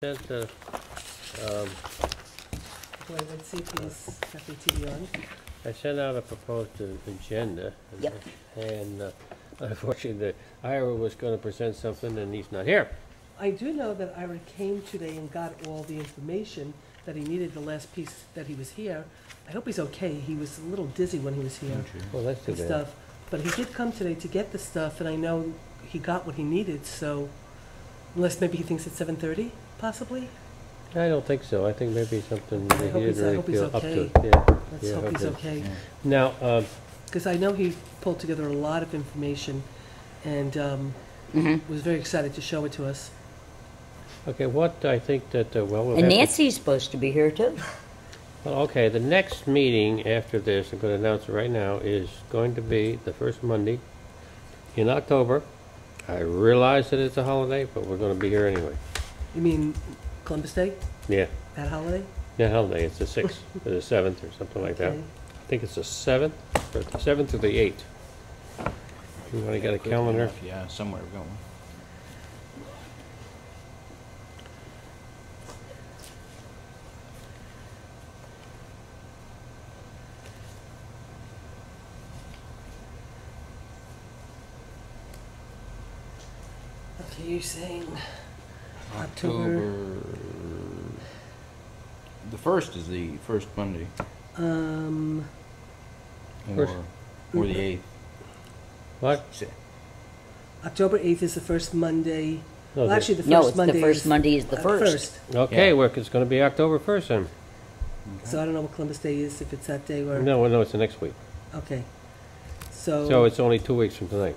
Sent Wait, let's see if he's got the TV on. I sent out a proposed agenda. Yep. And unfortunately, Ira was going to present something and he's not here. I do know that Ira came today and got all the information that he needed the last piece that he was here. I hope he's okay. He was a little dizzy when he was here Well, that's too and bad. stuff. But he did come today to get the stuff, and I know he got what he needed, so unless maybe he thinks it's 7:30, possibly? I don't think so. I think maybe something I that hope he he's- I didn't hope really he's feel up to. okay. Yeah. Let's Yeah, hope he's okay. okay. Now, Because I know he pulled together a lot of information and was very excited to show it to us. okay, what I think that, well, we'll And have to- Nancy's supposed to be here too. Well, okay, the next meeting after this, I'm going to announce it right now, is going to be the first Monday in October. I realize that it's a holiday, but we're going to be here anyway. You mean Columbus Day, Yeah, that holiday? not holiday, it's the 6th or the 7th or something like that. Okay. I think it's the 7th, or the 7th or the 8th. You want to get a calendar? Yeah, somewhere we're going. Okay, you're saying October. The first is the first Monday, um, First- or the 8th. What? October 8th is the first Monday. No, Well, actually, the No, first it's Monday the first is Monday is the first. Okay, Yeah. well, it's going to be October 1st then. So I don't know what Columbus Day is, if it's that day or... No, it's the next week. Okay. So it's only 2 weeks from tonight.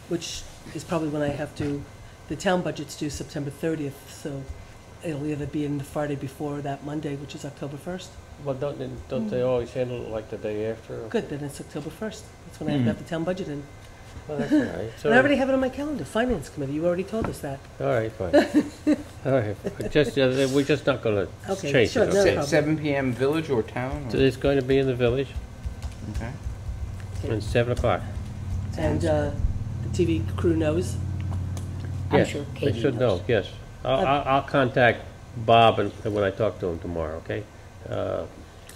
Which is probably when I have to, the town budget's due September 30th, so it'll either be in the Friday before that Monday, which is October 1st. Well, don't they always handle it like the day after? Good, then it's October 1st. That's when I have to have the town budget in. Well, that's all right. So, And I already have it on my calendar, Finance Committee, you already told us that. all right, fine. All right, just, we're just not going to Okay, change sure, it, no okay? problem. 7 p.m. village or town? So Or? it's going to be in the village, Okay. and 7 o'clock. And the TV crew knows. I'm Yes, sure they Katie should know, knows. yes. I'll contact Bob and when I talk to him tomorrow, okay?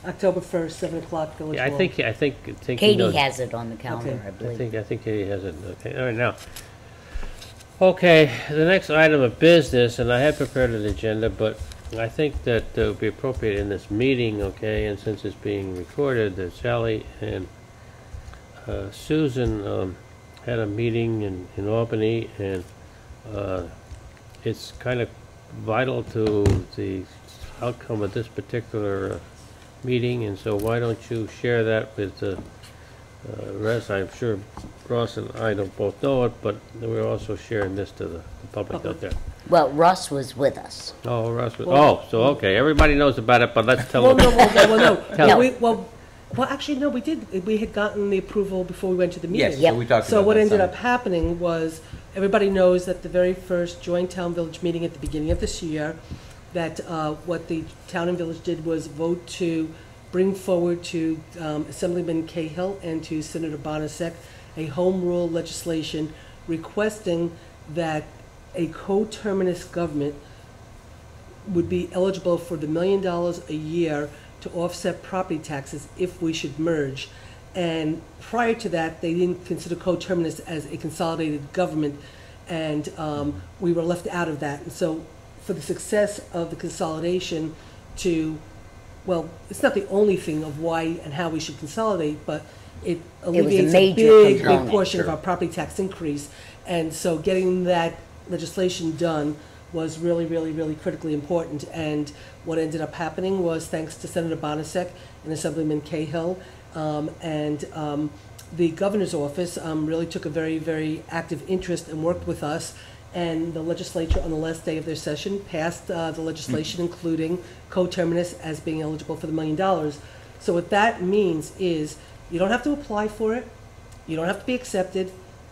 October 1st, 7 o'clock, Village Yeah, Hall. I think he Katie knows. has it on the calendar, Okay. I believe. I think Katie has it, okay, all right, now. Okay, the next item of business, and I had prepared an agenda, but I think that it would be appropriate in this meeting, okay, and since it's being recorded, that Sally and Susan had a meeting in Albany, and it's kind of vital to the outcome of this particular meeting, and so why don't you share that with the rest? I'm sure Ross and I don't both know it, but we're also sharing this to the public out there. Well, Russ was with us. Oh, Ross, Well- so okay, everybody knows about it, but let's tell Well, them. no. Tell Well, actually, no, we did. We had gotten the approval before we went to the meeting. Yes, Yep. so we talked So about what that ended some. up happening was, everybody knows that the very first joint town village meeting at the beginning of this year, that what the town and village did was vote to bring forward to Assemblyman Cahill and to Senator Bonasek a home rule legislation requesting that a coterminous government would be eligible for the $1 million a year to offset property taxes if we should merge. And prior to that, they didn't consider coterminous as a consolidated government, and we were left out of that. And so for the success of the consolidation to, well, it's not the only thing of why and how we should consolidate, but it alleviates a major big component, portion of sure. our property tax increase. And so getting that legislation done was really, really, really critically important. And what ended up happening was, thanks to Senator Bonasek and Assemblyman Cahill, the governor's office really took a very, very active interest and worked with us. And the legislature, on the last day of their session, passed the legislation including coterminous as being eligible for the $1 million. So what that means is, you don't have to apply for it, you don't have to be accepted.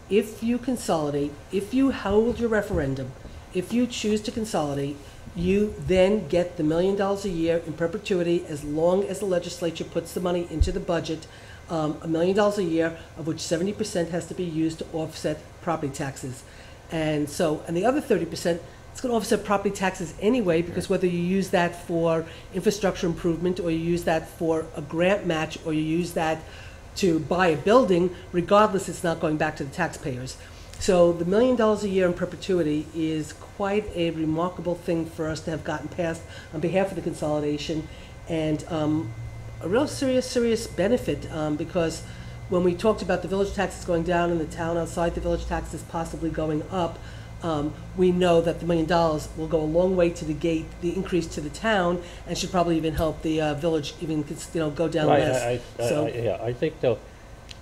If you consolidate, if you hold your referendum, if you choose to consolidate, you then get the $1 million a year in perpetuity as long as the legislature puts the money into the budget, $1 million a year, of which 70% has to be used to offset property taxes. And so, and the other 30% it's going to offset property taxes anyway, because whether you use that for infrastructure improvement, or you use that for a grant match, or you use that to buy a building, regardless, it's not going back to the taxpayers. So the $1 million a year in perpetuity is quite a remarkable thing for us to have gotten passed on behalf of the consolidation, and a real serious benefit, because when we talked about the village taxes going down and the town outside the village taxes possibly going up, we know that the $1 million will go a long way to negate the increase to the town, and should probably even help the village even go down Right, less. yeah, I think though,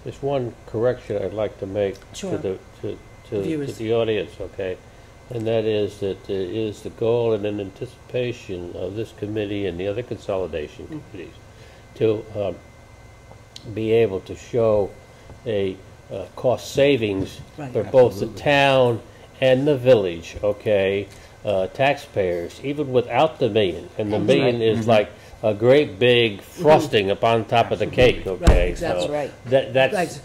there's one correction I'd like to make Sure. to Viewers. the audience, okay? And that is that it is the goal and an anticipation of this committee and the other consolidation committees to be able to show a cost savings Right. for both the town and the village, okay? Taxpayers, even without the million, and the million is like a great big frosting upon top of the cake, okay? exactly. So Right. that's,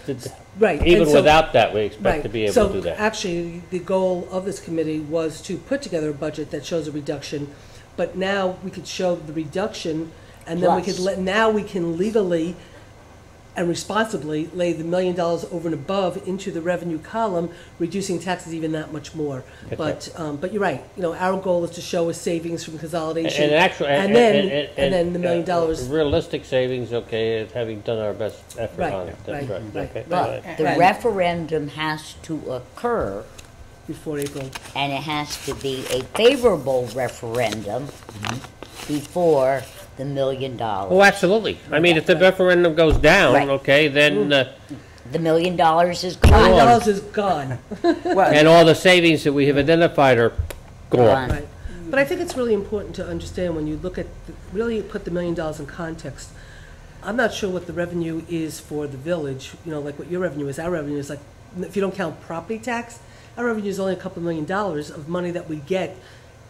Right. even and so- without that, we expect Right. to be able So to do that. actually, the goal of this committee was to put together a budget that shows a reduction, but now we could show the reduction, and then Plus. now we can legally and responsibly lay the $1 million over and above into the revenue column, reducing taxes even that much more. That's But you're right, our goal is to show a savings from consolidation. And actually, and then the $1 million. realistic savings, okay, is having done our best effort Right, on it. That's right, right. okay. But the Right. referendum has to occur, Before April. and it has to be a favorable referendum before the $1 million. Oh, absolutely. I mean, if the referendum goes down, Right. okay, then, The $1 million is $1 gone. million is gone. and all the savings that we have identified are gone. Gone. Right. But I think it's really important to understand when you look at, really put the $1 million in context. I'm not sure what the revenue is for the village, like what your revenue is. Our revenue is like, if you don't count property tax, our revenue is only a couple $1 million of money that we get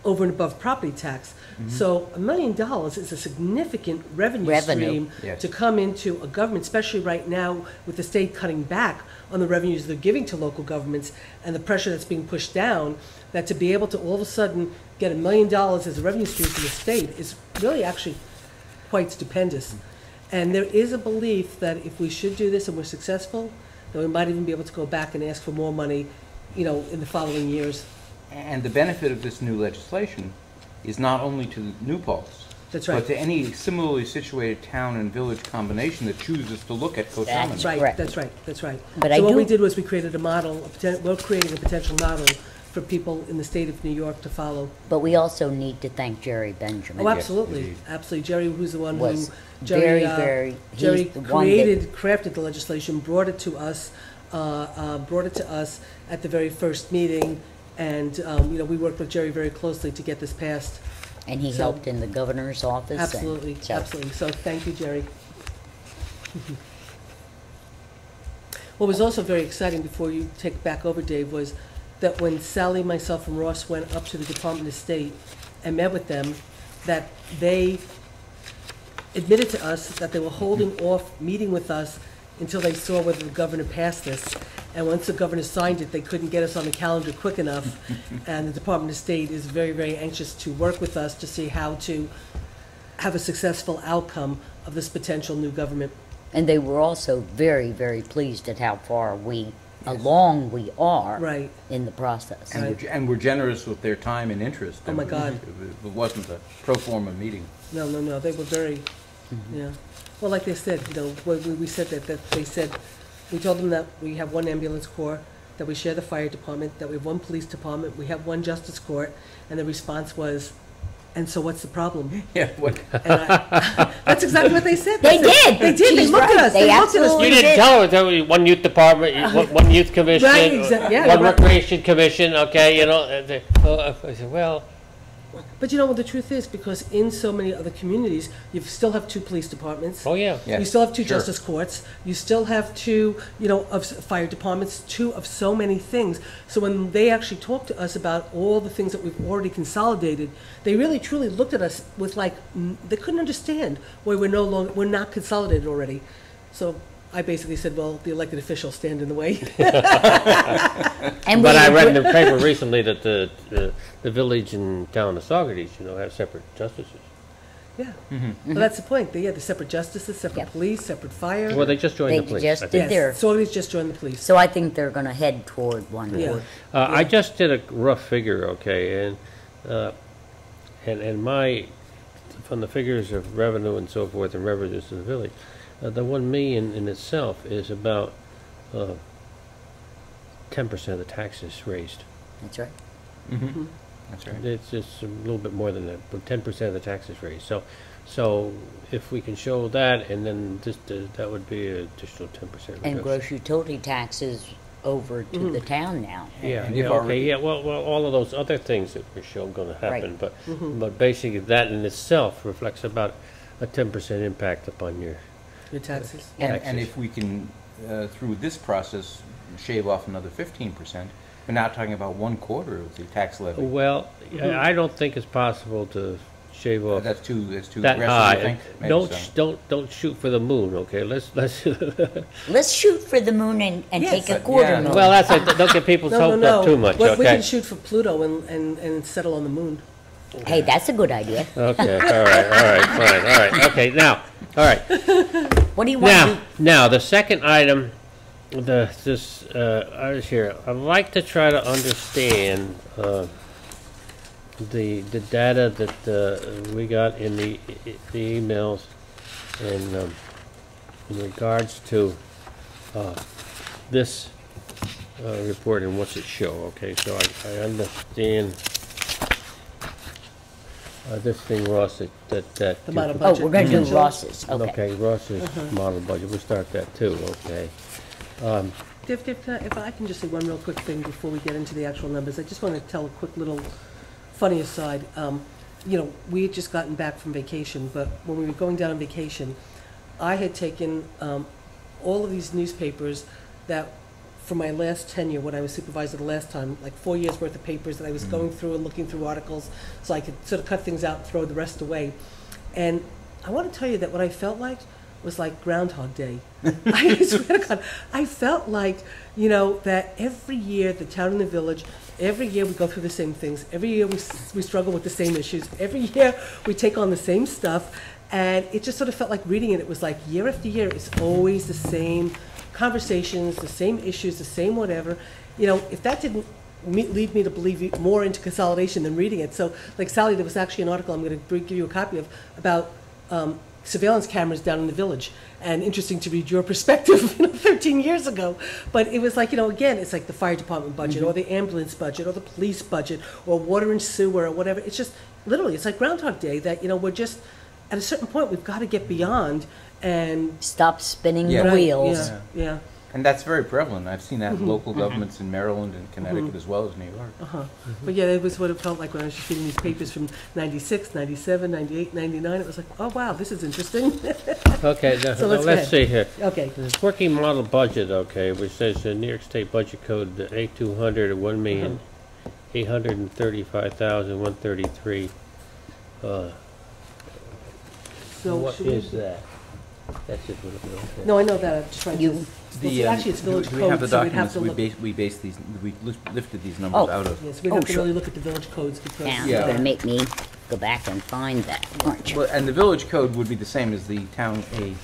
over and above property tax. So $1 million is a significant revenue stream Yes. to come into a government, especially right now with the state cutting back on the revenues they're giving to local governments and the pressure that's being pushed down, that to be able to all of a sudden get $1 million as a revenue stream from the state is really actually quite stupendous. And there is a belief that if we should do this and we're successful, that we might even be able to go back and ask for more money, in the following years. And the benefit of this new legislation is not only to the New Paltz, That's right. but to any similarly situated town and village combination that chooses to look at That's coterminous. Right, Correct. that's right. But So I what we do- did was we created a model, we're creating a potential model for people in the state of New York to follow. But we also need to thank Jerry Benjamin. Oh, absolutely, indeed. absolutely. Jerry, who's the one Was who, Jerry, he's Jerry the one that- crafted the legislation, brought it to us at the very first meeting, and, we worked with Jerry very closely to get this passed. And he So- helped in the governor's office. and Absolutely, so- absolutely. So thank you, Jerry. What was also very exciting, before you take back over, Dave, was that when Sally, myself, and Ross went up to the Department of State and met with them, that they admitted to us that they were holding off meeting with us until they saw whether the governor passed this. And once the governor signed it, they couldn't get us on the calendar quick enough. And the Department of State is very, very anxious to work with us to see how to have a successful outcome of this potential new government. And they were also very, very pleased at how far along we are Right. in the process. And we're generous with their time and interest. Oh, my God. It wasn't a pro forma meeting. No, they were very, yeah. Well, like they said, when we said that they said, we told them that we have one ambulance corps, that we share the fire department, that we have one police department, we have one justice court, and the response was, and so what's the problem? Yeah, what, And that's exactly what they said. They said- did. They did. They She's looked at right. us. They They looked at us. absolutely You did. didn't tell her, there was one youth department, one youth commission, Right, yeah, one right. recreation commission, okay, I said, well, But the truth is, because in so many other communities, you still have two police departments. oh, yeah. Yeah, You still have two sure. justice courts. You still have two, of fire departments, two of so many things. So when they actually talked to us about all the things that we've already consolidated, they really truly looked at us with they couldn't understand why we're not consolidated already. So I basically said, well, the elected officials stand in the way. And But I read in we, the paper recently that the village and town of Saugerties, have separate justices. Yeah. Well, that's the point. They had the separate justices, separate Yep. police, separate fire. Well, they just joined They the police. just I did think. Yes, there. Saugerties just joined the police. so I think they're gonna head toward one. Yeah. I just did a rough figure, okay, and my, from the figures of revenue and so forth, and revenues in the village, the 1 million in itself is about 10% of the taxes raised. That's right. Mm-hmm. That's right. It's just a little bit more than that, but 10% of the taxes raised. So if we can show that, and then this, that would be an additional 10% reduction. And gross utility taxes over to the town now. Yeah, And yeah, you've already- okay, yeah, well, all of those other things that we're showing gonna happen, Right. but basically that in itself reflects about a 10% impact upon your, Your taxes. And if we can, through this process, shave off another 15%, we're not talking about 1/4 of the tax levy. well, I don't think it's possible to shave off That's too that aggressive, high. I think. Maybe so. Don't shoot for the moon, okay, let's, Let's shoot for the moon and Yes. take a But, quarter yeah. moon. well, that's, don't get people's No, no, hopes no. up too much, We okay? can shoot for Pluto and settle on the moon. Hey, that's a good idea. Okay, all right, fine, all right, okay, now, all right. What do you want to do? Now, the second item, I was here. I'd like to try to understand the data that we got in the emails, and in regards to this report and what's it show. Okay, so I understand this thing, Ross. That The model Oh, budget. we're going to do potential. Ross's. Okay. Okay, Ross's model budget. We'll start that too. Okay. Diff, if I can just say one real quick thing before we get into the actual numbers, I just want to tell a quick little funny aside. We had just gotten back from vacation, but when we were going down on vacation, I had taken all of these newspapers that, from my last tenure, when I was supervisor the last time, like 4 years worth of papers that I was going through and looking through articles, so I could sort of cut things out and throw the rest away. And I want to tell you that what I felt like was like Groundhog Day. I swear to God, I felt like, that every year the town and the village, every year we go through the same things. Every year we struggle with the same issues. Every year we take on the same stuff. And it just sort of felt like reading it. It was like year after year, it's always the same conversations, the same issues, the same whatever. If that didn't lead me to believe more into consolidation than reading it. So, like Sally, there was actually an article I'm going to give you a copy of about surveillance cameras down in the village. And interesting to read your perspective, 13 years ago. But it was like, again, it's like the fire department budget or the ambulance budget or the police budget or water and sewer or whatever. It's just, literally, it's like Groundhog Day that, we're just, at a certain point, we've got to get beyond and... Stop spinning Yeah. the Right, wheels. Yeah. And that's very prevalent. I've seen that in local governments in Maryland and Connecticut as well as New York. But yeah, it was what it felt like when I was just reading these papers from 96, 97, 98, 99. It was like, oh, wow, this is interesting. Okay, So let's let's see here. Okay. This working model budget, okay, which says the New York State Budget Code A200 of 1,835,133. So What should we- is that? That's just what it is. Okay. No, I know that. I'm just trying to... You- Actually, it's village do we have code, the so we'd have documents? to look... We based these. We lifted these numbers Oh. out of. Yes, we'd Oh, have to sure. really look at the village codes because... Now, Yeah. you're going to make me go back and find that, aren't you? Well, and the village code would be the same as the town A.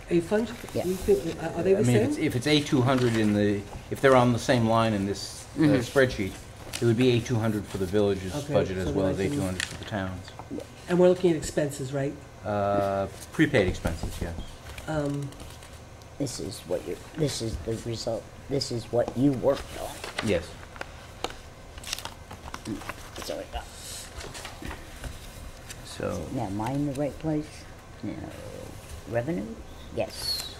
A fund? Yeah. You think- Are they the I mean, same? if it's A200 if they're on the same line in this spreadsheet, it would be A200 for the village's Okay, budget as so well as then I can- A200 for the towns. And we're looking at expenses, right? Prepaid expenses, yes. This is the result. This is what you worked on. Yes. So, So, now, am I in the right place? No. Revenue? Yes.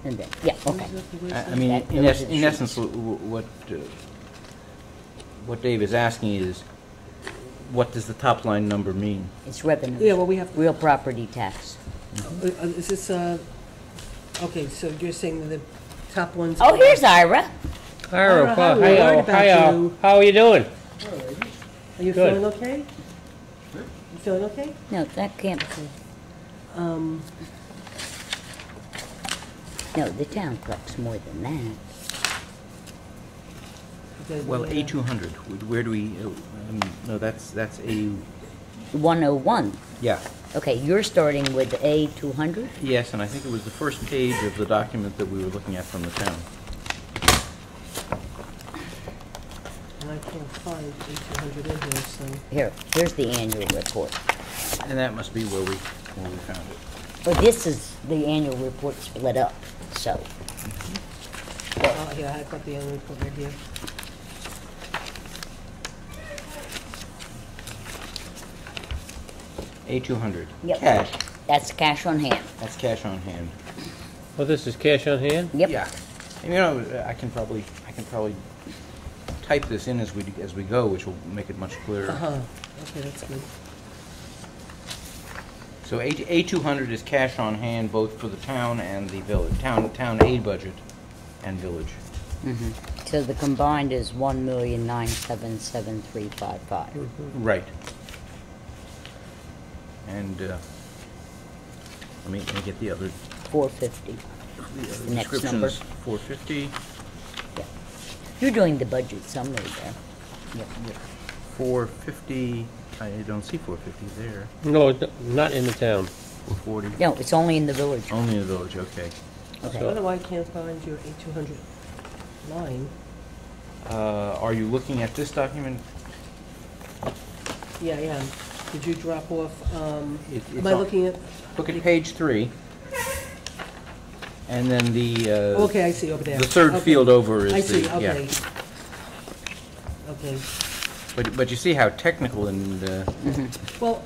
And then, yeah, okay. I mean, That in goes in in essence, what Dave is asking is, what does the top line number mean? It's revenue. Yeah, well, we have... Real property tax. Is this... Okay, so you're saying that the top ones... Oh, here's Ira. Ira, hi, we Hi, worried about you. how are you doing? Are you Good. feeling okay? You feeling okay? No, that can't be. No, the town collects more than that. Okay, Well, yeah. A200, where do we, no, that's a, 101. yeah. Okay, you're starting with A200? Yes, and I think it was the first page of the document that we were looking at from the town. And I can't find 1800 in here, so. Here's the annual report. And that must be where we found it. Well, this is the annual report split up, so. Oh, yeah, I've got the annual report right here. A200. Yep. Cash. That's cash on hand. That's cash on hand. Well, this is cash on hand? Yep. Yeah. And, you know, I can probably type this in as we go, which will make it much clearer. Uh-huh, okay, that's good. So A200 is cash on hand both for the town and the village, town aid budget and village. Mm-hmm. So the combined is 1,977,355. Right. And let me get the other 450. Next number. descriptions. 450. Yeah. You're doing the budget summary there. Yep. 450. I don't see 450 there. No, not in the town. 440. No, it's only in the village. Only in the village. Okay. Okay. I don't know why I can't find your 8200 line. Are you looking at this document? Yeah, I am. Did you drop off, It's am I on- looking at, Look at page 3. And then the okay, I see over there. the third Okay. field over is I see, the okay. yeah. Okay. But you see how technical and Well,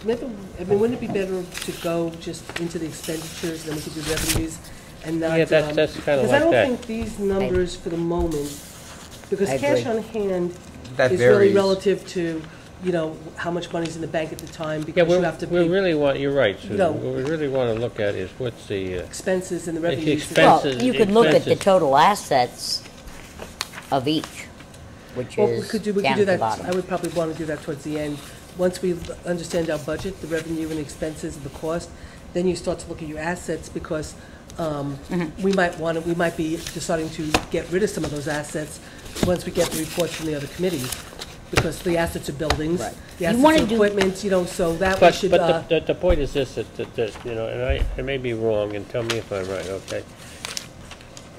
maybe, I mean, wouldn't it be better to go just into the expenditures, then we could do revenues and not, Yeah, that's kinda because I like don't that. think these numbers for the moment, because I cash agree. on hand that is really varies. relative to, you know, how much money's in the bank at the time, Yeah, because you have to we pay really want, you're right, Susan. know- What we really want to look at is what's the, expenses and the the revenues. expense- Well, you could look at the expenses. total assets of each, which Well, we is could do down at the that, I bottom. would probably want to do that towards the end. Once we understand our budget, the revenue and expenses and the cost, then you start to look at your assets, because we might be deciding to get rid of some of those assets once we get the reports from the other committees, because the assets are buildings, Right. the You assets wanna are do- equipment, you know, so that we but, should, but the point is this, that, you know, and I may be wrong, and tell me if I'm right, okay?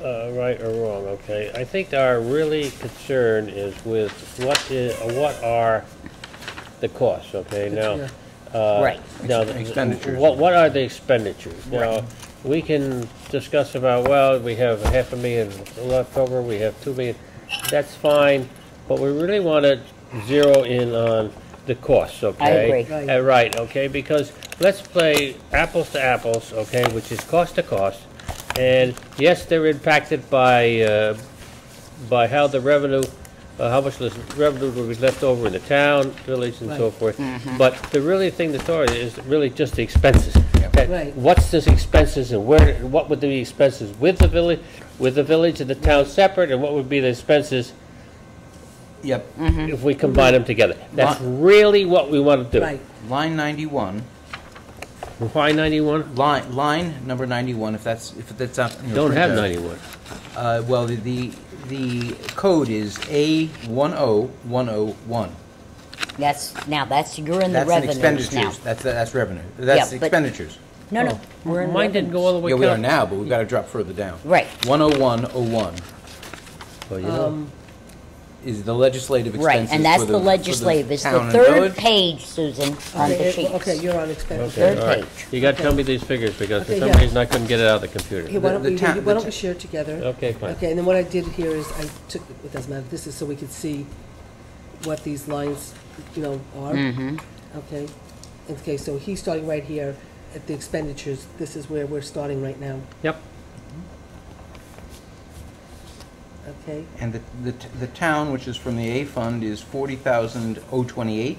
Right or wrong, okay? I think our really concern is with what are the costs, okay? Now, yeah. Right. Now, Expenditures. what are the expenditures? Now, we can discuss about, well, we have $500,000 left over, we have $2 million, that's fine, but we really want to zero in on the costs, okay? agree. Right. Right, okay, because let's play apples to apples, okay, which is cost to cost, and yes, they're impacted by how the revenue, how much revenue will be left over in the town, village, and so Right. forth. But the really thing that's hard is really just the expenses. That- Right. What's the expenses, and what would the expenses with the village and the town separate, and what would be the expenses Yep. if we combine them together? That's really what we want to do. Right, Line 91. Why 91? Line number 91. If that's up. in your Don't have printout. 91. Well, the code is A10101. That's you're in the That's an revenues expenditures. now. That's revenue. That's Yeah, but- expenditures. No, we're in Mine didn't go all the way Yeah, we are down. now, but we've got to drop further down. Right. 10101 Well, you know, is the legislative Right, expenses and that's for the legislative. It's town the and third village. page, Susan, on the okay, sheet. okay, you're on expenses. okay, third all right. page. You got to tell Okay. me these figures, because for Okay, some yeah. reason I couldn't get it out of the computer. Here, why don't The we, town- why don't the we share together? Okay, fine. Okay, and then what I did here is I took, it doesn't matter, this is so we could see what these lines, you know, are. Mm-hmm. Okay, okay, so he's starting right here at the expenditures, this is where we're starting right now, Yep. okay? And the town, which is from the A fund, is 40,028,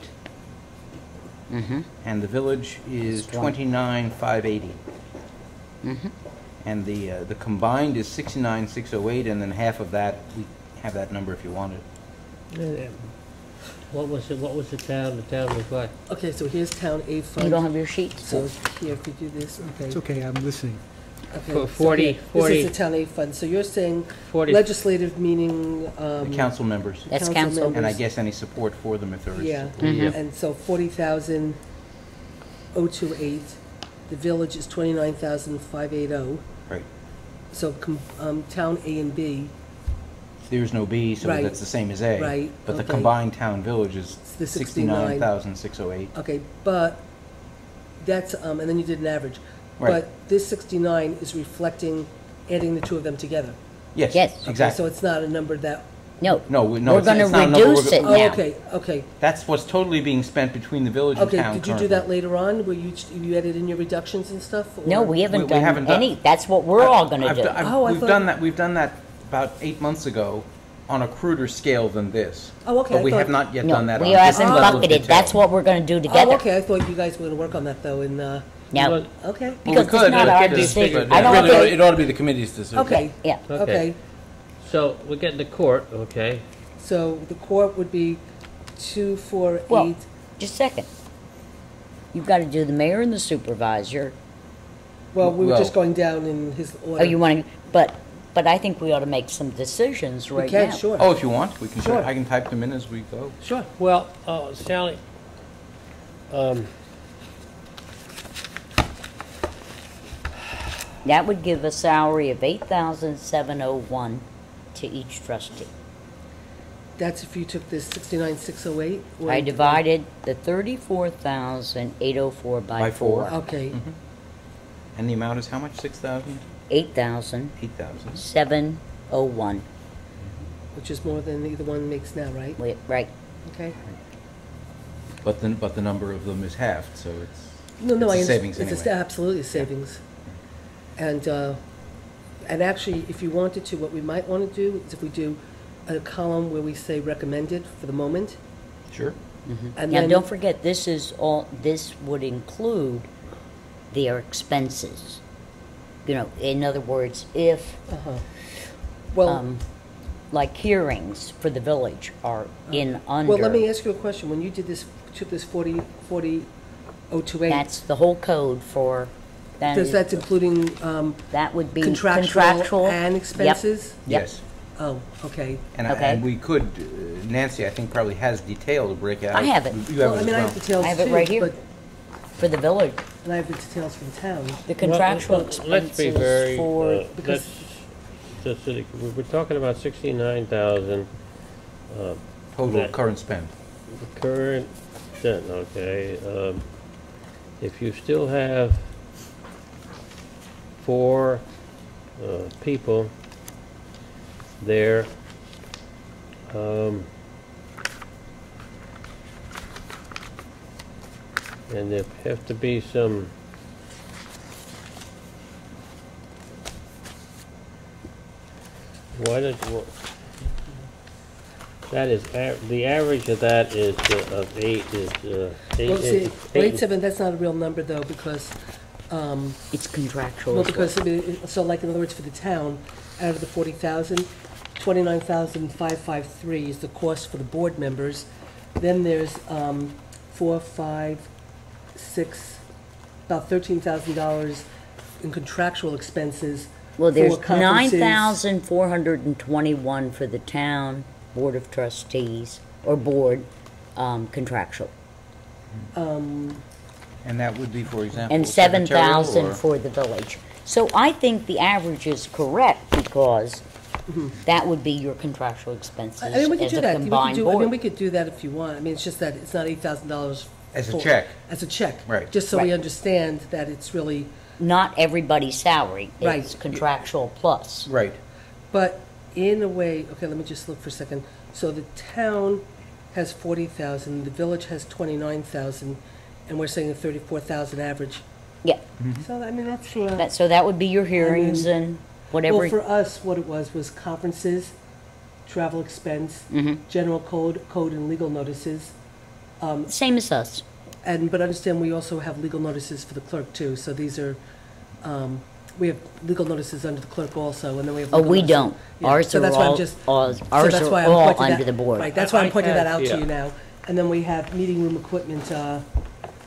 Mm-hmm. and the village is Strong. 29,580. Mm-hmm. And the combined is 69,608, and then half of that, we have that number if you want it. What was it? What was the town? The town was what? Okay, so here's town A You fund. don't have your sheet? So here, if we do this, okay. It's okay, I'm listening. Okay, For so 40 here, This 40 is the town aid fund, so you're saying 40 legislative meaning, The council members, That's council council. members. and I guess any support for them if there is Yeah, support. Mhm. and so 40,028, the village is 29,580. Right. So, town A and B, There's no B, so Right. that's the same as A. Right, But the okay. combined town village is It's the 69. 69,608. okay, but that's, and then you did an average. Right. But this 69 is reflecting adding the two of them together. Yes, Yes. Okay, exactly. so it's not a number that, No, No, no, we're it's gonna it's not a number reduce we're it go- oh, now. okay, okay. That's what's totally being spent between the village and Okay, town did you do currently. that later on, where you added in your reductions and stuff? no, or- we haven't We done haven't done- any, that's what we're all gonna I've do. do- I've- Oh, I we've thought- done that. We've done that about 8 months ago on a cruder scale than this. Oh, okay, But I we thought- have not yet No, done that. we on this haven't level of bucketed, detail. that's what we're gonna do Oh, together. okay, I thought you guys were gonna work on that, though, in, No, Well, okay, Well, because we it's could, not it'll our get this decision. figured I out. don't Really, think, it ought to be the committee's decision. okay, yeah, Okay. okay. So we're getting to court, okay? So the court would be 248. Well, just a second. You've gotta do the mayor and the supervisor. Well, we were well- just going down in his order. Oh, you wanna, but I think we ought to make some decisions We right now. can, sure. Oh, if you want, we can. Sure. I can type them in as we go. Sure. Well, Sally, That would give a salary of $8,701 to each trustee. That's if you took this 69,608? I divided the 34,804 By by four. 4. Okay, And the amount is how much? 6,000? 8,701. 8,000. which is more than either one makes now, right? Right. Okay. But the number of them is halved, so it's No, no, it's I a understand. savings It's anyway. absolutely a savings. And actually, if you wanted to, what we might want to do is if we do a column where we say recommended for the moment, Sure. and Now, then. don't forget, this would include their expenses. You know, in other words, if, Uh-huh. Well, like hearings for the village are in under. well, let me ask you a question. When you did this, took this 40,028, That's the whole code for, that's including that would be contractual and Yep. expenses? Yep. Yes. Oh, okay. Okay. And we could, Nancy, I think probably has detail to break out. I have it. You have Well, it I mean, I as have well. details I have it too, right here. but, For the village, and I have the details for the town. the contractual let's be expenses very, for, because- we're talking about 69,000, Total that- current spend. current, okay. If you still have 4 people there, and there have to be some that is, the average of that is, of 8 is, 8. Well, see, eight- 87, that's not a real number though, because, it's contractual well, as well. because, I mean, so like in other words, for the town, out of the 40,000, 29,553 is the cost for the board members. Then there's 4, 5, 6, about $13,000 in contractual expenses. Well, there's for conferences. 9,421 for the town board of trustees, or board, contractual. And that would be, for example, And secretarial 7,000 or- for the village. So I think the average is correct, because that would be your contractual expenses I mean, we could as do a that. combined I mean, we board. could do that if you want. I mean, it's just that it's not $8,000. As a for- check. As a check. Right. Just so we Right. understand that it's really, Not everybody's salary, it's Right. contractual plus. Right. but in a way, okay, let me just look for a second. So the town has 40,000, the village has 29,000, and we're saying a 34,000 average. Yeah, So, I mean, that's, so that would be your hearings mean, and whatever. well, for us, what it was conferences, travel expense, Mhm. general code and legal notices. Same as us. But understand, we also have legal notices for the clerk too, so these are, we have legal notices under the clerk also, and then we have. Oh, legal we notices- don't. Yeah, Ours so are that's why I'm all, just- ours so ours that's why are I'm all pointing under that- the board. Right, that's why I'm pointing that out to yeah. you now. And then we have meeting room equipment,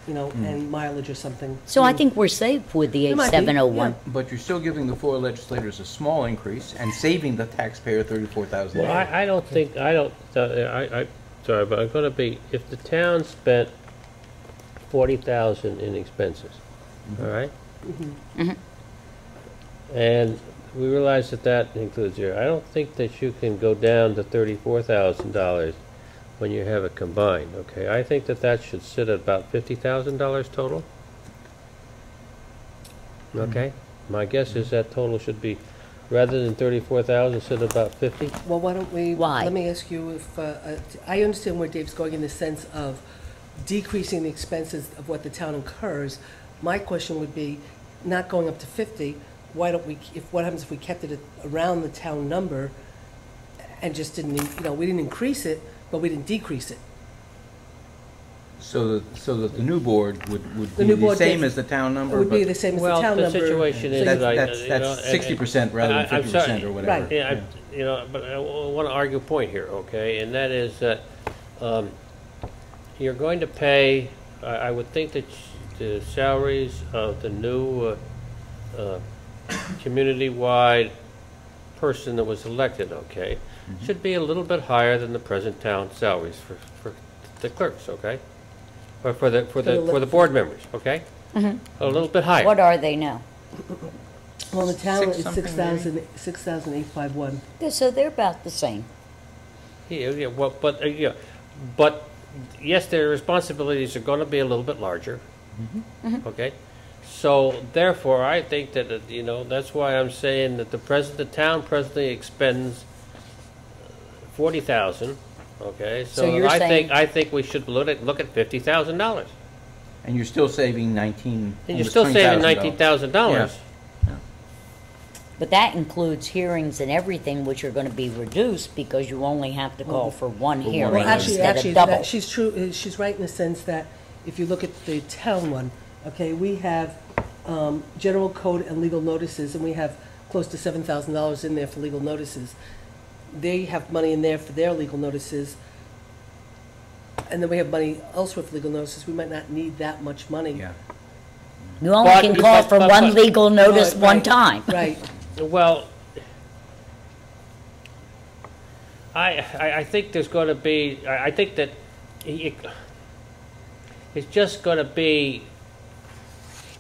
and mileage or something. So I think we're safe with the It might be, 8701. But you're still giving the four legislators a small increase and saving the taxpayer $34,000. Well, I don't think, sorry, but I'm gonna be, if the town spent 40,000 in expenses, all right? And we realize that that includes your, I don't think that you can go down to $34,000 when you have it combined, okay? I think that that should sit at about $50,000 total. Okay? My guess is that total should be, rather than 34,000, sit at about 50. Well, why don't we, Why? let me ask you if, I understand where Dave's going in the sense of decreasing the expenses of what the town incurs. My question would be, not going up to 50, why don't we, what happens if we kept it around the town number and just didn't, we didn't increase it, but we didn't decrease it? So that the new board would The be new the board same gets- as the town number? It would be but the same as the Well, town the number. situation is That's, that I, that's, you know, that's 60% rather than I'm 50% sorry. or whatever. Right. Yeah, but I want to argue a point here, okay? And that is that you're going to pay, I would think that the salaries of the new community-wide person that was elected, okay, should be a little bit higher than the present town salaries for the clerks, okay? Or for the board members, okay? A little bit higher. What are they now? Well, the town is something, 6,851. Yeah, so they're about the same. Yeah, well, but yes, their responsibilities are going to be a little bit larger. Okay, so therefore, I think that that's why I'm saying that the town presently expends 40,000. Okay, So you're saying- I think we should look at $50,000, And you're still saving and you're almost still saving $20,000. $19,000. But that includes hearings and everything, which are going to be reduced because you only have to call for one hearing Well, instead actually, of double. she's true, she's right in the sense that if you look at the town one, okay, we have general code and legal notices, and we have close to $7,000 in there for legal notices. They have money in there for their legal notices, and then we have money elsewhere for legal notices. We might not need that much money. Yeah. You only But- can call but- for but- one but- legal notice Right, one right, time. Right. Well, I think there's going to be, I think that it's just going to be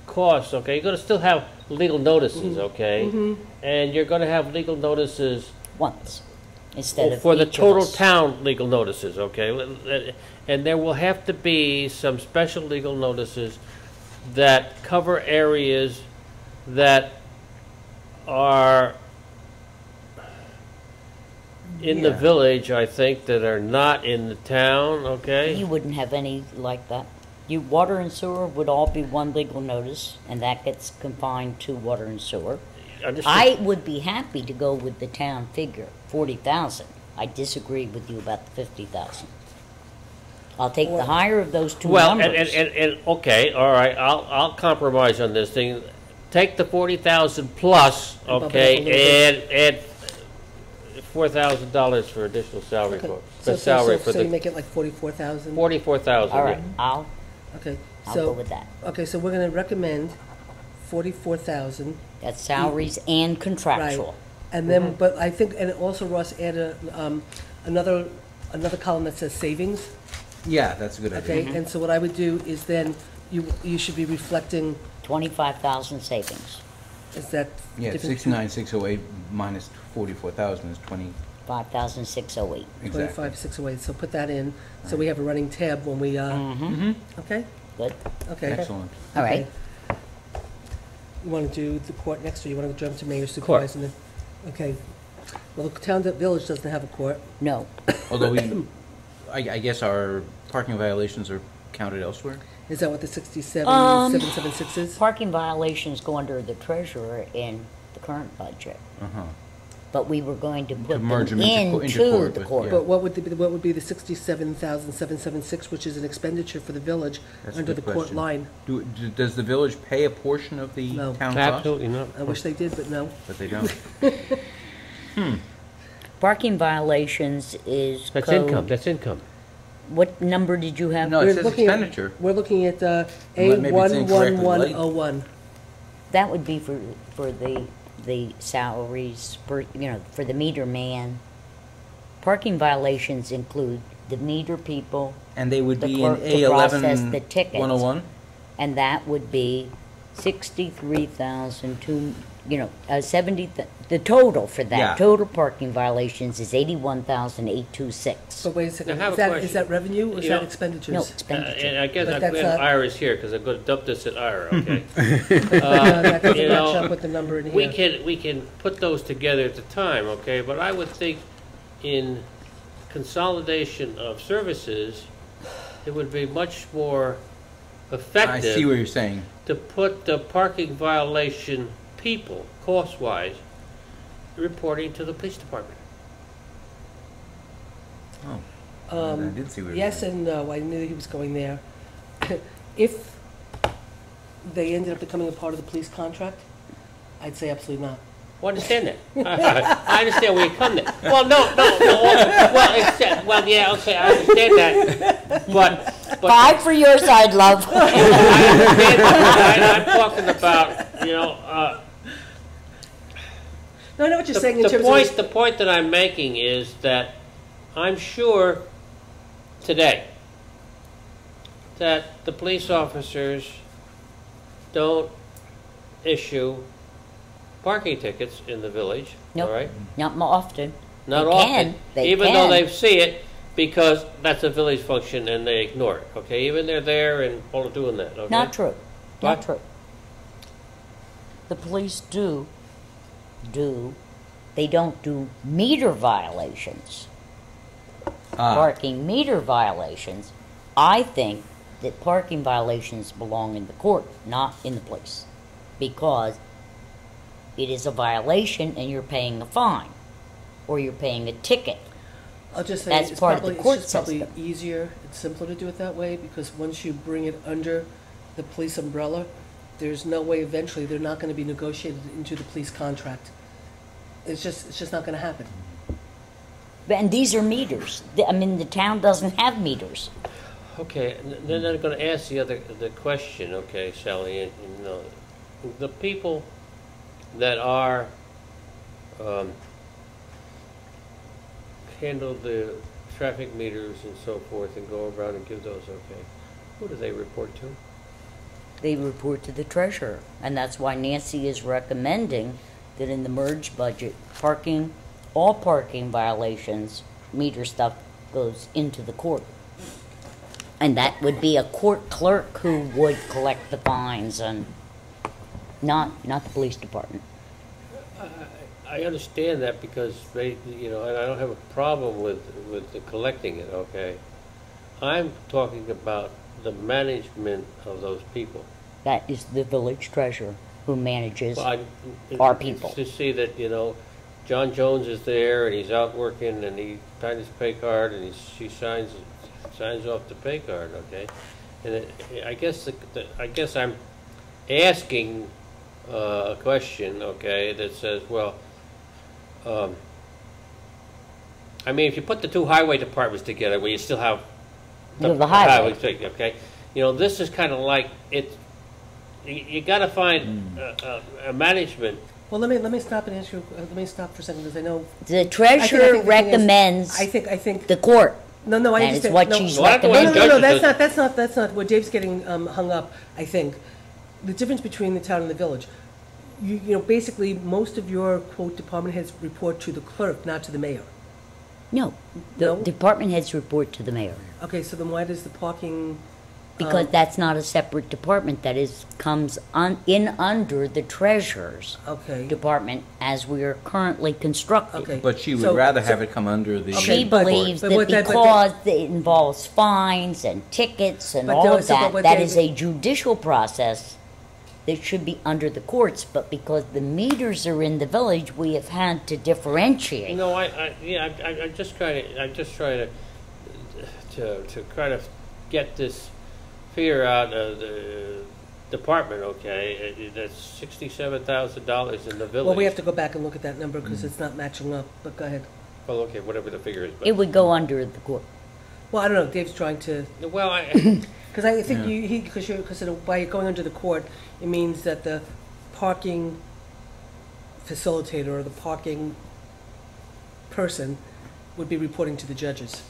costs, okay? You're going to still have legal notices, okay? And you're going to have legal notices Once, instead of for the each of total us. town legal notices, okay? And there will have to be some special legal notices that cover areas that are in the Yeah. village, I think, that are not in the town, okay? You wouldn't have any like that. Water and sewer would all be one legal notice, and that gets confined to water and sewer. Understood. I would be happy to go with the town figure, 40,000. I disagree with you about the 50,000. I'll take the higher of those two Well, numbers. and okay, all right, I'll compromise on this thing. Take the 40,000 plus, And bump it up a okay, little and $4,000 for additional salary Okay. for So salary for so you the make it like 44,000? 44,000. All right, yeah. I'll Okay, go so, with that. okay, so we're gonna recommend 44,000. That's salaries and contractual. And then, but I think, and also Ross added, another column that says savings, Yeah, that's a good idea. okay? And so what I would do is then, you should be reflecting, 25,000 savings, is that Yeah, different? 69,608 minus 44,000 is 20, 5,608. exactly. 25,608, so put that in, so we have a running tab when we, okay? Good. Okay. Excellent. All right. Okay. You want to do the court next, or you want to jump to mayor supervisor? and then- Okay. Well, the town, village doesn't have a court. No. Although I guess our parking violations are counted elsewhere? Is that what the 67,776 is? Parking violations go under the treasurer in the current budget, Uh-huh. but we were going to put merge them them into into court, the but, court. yeah. But what would be the 67,776, which is an expenditure for the village That's a under the good court question. line? Does the village pay a portion of the No. town cost? Absolutely not. I wish they did, but no. But they don't. Parking violations is That's code. income, that's income. what number did you have? No, it We're says looking at- expenditure. We're looking at Maybe it's incorrectly A11101. That would be for the salaries, for, you know, for the meter man. Parking violations include the meter people, And they would the be in clerk to process the A11 tickets. 101? and that would be 63,000 to, you know, 70, the total for that, Yeah. total parking violations is 81,826. So wait a second, I have is a that, question. is that revenue or is You that know- expenditures? No, And expenditure. I guess But I'm that's glad not- Ira's here, because I'm going to dump this at Ira, okay? That doesn't you match know, up with the number in We here. can put those together at the time, okay? But I would think in consolidation of services, it would be much more I effective see what you're saying. to put the parking violation people, cost-wise, reporting to the police department. Oh, I did see where you're Yes going. and no, I knew he was going there. If they ended up becoming a part of the police contract, I'd say absolutely not. Well, I understand that. I understand where you come there. Well, no. Well, yeah, okay, I understand that. But Five for your side, love. I understand that. I'm talking about, you know, No, I know what you're saying in terms of. the point that I'm making is that I'm sure today that the police officers don't issue parking tickets in the village, Nope. all right? Not more often. Not They often, can. They even can. though they see it, because that's a village function and they ignore it, okay? Even they're there and all doing that, okay? Not true. What? Not true. The police do. They don't do meter violations. Parking meter violations. I think that parking violations belong in the court, not in the police. Because it is a violation and you're paying a fine. Or you're paying a ticket. I'll just say That's it's part of the probably, court it's just probably system. easier and simpler to do it that way because once you bring it under the police umbrella, there's no way eventually they're not going to be negotiated into the police contract. It's just not going to happen. And these are meters. I mean, the town doesn't have meters. Okay, then I'm going to ask the question, okay, Shelley, you know, the people that are handle the traffic meters and so forth and go around and give those, okay, who do they report to? They report to the treasurer. And that's why Nancy is recommending that in the merged budget, all parking violations, meter stuff, goes into the court. And that would be a court clerk who would collect the fines and not the police department. I understand that because they, you know, and I don't have a problem with the collecting it, okay? I'm talking about the management of those people. That is the village treasurer who manages Well, our people. To see that, you know, John Jones is there and he's out working and he signed his pay card and she signs off the pay card, okay? And I guess I guess I'm asking a question, okay, that says, well, I mean, if you put the two highway departments together, where you still have the highway. thing, okay, you know, this is kind of like it. You got to find a management. Well, let me stop and answer. Let me stop for a second because I know. The treasurer I think the thing is, recommends I think. the court. No, I That is understand. what no, she's Well, I don't No, want recommending. that's not where Dave's getting hung up. I think the difference between the town and the village. You know, basically, most of your quote department heads report to the clerk, not to the mayor. No, the No? department heads report to the mayor. Okay, so then why does the parking? Because that's not a separate department. That comes in under the treasurer's Okay. department as we are currently constructed. Okay. But she would So- rather have it come under the. She Okay, but- believes but that what that- but because it involves fines and tickets and But all no, of so but that, what that they- is a judicial process that should be under the courts. But because the meters are in the village, we have had to differentiate. You know, I'm just trying to kind of get this figure out of the department, okay? That's $67,000 in the village. Well, we have to go back and look at that number because it's not matching up. But go ahead. Well, okay, whatever the figure is. But It would go under the court. Well, I don't know, Dave's trying to, Well, because I think Yeah. because by going under the court, it means that the parking facilitator or the parking person would be reporting to the judges.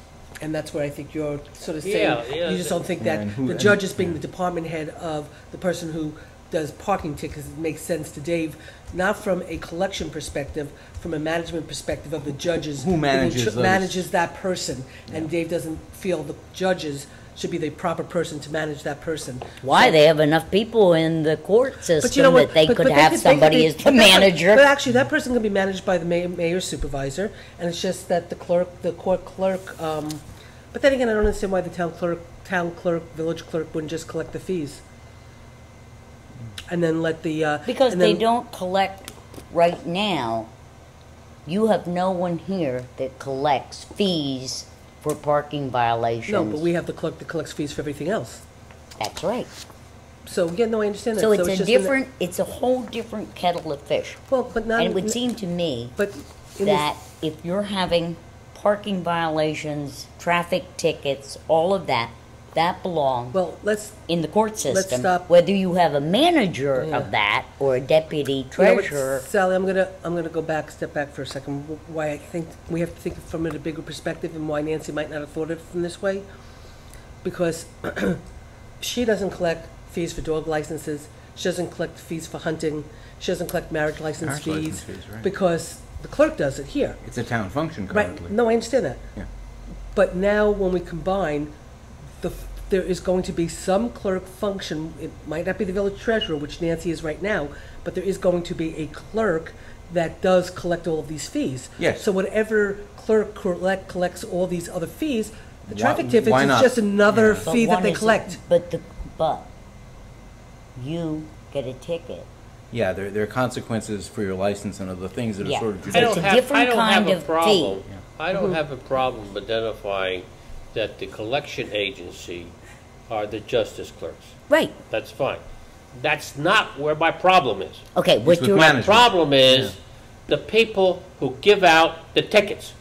And that's where I think you're sort of saying, Yeah, you just don't think Yeah, that and who- the and- judges being yeah. the department head of the person who does parking tickets makes sense to Dave, not from a collection perspective, from a management perspective of the judges. Who manages those? Manages that person, and Dave doesn't feel the judges should be the proper person to manage that person. Why? So- They have enough people in the court But you know system what? that they But could they have they somebody they- as the but that- manager. But actually, that person can be managed by the mayor's supervisor, and it's just that the court clerk, but then again, I don't understand why the town clerk, village clerk wouldn't just collect the fees. And then let the, Because and they then- don't collect right now. You have no one here that collects fees for parking violations. No, but we have the clerk that collects fees for everything else. That's right. So, yeah, no, I understand that. So it's a just in different, it's a whole different kettle of fish. Well, but not. And it would seem to me But in this- that if you're having parking violations, traffic tickets, all of that, that belong well, let's, in the court system. stop. Whether you have a manager Yeah. of that or a deputy you know what, treasurer. Sally, I'm gonna step back for a second. Why I think we have to think from it a bigger perspective, and why Nancy might not have thought of it from this way, because she doesn't collect fees for dog licenses. She doesn't collect fees for hunting. She doesn't collect marriage license Marriage fees license fees, right. because the clerk does it here. It's a town function Right? currently. No, I understand that. Yeah. But now, when we combine, there is going to be some clerk function. It might not be the village treasurer, which Nancy is right now, but there is going to be a clerk that does collect all of these fees. Yes. So whatever clerk collects all these other fees, the Why- traffic tickets why is not? just another Yeah. But fee that one they is- collect. But you get a ticket. Yeah, there are consequences for your license and other things that are Yeah. sort of So it's judicial. a different kind of fee. I don't have a problem identifying that the collection agency are the justice clerks. Right. That's fine. That's not where my problem is. Okay, what with you're management. Problem is the people who give out the tickets.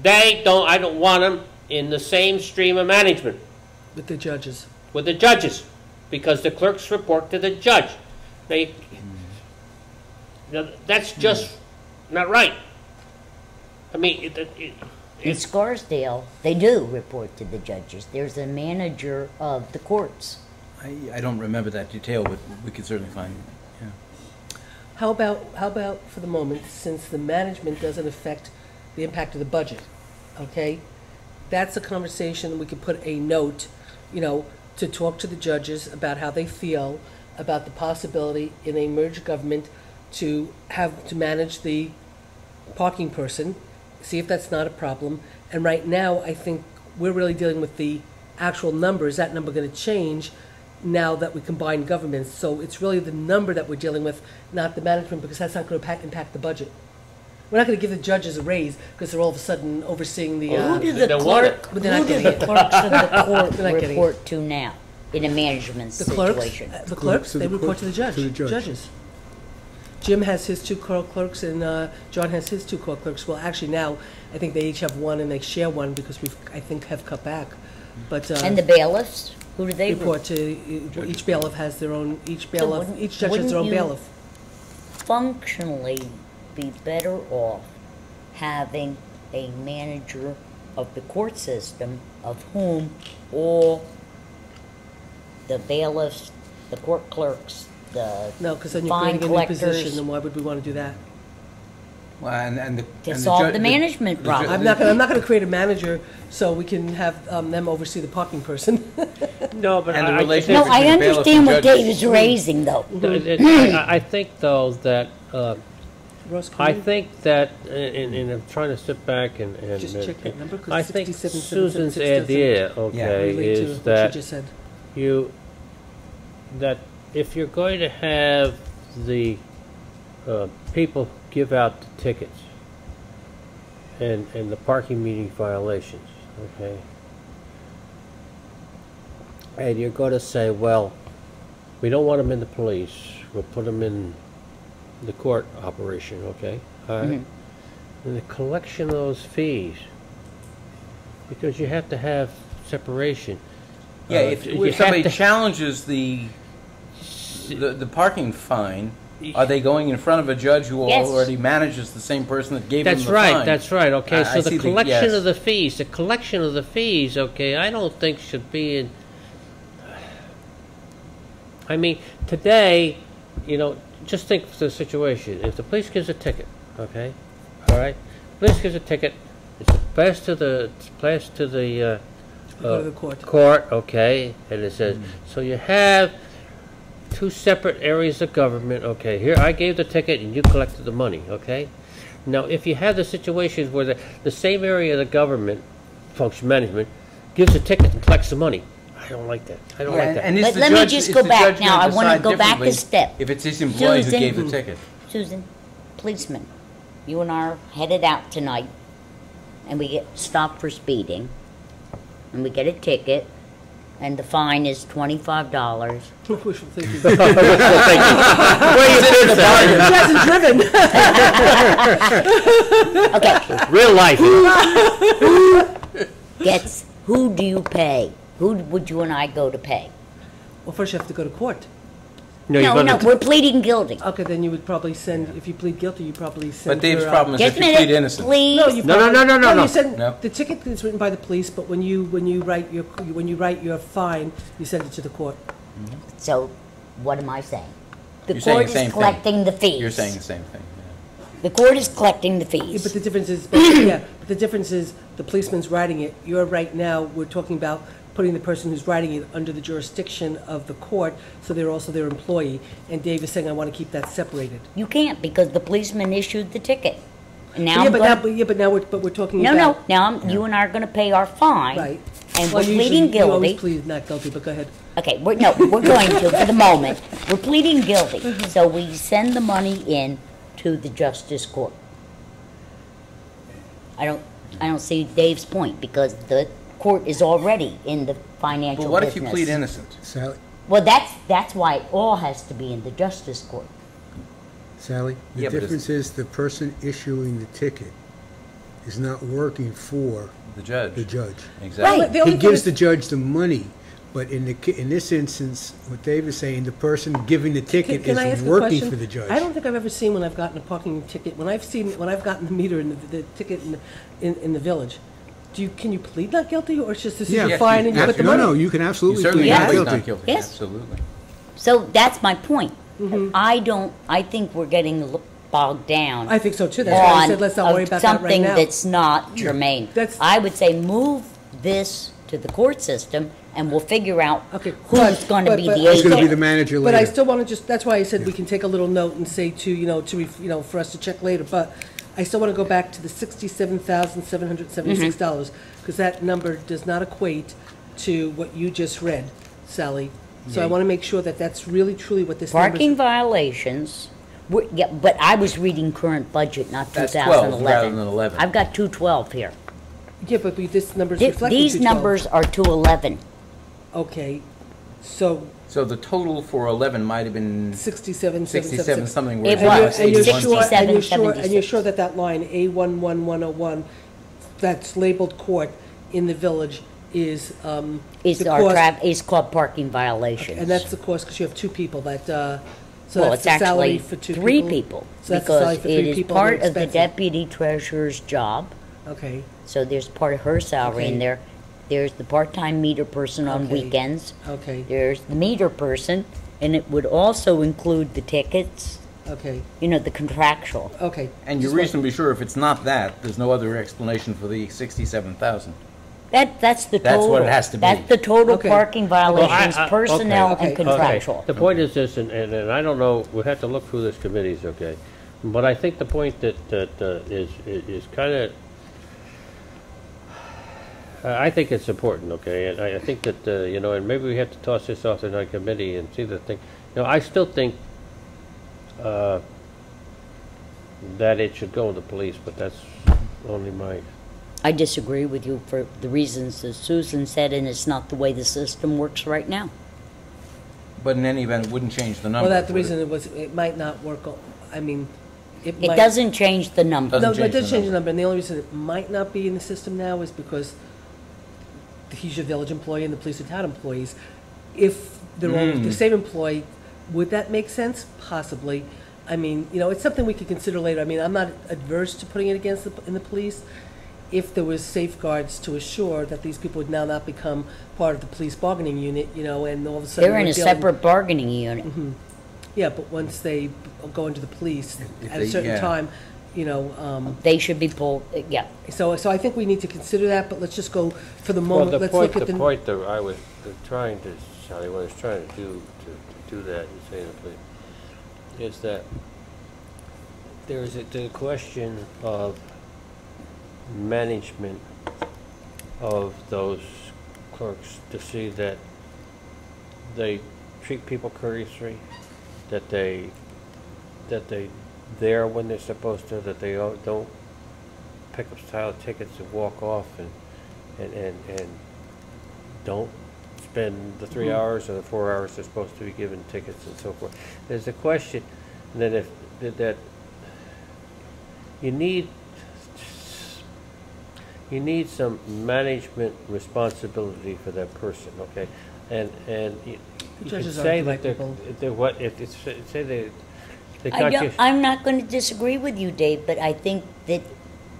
I don't want them in the same stream of management With the judges. with the judges, because the clerks report to the judge. Now, that's just not right. I mean, in Scarsdale, they do report to the judges. There's a manager of the courts. I don't remember that detail, but we could certainly find it. Yeah. How about for the moment, since the management doesn't affect the impact of the budget, okay? That's a conversation, we could put a note, to talk to the judges about how they feel about the possibility in a merged government to manage the parking person, see if that's not a problem. And right now, I think we're really dealing with the actual number. Is that number gonna change now that we combine governments? So it's really the number that we're dealing with, not the management, because that's not gonna impact the budget. We're not gonna give the judges a raise because they're all of a sudden overseeing the, Who do the they want it. clerk, But they're not who do getting the it. clerks of the court They're not getting it. report to now in a management the clerks, situation? the clerks, to they the report court- to the judge, to the judge. judges. Jim has his two court clerks and John has his two court clerks. Well, actually now, I think they each have one and they share one because I think, have cut back. But And the bailiffs, who do they report to, each bailiff has their own, each judge wouldn't- has their own wouldn't you- bailiff. functionally be better off having a manager of the court system of whom all the bailiffs, the court clerks, the No, because then you're fine creating a new position, collectors and why would we want to do that? Well, and the to and solve ju- the management the- problem. I'm not gonna create a manager so we can have them oversee the parking person. no, but And the I relationship No, think, I between bailiff understand and what judges. Dave is raising, though. I think though that Ross, can I you think that, and I'm trying to sit back and just check that number? 'Cause I think 67,766 Susan's doesn't idea, okay, relate to is what that she just said. that if you're going to have the people give out the tickets and the parking meeting violations, okay, and you're going to say, well, we don't want them in the police, we'll put them in the court operation, okay? All right? And the collection of those fees, Because you have to have separation. Yeah, if you have somebody to- challenges the parking fine, are they going in front of a judge who Yes. already manages the same person that gave them That's the right, fine? that's right, okay, I so see the collection yes. of the fees, okay, I don't think should be in, I mean, today, you know, just think of the situation, if the police gives a ticket, okay, all right, police gives a ticket, it's passed to the, Go to the court. court, okay, and it says, so you have two separate areas of government, okay, here, I gave the ticket and you collected the money, okay? Now, if you have the situations where the same area of the government, function management, gives a ticket and collects the money, I don't like that, I don't like that. And is But the let me judge- just is go the back judge now. gonna I wanna decide go back a differently step. If it's his employee who Susan. gave the ticket. Susan, policeman, you and I are headed out tonight, and we get stopped for speeding, and we get a ticket, and the fine is $25. Wishful thinking. Where you been, Sally? He hasn't driven. Okay, Real life. who do you pay? Who would you and I go to pay? Well, first you have to go to court. No, we're pleading guilty. Okay, then you would probably send, if you plead guilty, you probably send. But Dave's your, problem is Just if a you plead minute, innocent. please. No, you No, probably, no. You send No. the ticket is written by the police, but when you write your fine, you send it to the court. So, what am I saying? The You're saying court the same is thing. collecting the fees. You're saying the same thing. The court is collecting the Yeah, fees. but the difference is, but the difference is the policeman's writing it. You're right now, we're talking about putting the person who's writing it under the jurisdiction of the court, so they're also their employee. And Dave is saying, I want to keep that separated. You can't, because the policeman issued the ticket. And now Yeah, I'm but gonna- now we're talking No, about. you and I are gonna pay our fine. Right. And Well, we're usually pleading You always guilty. plead not guilty, but go ahead. Okay, we're going to, for the moment. We're pleading guilty, so we send the money in to the justice court. I don't see Dave's point, because the court is already in the financial But what business. if you plead innocent? Sally, Well, that's why it all has to be in the justice court. Sally, the Yeah, but difference is the person issuing the ticket is not working for The judge. the judge. Exactly. Right. The He only gives thing the judge the money, but in this instance, what Dave is saying, the person giving the ticket Can I ask is a working question? for the judge. I don't think I've ever seen when I've gotten a parking ticket, when I've gotten the meter and the ticket in the village. Can you plead not guilty, or it's just this is Yeah. your fine and you put the money? No, you can You absolutely certainly plead Yeah. not can plead guilty. not guilty. Yes. Absolutely. So that's my point. Mm-hmm. I think we're getting bogged down I think so too, that's why I on said let's not worry about that right something now. that's not germane. That's- I would say move this to the court system, and we'll figure out Okay, who's going to but- be but the I Who's going to be agent. the manager But I later? still want to that's why I said we can take a little note and say for us to check later, but I still want to go back to the $67,776, because that number does not equate to what you just read, Sally. So I want to make sure that that's really truly what this number is. Parking violations, yeah, but I was reading current budget, not That's 2011. 12 rather than 11. I've got 212 here. Yeah, but this number's reflecting These 212. numbers are 211. Okay, so So the total for 11 might have been 67, 67 something. It whereas was. the And last you're one- sure, and you're 67, sure that that line, A11101, that's labeled court in the village is, Is the our cost- is called parking violations. and that's the cost, because you have two people that, so Well, that's it's the salary actually for two people? 3 people, So that's the salary because for it 3 is people and part they're of the expensive. deputy treasurer's job. Okay, So there's part of her salary in Okay. there. There's the part-time meter person on Okay. weekends. okay, There's the meter person, and it would also include the tickets, okay, the contractual. okay. And you're Just want- reasonably sure if it's not that, there's no other explanation for the 67,000. That's the That's total. what it has to be. That's the total Okay. parking violations, okay, personnel okay, and okay. contractual. The point is this, and I don't know, we'll have to look through this committees, okay? But I think the point that is kind of, I think it's important, okay? And I think that, and maybe we have to toss this off to our committee and see the thing. I still think that it should go to the police, but that's only my, I disagree with you for the reasons that Susan said, and it's not the way the system works right now. But in any event, it wouldn't change the number. Well, that's the would it? reason it might not work, I mean, it It might. doesn't change the number. Doesn't No, it change does the change the number. number, and the only reason it might not be in the system now is because he's your village employee and the police are town employees. If they're all the same employee, would that make sense? Possibly. I mean, it's something we could consider later. I mean, I'm not adverse to putting it in the police if there was safeguards to assure that these people would now not become part of the police bargaining unit, and all of a sudden They're in we're a dealing- separate bargaining unit. Yeah, but once they go into the police If at a they- certain yeah. time, They should be pulled, yeah. so I think we need to consider that, but let's just go for the Well, moment, the let's point, look at the point that I was trying to, Charlie, what I was trying to do that, you say that, please, is that there's the question of management of those clerks to see that they treat people courteously, that they there when they're supposed to, that they don't pick up style tickets and walk off and don't spend the 3 hours or the 4 hours they're supposed to be given tickets and so forth. There's a question that that you need some management responsibility for that person, okay? And you could judges say aren't that like they're what if it's say they can't I'm not going to disagree with you, Dave, but I think that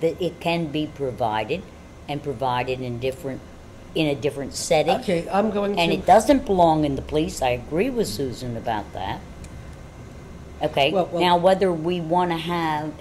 it can be provided and provided in a different setting. Okay, I'm going And to, it doesn't belong in the police. I agree with Susan about that. Okay, Well- now whether we want to have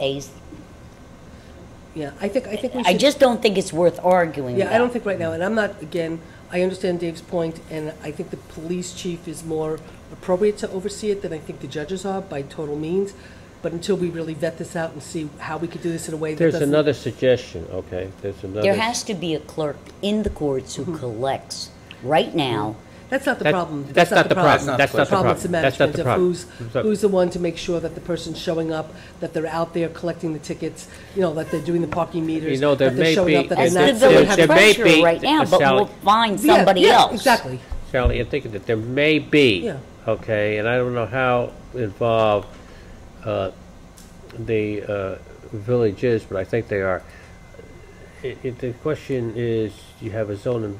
yeah, I think we should. I just don't think it's worth arguing Yeah, about. I don't think right now, and I'm not, again, I understand Dave's point, and I think the police chief is more appropriate to oversee it than I think the judges are, by total means. But until we really vet this out and see how we could do this in a way that There's doesn't... another suggestion, okay? There's another. There has to be a clerk in the courts who collects right now. That's not the That- problem. That's not the problem. not That's the not the problem. It's the problem. That's not management the of problem. who's the one to make sure that the person's showing up, that they're out there collecting the tickets, that they're doing the parking meters, There that they're may showing be. up, that That's they're the not... village there may treasurer be, right now, but Sally, we'll find Yeah, somebody yeah, else. Exactly. Sally, I'm thinking that there may be, Yeah. okay, and I don't know how involved the village is, but I think they are. The question is, you have a zoning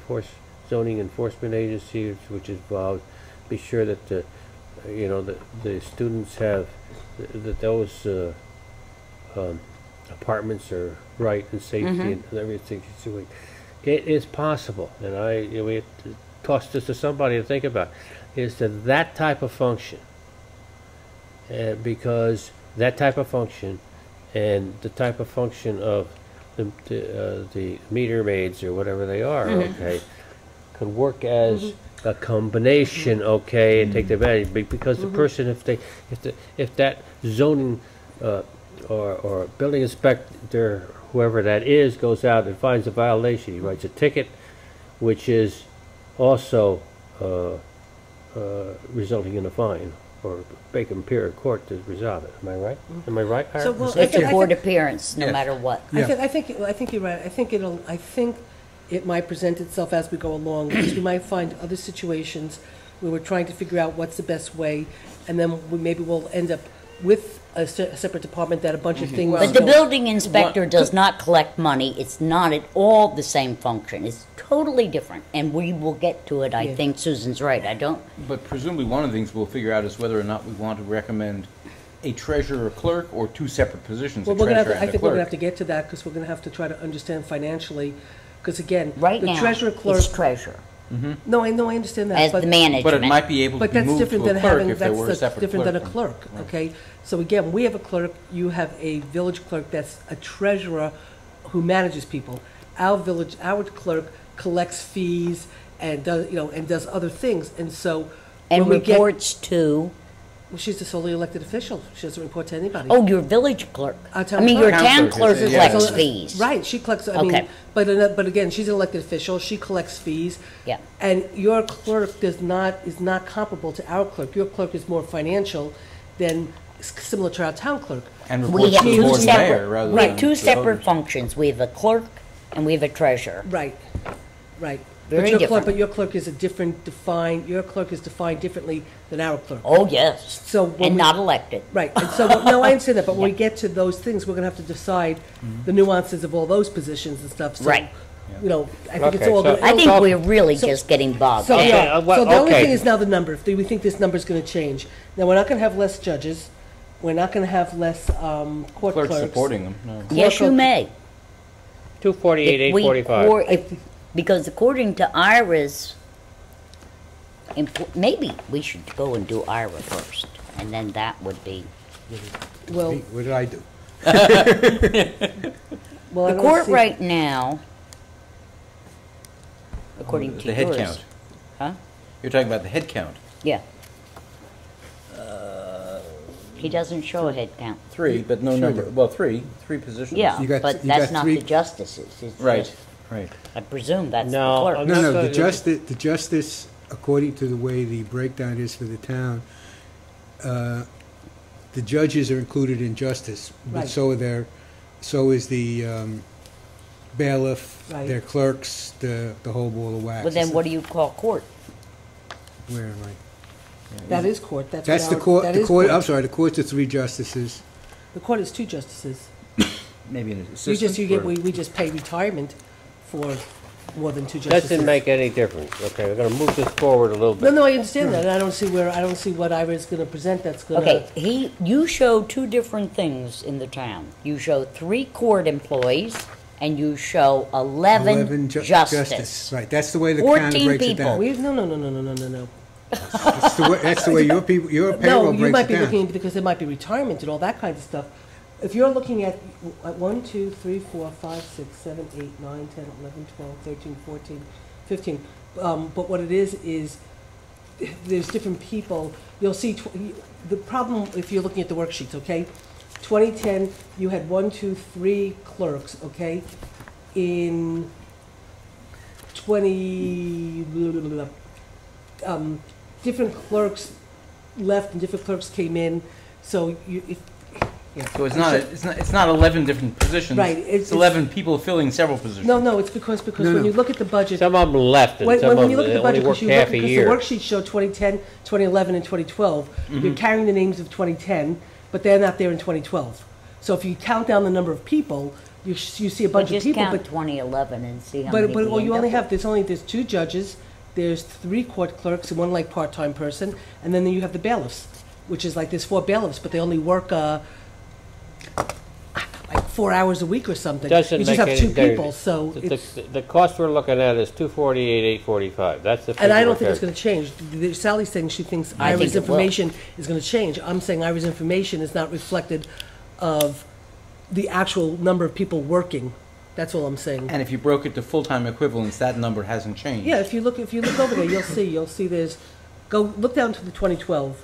enforcement agency which is involved. Be sure that the students have that those apartments are right and safety and everything she's doing. It is possible, and we tossed this to somebody to think about, is that type of function, because that type of function and the type of function of the meter maids or whatever they are, okay, can work as a combination, okay, and take advantage, because the person, if that zoning or building inspector, whoever that is, goes out and finds a violation, he writes a ticket, which is also resulting in a fine, or make him appear in court to resolve it. Am I right? Am I right, Ira? So, well, It's a I court think- appearance, no Yes. matter what. I think you're right. I think it might present itself as we go along, because we might find other situations where we're trying to figure out what's the best way, and then maybe we'll end up with a separate department that a bunch of things. But the don't- building inspector does not collect money. It's not at all the same function. It's totally different, and we will get to it. I Yeah. think Susan's right. I don't. But presumably, one of the things we'll figure out is whether or not we want to recommend a treasurer clerk or two separate positions, Well, a we're gonna have treasurer to, I and a think we're gonna have clerk. to get to that, because we're gonna have to try to understand financially, because again, Right the now, treasurer clerk. it's treasurer No, I understand that, as but. the management. But it might be able to But be that's moved different to a than clerk having, if there were a that's separate different than a clerk. clerk, okay? So again, we have a clerk, you have a village clerk that's a treasurer who manages people. Our clerk collects fees and does other things, and so. and when we get- reports to. Well, she's a solely elected official, she doesn't report to anybody. Oh, your village clerk. Our town I mean, your clerk. town Counselor, clerk yeah. collects So, fees. Right, she collects, Okay. but again, she's an elected official, she collects fees. Yeah. And your clerk is not comparable to our clerk. Your clerk is more financial than, similar to our town clerk. And We reports have to the two board mayor separate. rather We than have two the separate voters. functions. We have a clerk and we have a treasurer. Right, right. Very But different. your clerk is your clerk is defined differently than our clerk. Oh yes, So when and we- not elected. Right, and so, no, I understand that, but when we get to those things, we're gonna have to decide the nuances of all those positions and stuff. So Right. you know, I think it's Okay, all. so- the- I think So- we're really so- just getting bogged So, down. Okay, yeah, well, so the only okay. thing is now the number. If we think this number's gonna change. Now, we're not gonna have less judges. We're not gonna have less, court Clerks clerks. supporting them, no. Yes, you may. 248, If we 845. pour- Because according to Ira's, maybe we should go and do Ira first, and then that would be. Well, What did I do? well, I The don't court see- right now, according to The head yours. count. Huh? You're talking about the head count. Yeah. He doesn't show a head count. 3, but no Sure number, do. well, three positions. Yeah, You got- but you that's got not three- the justices. It's Right, just- right. I presume that's the No, clerk. I'm No, not no, gonna- the justice, according to the way the breakdown is for the town, the judges are included in justice, but Right. so is the bailiff, Right. their clerks, the whole ball of wax. Well, then what do you call court? Where am I? That is court. That's That's what the our- court, that the is court, I'm sorry, the court's are 3 justices. The court is 2 justices. Maybe an You assistant. just, you get, or- we just pay retirement for more than 2 justices. Doesn't make any difference. Okay, we're gonna move this forward a little No, bit. no, I understand that, and I don't see what Ira is gonna present that's gonna. Okay, you show two different things in the town. You show 3 court employees, and you show 11 justice. Right, that's the way the 14 county breaks it people. down. No. That's the way your people, your No, payroll you breaks might it be down. looking, because there might be retirement and all that kind of stuff. If you're looking at 1, 2, 3, 4, 5, 6, 7, 8, 9, 10, 11, 12, 13, 14, 15. But what it is there's different people. You'll see, the problem, if you're looking at the worksheets, okay? 2010, you had 1, 2, 3 clerks, okay? In 20, different clerks left and different clerks came in, so So it's not 11 different positions. Right, It's 11 people filling several positions. No, it's because No, when no. you look at the budget, Some of them left, and when some of you them look at they the only budget, worked because half a the year. worksheets show 2010, 2011, and 2012, you're carrying the names of 2010, but they're not there in 2012. So if you count down the number of people, you see a But bunch of just people, count but 2011 and see how many But we well, you end only up have, there's 2 judges, there's 3 court clerks, and 1 like part-time person, and then you have the bailiffs, which is like, there's 4 bailiffs, but they only work, like 4 hours a week or something. Doesn't You just make have any 2 difference. people, so The- it's, The cost we're looking at is 248, 845. That's the figure. and I don't we're think it's getting. gonna change. Sally's saying she thinks I think Ira's it will. information is gonna change. I'm saying Ira's information is not reflected of the actual number of people working. That's all I'm saying. And if you broke it to full-time equivalents, that number hasn't changed. Yeah, if you look over there, you'll see there's, look down to the 2012.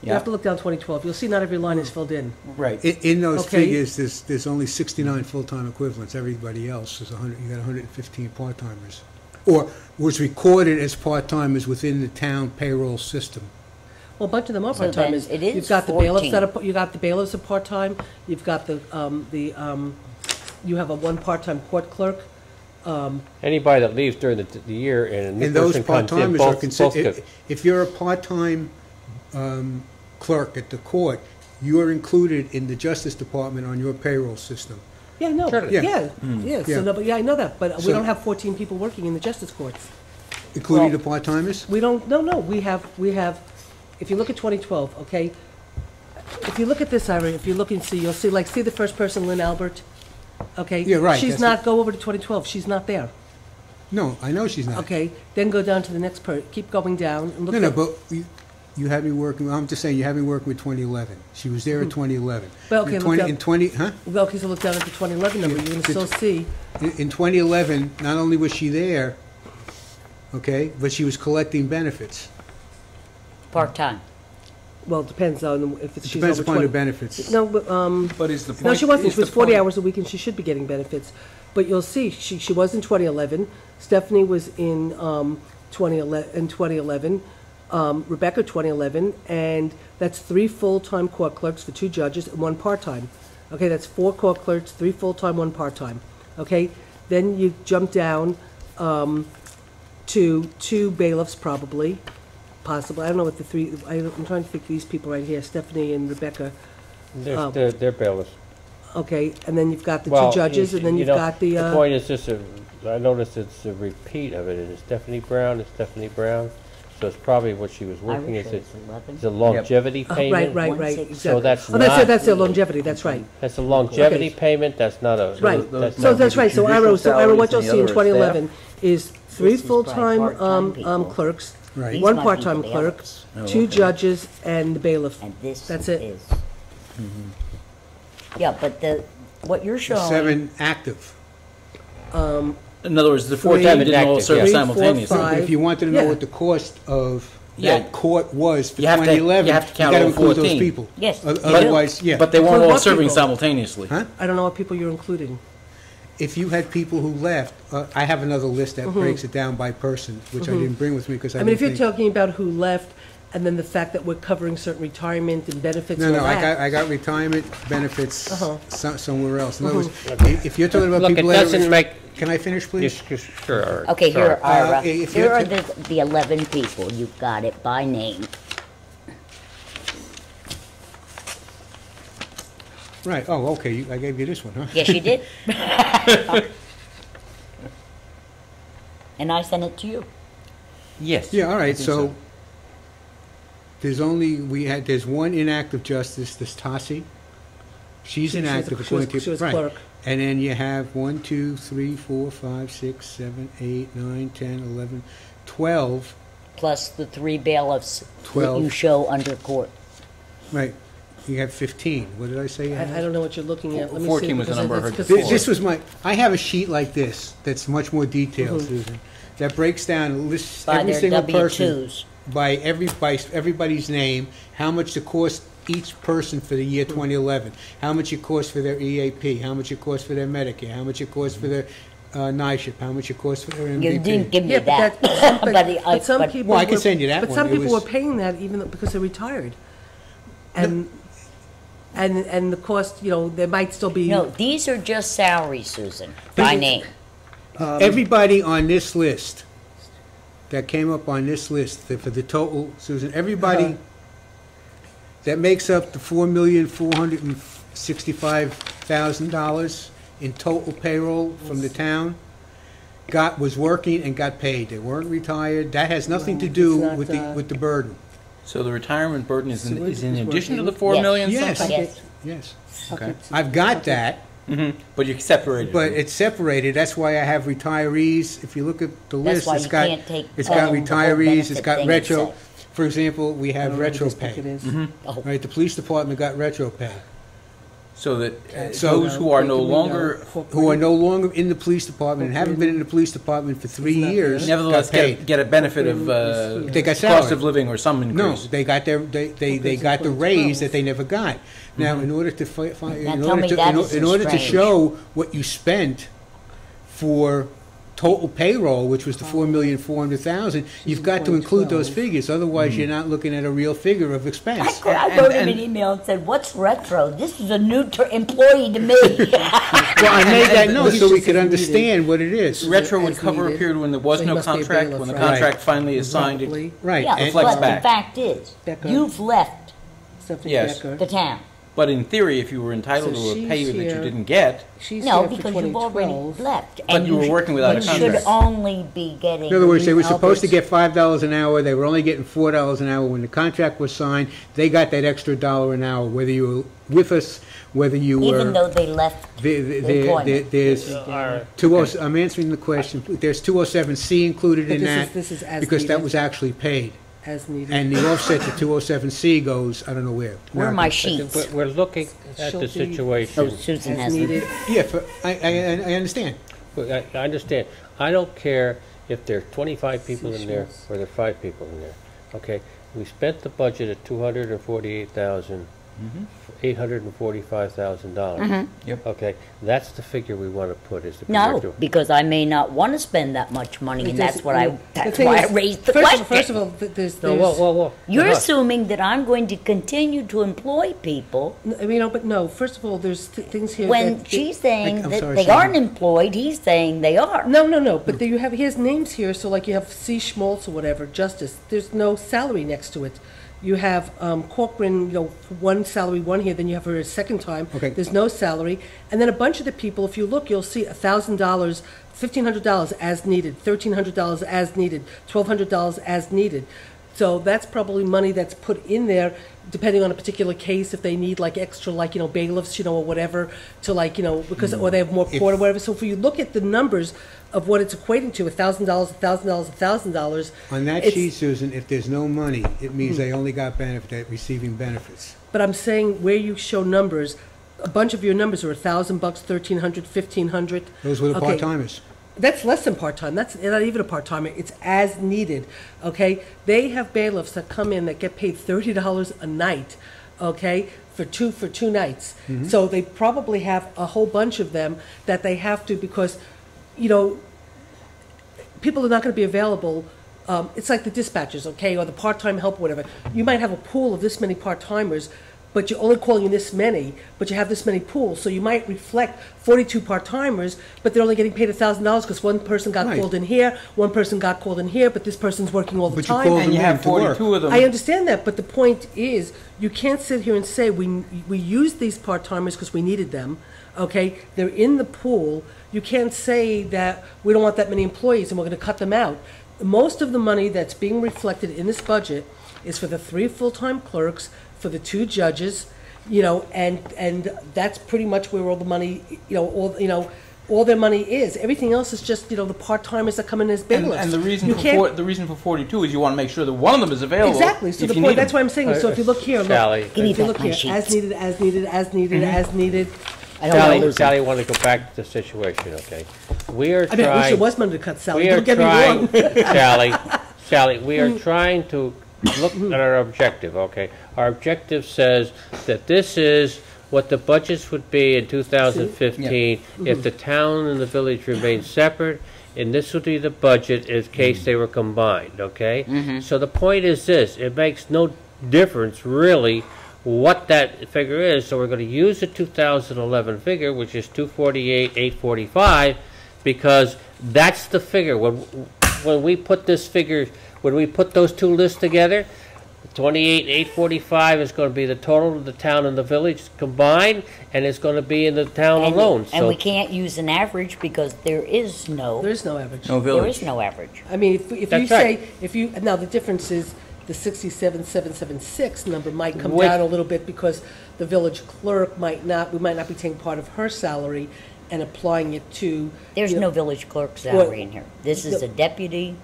You Yeah. have to look down 2012. You'll see not every line is filled in. Right. In those Okay. figures, there's only 69 full-time equivalents. Everybody else is 100, you got 115 part-timers. Or was recorded as part-timers within the town payroll system. Well, a bunch of them are So then part-timers. it is You've got the bailiffs 14. you got the bailiffs are part-time, you've got you have a 1 part-time court clerk. Anybody that leaves during the year and a new And those person comes in, part-timers are both considered, if you're a part-time clerk at the court, you are included in the Justice Department on your payroll system. Yeah, no, Sure. yeah, Yeah. yeah, Yeah. so, no, but yeah, I know that, but we So- don't have 14 people working in the justice courts. Including Well- the part-timers? We don't, no, we have, if you look at 2012, okay? If you look at this, Ira, if you look and see, you'll see, see the first person, Lynn Albert, okay? Yeah, right, She's that's not, go over to 2012, she's not there, No, I know she's not. okay? Then go down to the next keep going down and look No, at. but you have me working, I'm just saying, you have me working with 2011. She was there in 2011. Well, okay, In look down- In 20, huh? Well, okay, so look down at the 2011 number, you're gonna still see, In 2011, not only was she there, okay, but she was collecting benefits. part-time. well, it depends on if she's Depends over upon her 20. benefits. No, but, But is the point... no, she wasn't, is she was the 40 point- hours a week and she should be getting benefits. But you'll see, she was in 2011, Stephanie was in 2011, Rebecca 2011, and that's 3 full-time court clerks for 2 judges and 1 part-time. Okay, that's 4 court clerks, 3 full-time, 1 part-time. Okay, then you jump down to 2 bailiffs probably, possibly. I don't know what the 3, I'm trying to think these people right here, Stephanie and Rebecca. They're bailiffs. Okay, and then you've got the Well, two judges, and then you you've know, got the, The point is just, I noticed it's a repeat of it. It's Stephanie Brown, so it's probably what she was working, Irish it's is 11. a longevity oh, payment. right, 160. So exactly. that's Oh, that's it, not, that's their longevity, that's right. that's a longevity Okay. payment, that's not a. Right. that's So not- that's right, so judicial Ira, what salaries you'll and the see in other are 2011 is three This is probably full-time part-time people. clerks, Right. These one might be part-time the clerk, bailiffs. Oh, two okay. judges, and the bailiff. And this That's it. is. Yeah, but what you're showing. 7 active. In other words, the 14 Seven didn't all active, serve yeah. 3, 4, simultaneously. 5. If you wanted to know Yeah. what the cost of Yeah. that court was for You have to- 2011, you have to count gotta all include those 14. people. Yes, you do. Otherwise, yeah. But they weren't Include all what serving people? simultaneously. Huh? I don't know what people you're including. If you had people who left, I have another list that breaks it down by person, which I didn't bring with me because I I mean, if didn't you're think. talking about who left, and then the fact that we're covering certain retirement and benefits No, and no, all that. I got retirement benefits Uh-huh. somewhere else. In other words, if you're talking about Look, it people doesn't that. make, Can I finish, please? sure, all right. Okay, here, Sorry. Ira. if Here you're are to- the 11 people. You've got it by name. Right, oh, okay, I gave you this one, huh? Yes, you did. And I sent it to you. Yes. Yeah, all I right, think so there's one inactive justice, this Tassi. She's inactive according to. She was right. clerk. And then you have 1, 2, 3, 4, 5, 6, 7, 8, 9, 10, 11, 12. Plus the 3 bailiffs that 12. you show under court. Right, you have 15. What did I say? you I had? don't know what you're looking at. Let me see, 14 was the because number I it's heard before. before. This was I have a sheet like this that's much more detailed, Mm-hmm. Susan, that breaks down, lists By every their single person W-2s. by everybody's name, how much it cost each person for the year 2011, how much it cost for their EAP, how much it cost for their Medicare, how much it cost for their NISHIP, how much it cost for their MVP. You didn't give me Yeah, that. but some but people. Well, I can were- send you that But one. some It people were was- paying that even because they're retired. And the cost, there might still be. No, these are just salaries, Susan, by name. Everybody on this list that came up on this list for the total, Susan, everybody that makes up the $4,465,000 in total payroll from the town was working and got paid. They weren't retired. That has nothing to do It's not, with the burden. So the retirement burden is in Sewage in is addition to working. the 4 Yes. million Yes. something? Yes. Yes, Okay. I've got that. But you separated But them. it's separated, that's why I have retirees, if you look at the That's list, why it's you got, can't take it's all got the whole retirees, it's benefit got thing retro. and For example, we I have don't know what retro this book it pay, is. Oh, right, the police department got retro pay, So that So- those who are no They can read longer, who are no longer in the police department, and haven't been in the police department for 3 It's not years, there. nevertheless got paid. get a benefit of They got cost salary. of living or some No, increase. they got they Okay, so got the 2012. raise that they never got. Now, in order to, Now tell me that isn't in order to strange. show what you spent for total payroll, which was the 4,400,000, you've got to include those 2012. figures, otherwise you're not looking at a real figure of I, expense. I wrote him an email and said, "What's retro? This is a new employee to me." Well, I made that note He's so we just could needed. understand what it is. Retro would As cover a needed. period when there was So he no must be a contract. bailiff, When the right? contract finally is signed, it Probably. Right. Yeah, and- Reflects but back. the fact is, Becker. you've left Stephanie Yes. Becker. the town. But in theory, if you were entitled So to a pay she's that you here. didn't get, She's No, here for because you've already 2012. left. But you were working without a you contract. should only be getting. In other words, they were supposed to Albert's. get $5 an hour, they were only getting $4 an hour. When the contract was signed, they got that extra dollar an hour, whether you were with us, whether you were. even though they left employment. There's Alright. I'm answering the question. There's 207C included But in that. this is as because that needed. was actually paid. As needed. And the offset to 207C goes, I don't know where. Where are my We're- sheets? We're looking at the Shelby. Oh, situation. Susan As has them. needed. Yeah, I understand. I understand. I don't care if there are 25 people in there or there are 5 people in there. Okay, we spent the budget at $248,845,000. Yep. Okay, that's the figure we want to put as the No, projected. because I may not want to spend that much money, and that's what The that's thing why I is, raised the first question. First of all, there's. No, whoa. You're Uh-huh. assuming that I'm going to continue to employ people But no, first of all, there's things here when that. she's saying I'm that sorry, they Susan. aren't employed. He's saying they are. No, but there you have, he has names here, so like you have C. Schmaltz or whatever, Justice, there's no salary next to it. You have Corcoran, for one salary, one here, then you have her a second time. Okay. There's no salary. And then a bunch of the people, if you look, you'll see $1,000, $1,500 as needed, $1,300 as needed, $1,200 as needed. So that's probably money that's put in there, depending on a particular case, if they need like extra, like, bailiffs, or whatever, to like, because, or they have more court or whatever. So if you look at the numbers of what it's equating to, $1,000, $1,000, $1,000. On that it's- sheet, Susan, if there's no money, it means they only got benefit, receiving benefits. But I'm saying where you show numbers, a bunch of your numbers are $1,000, $1,300, $1,500. Those were the Okay. part-timers. That's less than part-time. That's not even a part-timer. It's as needed, okay? They have bailiffs that come in that get paid $30 a night, okay, for two nights. So they probably have a whole bunch of them that they have to, because, people are not going to be available. It's like the dispatchers, okay, or the part-time help, whatever. You might have a pool of this many part-timers, but you're only calling in this many, but you have this many pools. So you might reflect 42 part-timers, but they're only getting paid $1,000 because one person got Right. called in here, one person got called in here, but this person's working all the But you time. called And you them have in to work. 42 of them. I understand that, but the point is, you can't sit here and say, we used these part-timers because we needed them, okay? They're in the pool. You can't say that we don't want that many employees and we're going to cut them out. Most of the money that's being reflected in this budget is for the 3 full-time clerks, for the 2 judges, and that's pretty much where all the money, all their money is. Everything else is just, the part-timers that come in as bailiffs. And the reason You for can't- the reason for 42 is you want to make sure that one of them is available. Exactly. So if the you point, need that's them. why I'm saying, so if you look here, Sally. look, Give me if you back look my here, as sheets. needed, as needed, as needed, as needed. I don't want to lose Sally, want to go back to the situation, okay? We are I mean, I wish it trying, was money to cut Sally, we are don't get me trying, wrong. Sally, we are trying to look at our objective, okay? Our objective says that this is what the budgets would be in 2015 if the town and the village remained separate, and this would be the budget in case they were combined, okay? So the point is this, it makes no difference really what that figure is, so we're going to use the 2011 figure, which is 248,845, because that's the figure. When we put this figure, when we put those two lists together, 28,845 is going to be the total of the town and the village combined, and it's going to be in the town And- alone. And we can't use an average because there is no There's no average. No there village. is no average. I mean, if you That's say, right. now the difference is the 67,776 number might come Which- down a little bit because the village clerk we might not be taking part of her salary and applying it to. There's no village clerk salary in here. This is a deputy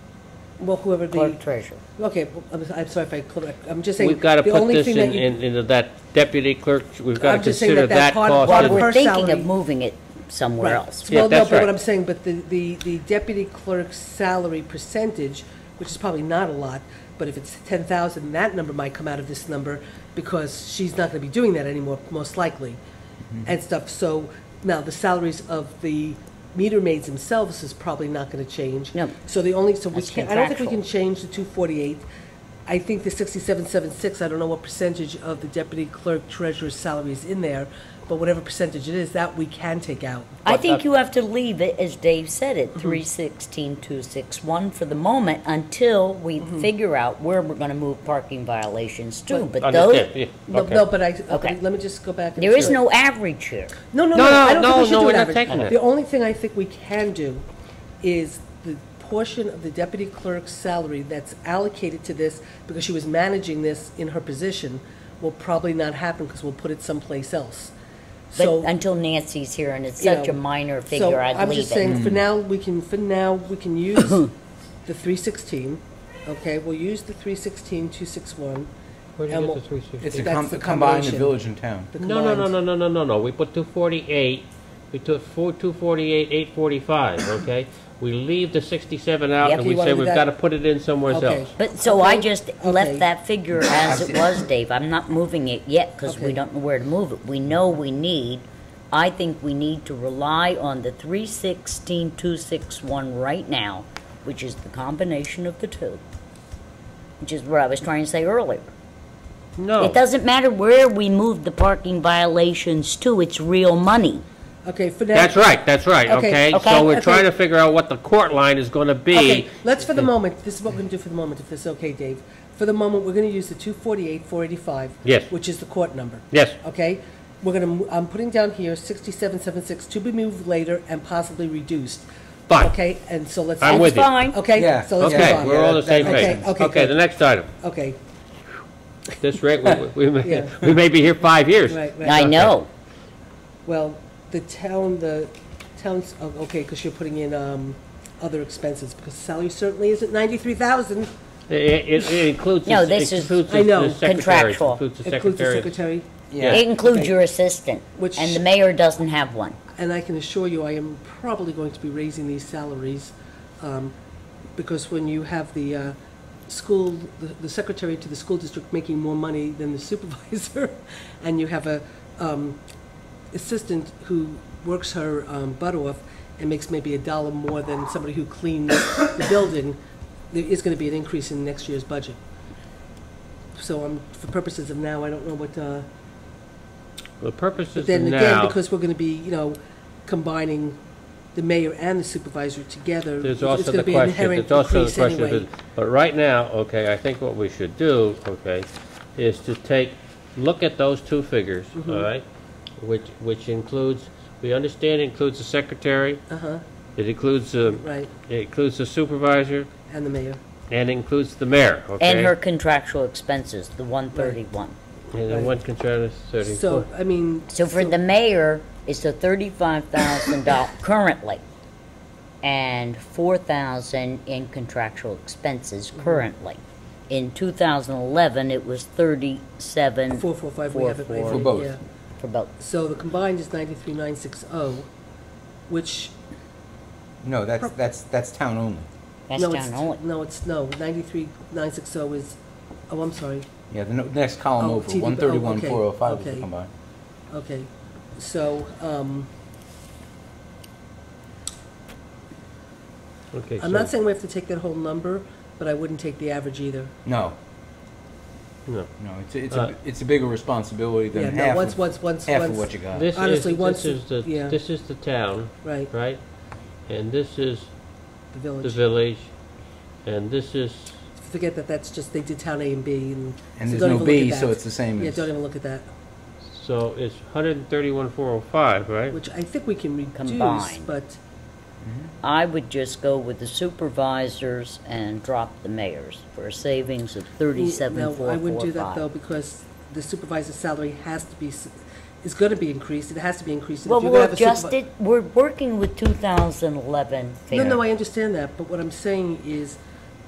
Well, whoever clerk the, treasurer. okay, well, I'm sorry if I, I'm just saying. We've got to the put only this thing that you- into that deputy clerk, we've got I'm to just saying consider that that part of- cost. part Well, of in- her we're thinking salary- of moving it somewhere else. Yeah, Well, no, that's but what right. I'm saying, but the deputy clerk's salary percentage, which is probably not a lot, but if it's 10,000, that number might come out of this number because she's not going to be doing that anymore, most likely, and stuff. So now the salaries of the meter maids themselves is probably not going to change. No. So we That's can't, I don't think we contractual. can change the 248. I think the 6776, I don't know what percentage of the deputy clerk treasurer's salary is in there, but whatever percentage it is, that we can take out. I think you have to leave it, as Dave said it, 316,261 for the moment until we figure out where we're going to move parking violations to. But Understand, those, yeah, No, okay. no, but Okay. let me just go back and there is say- no average here. No, No, I don't think we should no, do we're an not average. taking it. The only thing I think we can do is the portion of the deputy clerk's salary that's allocated to this, because she was managing this in her position, will probably not happen because we'll put it someplace else. But So, until Nancy's here and it's you such a know, minor so figure, I'd I'm leave just it. saying, for now, we can use the 316, okay? We'll use the 316,261. Where'd you and get we'll- the 360? It's a That's the combine the combination. village and town. The No, no, no, combined. no, we put 248, we took 248,845, okay? We leave the 67 out, Yep. and You we wanna say do we've that? got to put it in somewhere Okay. else. But, so I Okay, just okay. left that figure as it was, Dave. I'm not moving it yet because we Okay. don't know where to move it. We know we need, I think we need to rely on the 316,261 right now, which is the combination of the two, which is what I was trying to say earlier. No. It doesn't matter where we move the parking violations to, it's real money. Okay, for now. That's right, Okay, okay? okay, So we're okay. trying to figure out what the court line is going to be. Okay, let's for the moment, this is what we're going to do for the moment, if this is okay, Dave. For the moment, we're gonna use the 248,485. Yes. Which is the court number, Yes, okay? We're gonna, I'm putting down here 6776 to be moved later and possibly reduced. fine. Okay, and so let's. I'm with you. That's fine. Okay, Yeah. so let's Okay, move on. we're all on the same Okay, page. okay, Okay, good. the next item. Okay, At this rate, we Yeah. may be here 5 years. right, right. I know. Well, the town's, oh, okay, because you're putting in, other expenses, because salary certainly isn't 93,000. It includes. No, the- this it is- includes I know. the secretary. Contractual. Includes the Includes the secretary. secretary, Yeah. It includes Okay. your assistant, Which- and the mayor doesn't have one. and I can assure you, I am probably going to be raising these salaries, because when you have the the secretary to the school district making more money than the supervisor, and you have a assistant who works her butt off and makes maybe $1 more than somebody who cleans the building, there is going to be an increase in next year's budget. So for purposes of now, I don't know what, The purposes but then again, now, because we're going to be, combining the mayor and the supervisor together, there's it's also going the to be an question, inherent there's also the increase question, anyway. but right now, okay, I think what we should do, okay, is to look at those two figures, Mm-hmm. all right? Which includes, we understand it includes the secretary, Uh-huh, it includes, right, it includes the supervisor, and the mayor. and includes the mayor, okay? And her contractual expenses, the 131. And then one contract is 34. So, I mean. So for the mayor, it's the $35,000 currently, and $4,000 in contractual expenses currently. In 2011, it was 37 445, we have it right For here, both. yeah. for both. So the combined is 93,960, which. No, that's town only. That's no, down only. No, 93,960 is, oh, I'm sorry, Yeah, the next column Oh, over, TDP, 131, okay, 405 is okay. the combined. okay. So, Okay, I'm not saying we have to take that whole number, but I wouldn't take the average either. No, No. no, Uh, it's a bigger responsibility Yeah, than no, half once, of what you got. Honestly, once This is the, yeah. this is the town, right, right? And this is the the village. village, and this is, Forget that, that's just, they did town A and B, and. And so there's don't no even look at B, that. so it's the same Yeah, as. don't even look at that, so it's 131,405, right? which I think we can reduce, Combined. but, I would just go with the supervisors and drop the mayors for a savings of no, I wouldn't do that though, 37,445. because the supervisor's salary has to be, is gonna be increased, it has to be increased. And Well, if you're gonna we'll have a adjust supervi- it, we're working with 2011 No, figure. no, I understand that, but what I'm saying is,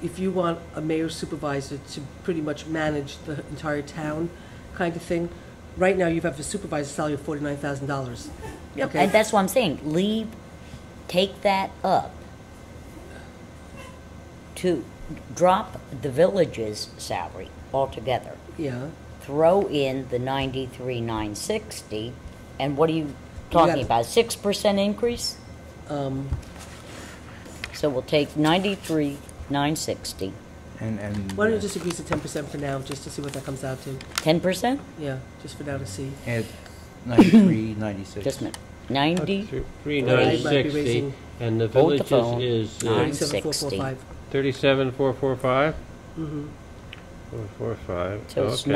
if you want a mayor supervisor to pretty much manage the entire town kind of thing, right now you have a supervisor salary of $49,000. Yep, Okay. and that's what I'm saying, take that up to drop the village's salary altogether. Yeah, Throw in the 93,960, and what are you got talking it. about, 6% increase? So we'll take 93,960, And why don't you just increase it 10% for now, just to see what that comes out to? 10%? Yeah, just for now to see. add 93, 96. Just a minute, 90, 3,960, raising- and the Hold the village's phone. is Nine. 37,445. 37,445? Mm-hmm. 445, so it's okay.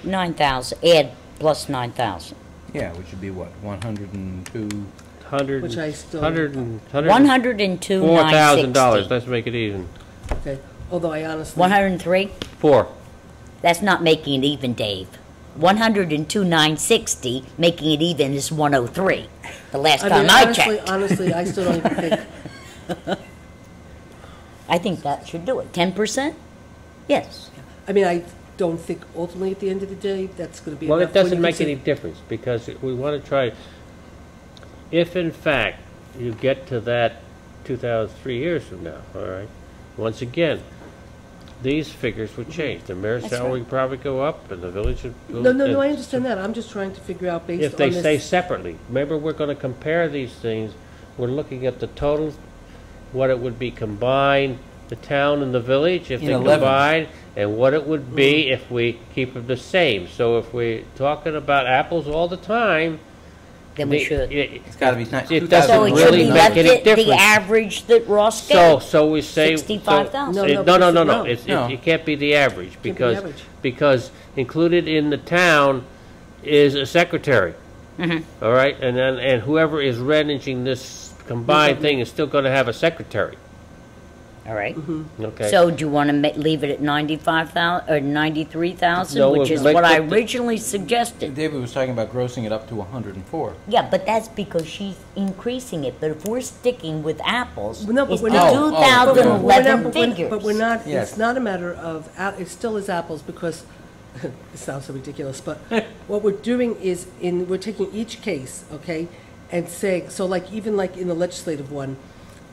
9,000, add plus 9,000. Yeah, which would be what, 102? 100, Which I still- $4,000, $102,960. let's make it even. Okay, although I honestly. 103? 4. That's not making it even, Dave. 102,960, making it even is 103. The last I time mean, I honestly, checked. honestly, I still don't even think, I think that should do it. 10%? Yes. I mean, I don't think ultimately at the end of the day, that's gonna be Well, enough it when doesn't you make consider- any difference, because we want to try, if in fact you get to that 3 years from now, all right, once again, these figures would change. The mayor's That's salary right. would probably go up, and the village would. No, I understand that, I'm just trying to figure out based on this. If they stay separately. Remember, we're going to compare these things. We're looking at the total, what it would be combined, the town and the village, if In they 11. combine, and what it would be if we keep them the same. So if we're talking about apples all the time, Then we should. It's gotta be It 2,000. doesn't So it should really be make left any at the difference. average that Ross So, gave. so we say. 65,000. so- No, No, no, it's, No. it can't be the average, be the because, average. because included in the town is a secretary. All right, and then, and whoever is managing this combined thing is still gonna have a secretary, All right. okay? So do you want to leave it at 95,000 or 93,000, No, which we'll is make what I the- originally suggested? David was talking about grossing it up to 104. Yeah, but that's because she's increasing it. But if we're sticking with apples, No, but it's we're the not. Oh, oh, 2011 but we're- figures. But we're not, Yes. it's not a matter of, it still is apples, because, it sounds so ridiculous, but what we're doing is, we're taking each case, okay, and saying, so like, even like in the legislative one,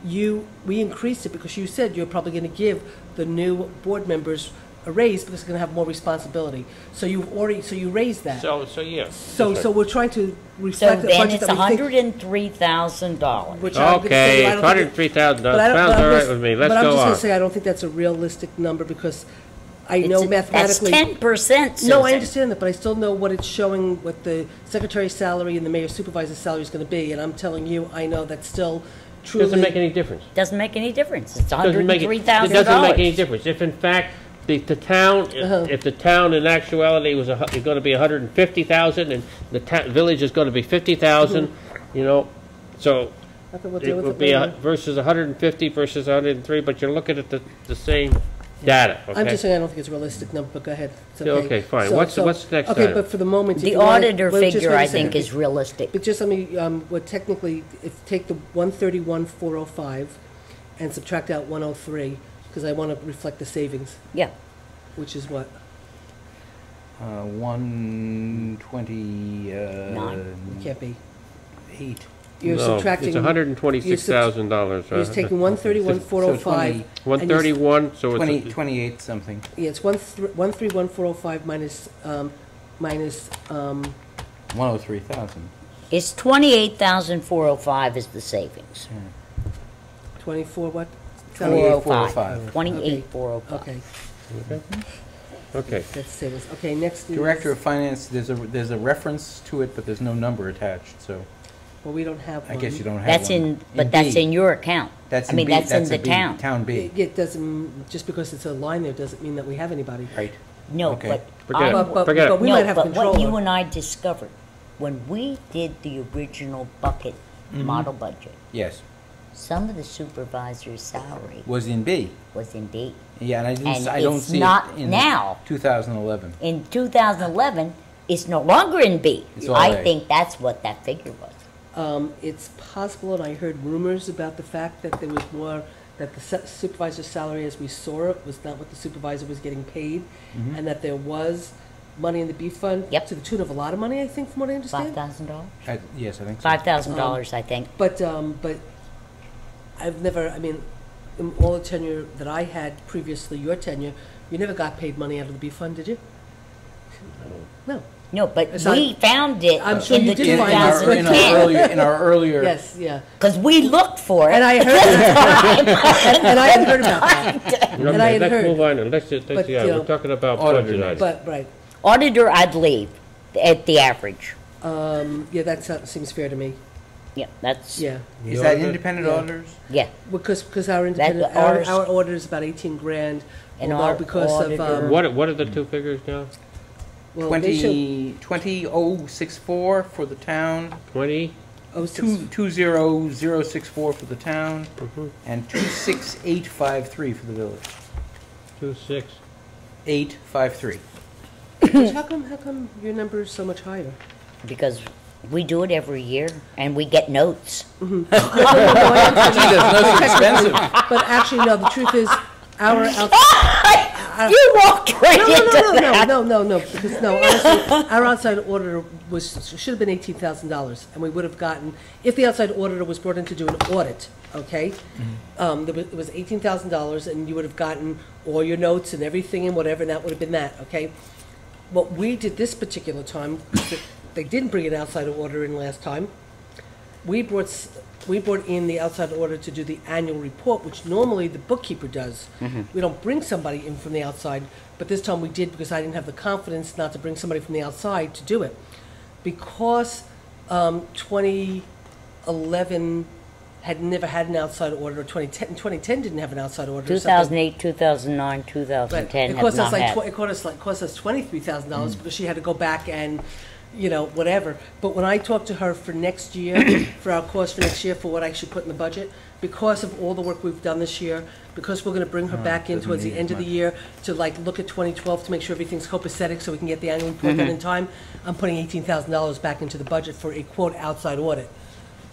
we increased it because you said you're probably gonna give the new board members a raise because they're gonna have more responsibility. So you raised that. So, yeah. So we're trying to So reflect the then budget it's that we think. $103,000. Which I'm gonna say, Okay, I don't think it- $103,000, but I don't- sounds but I'm all right just- with me, let's But I'm go just on. gonna say, I don't think that's a realistic number, because I know That's mathematically. 10%, Susan. No, I understand that, but I still know what it's showing, what the secretary's salary and the mayor supervisor's salary is gonna be, and I'm telling you, I know that's still truly. Doesn't make any difference. Doesn't make any difference. It's Doesn't make it doesn't make any difference. If in fact, the town, if the town in actuality was going to be 150,000 and the village is going to be 50,000, you know, so Okay, we'll it deal with would it be later. versus 150 versus 103, but you're looking at the same data, okay? I'm just saying I don't think it's a realistic number, but go ahead. It's Yeah, okay, fine. So- What's so- the next Okay, item? but for the moment. if The you wanna- auditor well, just figure, wait a I second. think, is realistic. But just let me, what technically, if take the 131,405 and subtract out 103, because I want to reflect the savings, Yeah. which is what? 120. It can't be. 8. You're No, subtracting. it's $126,000. You're taking 131,405. 131, so it's. 28 something. Yeah, it's 131,405 minus, 103,000. It's 28,405 is the savings. 24 what? 405. 405. 28,405. Okay, Okay. that's savings. Okay, next is. Director of Finance, there's a reference to it, but there's no number attached, so Well, we don't have one. I guess you don't have That's one. that's B. in your account. That's I in mean, B. that's in the a B, town. Town B, It doesn't, just because it's a line there doesn't mean that we have anybody. right? No, Okay. but Forget it. But Forget it. we no, might have but control. what you of- and I discovered when we did the original bucket Mm-hmm. model budget, Yes, some of the supervisor's salary was in B. was in B. Yeah, and And I don't it's see not it in now. 2011. In 2011, it's no longer in B. It's all I A. think that's what that figure was. It's possible, and I heard rumors about the fact that there was more, that the supervisor's salary as we saw it was not what the supervisor was getting paid, Mm-hmm. and that there was money in the B fund. Yep. To the tune of a lot of money, I think, from what I understand. $5,000? Yes, I think so. $5,000, I think. But I've never, I mean, in all the tenure that I had previously, your tenure, you never got paid money out of the B fund, did you? No. No, but It's we not- found it I'm sure in you the did find it, but- 2010. in our earlier Yes, yeah. Because we looked for it. And I heard, and I had heard about that. And I Okay, had let's heard. move on, and let's, But, yeah, you know, we're talking about Auditor budget next. items. But, right. Auditor, I'd leave at the average. Yeah, that seems fair to me. Yeah, that's, Yeah. Is The that auditor- independent Yeah. auditors? yeah. Because our independent, ours- our order is about 18 grand. And although our because of, auditor- What are the two figures now? well, they should, 20064 for the town, 20? 20064 for the town, Mhm. and 26853 for the village. 2.6. 853. how come your number is so much higher? Because we do it every year and we get notes. Gee, that's not expensive. But actually, no, the truth is, our You walked right into that. No, because no, honestly, our outside auditor should have been $18,000, and we would have gotten, if the outside auditor was brought in to do an audit, okay? It was $18,000, and you would have gotten all your notes and everything and whatever, and that would have been that, okay? What we did this particular time, they didn't bring an outside auditor in last time. We brought in the outside auditor to do the annual report, which normally the bookkeeper does. We don't bring somebody in from the outside, but this time we did because I didn't have the confidence not to bring somebody from the outside to do it. Because 2011 had never had an outside auditor. 2010 didn't have an outside auditor. 2008, 2009, Right. 2010 It have cost us not like had. it cost us $23,000 because she had to go back and, whatever. But when I talked to her for next year, for our cost for next year, for what I should put in the budget, because of all the work we've done this year, because we're going to bring her back in doesn't towards the need end as of the much. year to look at 2012 to make sure everything's copacetic so we can get the annual report done in time, I'm putting $18,000 back into the budget for a quote outside audit.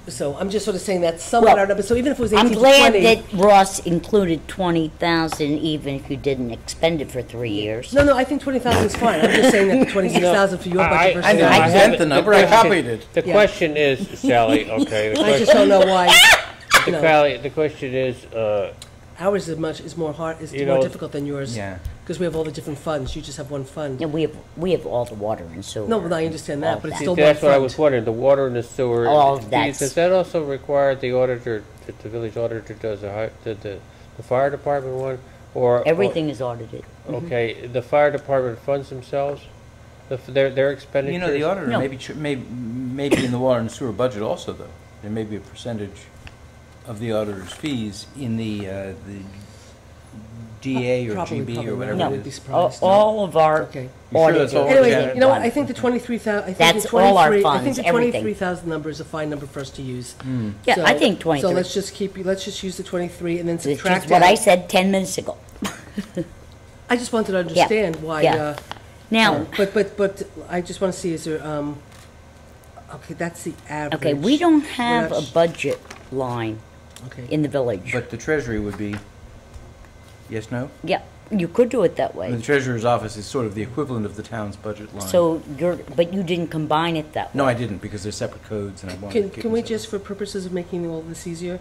So I'm just sort of saying that's somewhat Well, our number. So even if it was 18 I'm to glad 20, that Ross included 20,000 even if you didn't expend it for 3 years. No, I think 20,000 is fine. I'm just saying that the 26,000 for your budget versus I know, ours. I sent the number, I copied it. The Yeah. question is, Sally, okay, I just don't know why. the question is, Ours is more You more know- difficult than yours. Yeah. Because we have all the different funds. You just have one fund. And we have all the water and sewer. No, well, I understand all that, but it's that. still one that's what I fund. was wondering, the water and the sewer. All of that's- Does that also require the auditor, that the village auditor does the fire department one? Or Everything is audited. Okay, the fire department funds themselves? Their expenditures? You know, the auditor No. maybe in the water and sewer budget also, though. There may be a percentage of the auditor's fees in the DA or Probably GB or not. whatever I No. would it be is. surprised. All of our Okay. You sure that's all? audited. Anyway, Yeah. you know what? I think the 23,000. I think That's the all our 23 I think funds, the everything. 23,000 number is a fine number for us to use. Yeah, So- I think 23. So let's just use the 23 and then Which subtract is what I out. said 10 minutes ago. I just wanted to understand why. Yeah. Now, But I just want to see, is there, okay, that's the average. okay, we don't have We're a not- budget line Okay. in the village. But the treasury would be, yes, no? Yeah, you could do it that The way. treasurer's office is sort of the equivalent of the town's budget line. So but you didn't combine it that way. No, I didn't, because they're separate codes, and I wanted to keep Can we them just, separate. for purposes of making all this easier,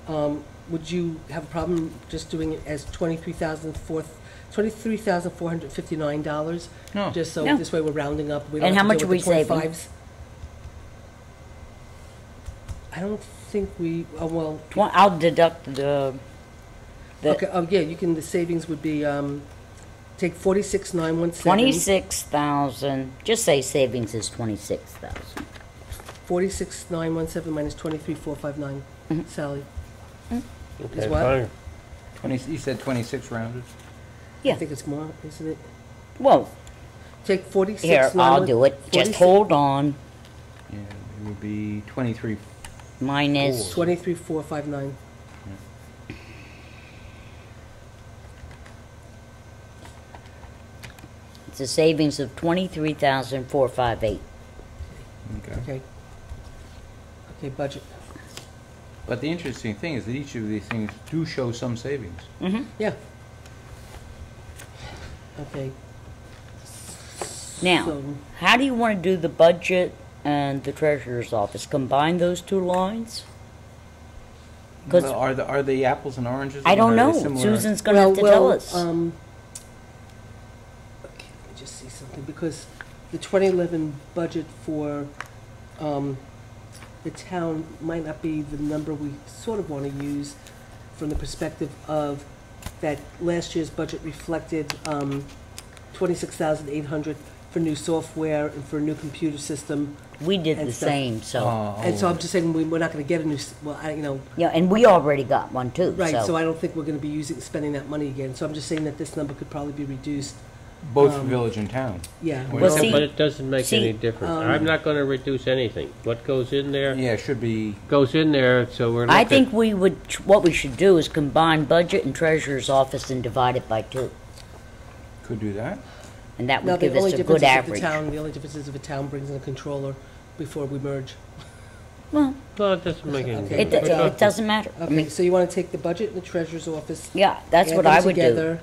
would you have a problem just doing it as $23,459? No. Just so No. this way we're rounding up. We don't And have how to much deal are with we the saving? 0.5s. I don't think we, well, I'll deduct the okay, yeah, you can, the savings would be, take 46,917. 26,000, just say savings is 26,000. 46,917 minus 23,459. Mm-hmm. Sally, Okay, is what? fine. You said 26 rounded? I Yeah, think it's more, isn't it? well, Take 46. here, I'll do it. Just hold on. Yeah, it would be 23. Minus, 23,459. it's a savings of 23,458. Okay. Okay. Okay, budget. But the interesting thing is that each of these things do show some savings. Yeah. Okay. Now, So- how do you want to do the budget and the treasurer's office? Combine those two lines? Because Well, are the apples and oranges? I don't Are they know. similar? Susan's going to have to tell us. Okay, let me just see something, because the 2011 budget for the town might not be the number we sort of want to use from the perspective of that last year's budget reflected 26,800 for new software and for a new computer system. We did and the stuff. same, so. And so I'm just saying, we're not going to get a new, Yeah, and we already got one too, right, so so. I don't think we're going to be spending that money again. So I'm just saying that this number could probably be reduced. Both for village and town. Yeah. Well, Well, see- But it doesn't make see, any difference. I'm not gonna reduce anything. What goes in there, Yeah, it should be, goes in there, so we're looking. I think what we should do is combine budget and treasurer's office and divide it by 2. could do that. And that Now, would the give only us a difference good is if the average. town, the only difference is if a town brings in a controller before we merge. Well, No, it doesn't make any Okay. difference. it doesn't matter. I Okay, mean, so you want to take the budget and the treasurer's office. yeah, that's add what them I would do. together,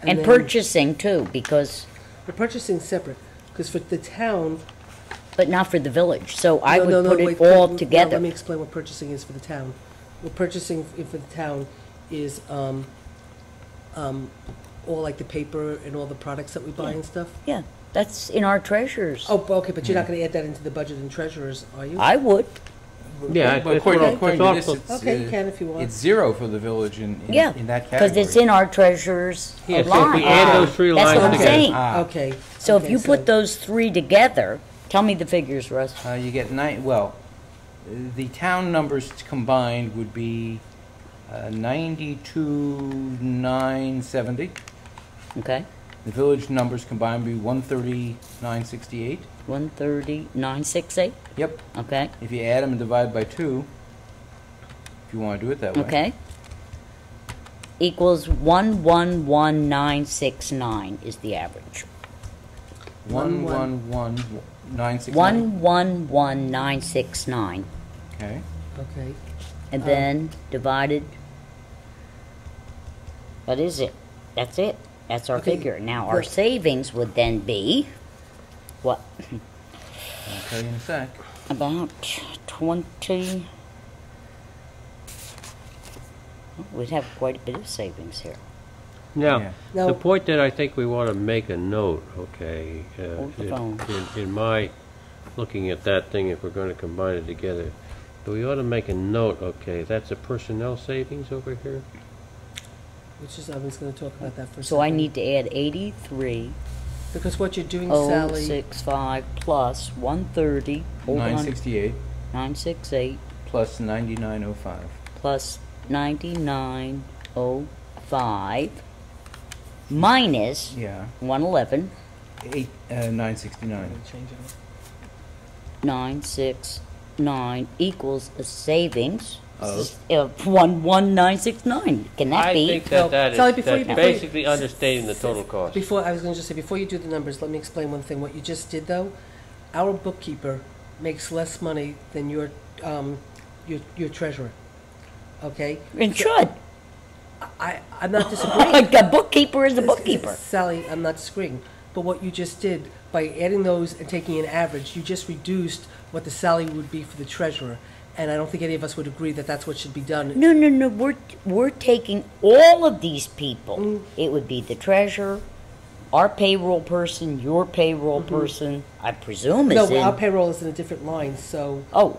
And then- purchasing too, because, The purchasing's separate, because for the town. but not for the village. So I No, would no, no, put wait, it all no, together. Let me explain what purchasing is for the town. What purchasing for the town is, all like the paper and all the products that we buy and stuff. Yeah, that's in our treasurer's. Oh, okay, but you're not gonna add that into the budget and treasurers, are you? I would. Yeah, But it's according to this, also- Okay, you can if you want. it's 0 for the village in Yeah, that category. because it's in our treasurer's Yeah, so if line. we add those three That's lines what I'm together. saying. Ah. Okay. So if okay, you put those 3 together, Tell me the figures, Russ. You get the town numbers combined would be 92,970. Okay. The village numbers combined would be 130,968. 130,968. Yep. Okay. If you add them and divide by 2, if you want to do it that way. Okay. Equals 111,969 is the average. 111,969. 111,969. Okay. Okay. And then divided. What is it? That's it. That's our Okay. figure. Now, our Right. savings would then be what? I'll tell you in a sec. About 20. We'd have quite a bit of savings here. Now, Yeah. Now- the point that I think we want to make a note, okay, Hold the phone. in my looking at that thing, if we're going to combine it together, we ought to make a note, okay, that's a personnel savings over here? Which is, I was gonna talk about that for a So I second. need to add 83. Because what you're doing, Sally, 065 plus 130. Hold on. 968 968 plus 9905. plus 9905 minus Yeah. 111 969. change it. 969 equals a savings Of? of 11969. Can that I be? think Well, that Sally, is, before that's you- basically understating the total cost. Before, I was gonna just say, before you do the numbers, let me explain one thing. What you just did, though, our bookkeeper makes less money than your treasurer, okay? And should. I'm not disagreeing. Like a bookkeeper is a bookkeeper. Sally, I'm not disagreeing. But what you just did, by adding those and taking an average, you just reduced what the salary would be for the treasurer. And I don't think any of us would agree that that's what should be done. No, no, no. We're taking all of these people. It would be the treasurer, our payroll person, your payroll person. I presume No, is in. our payroll is in a different line, so Oh,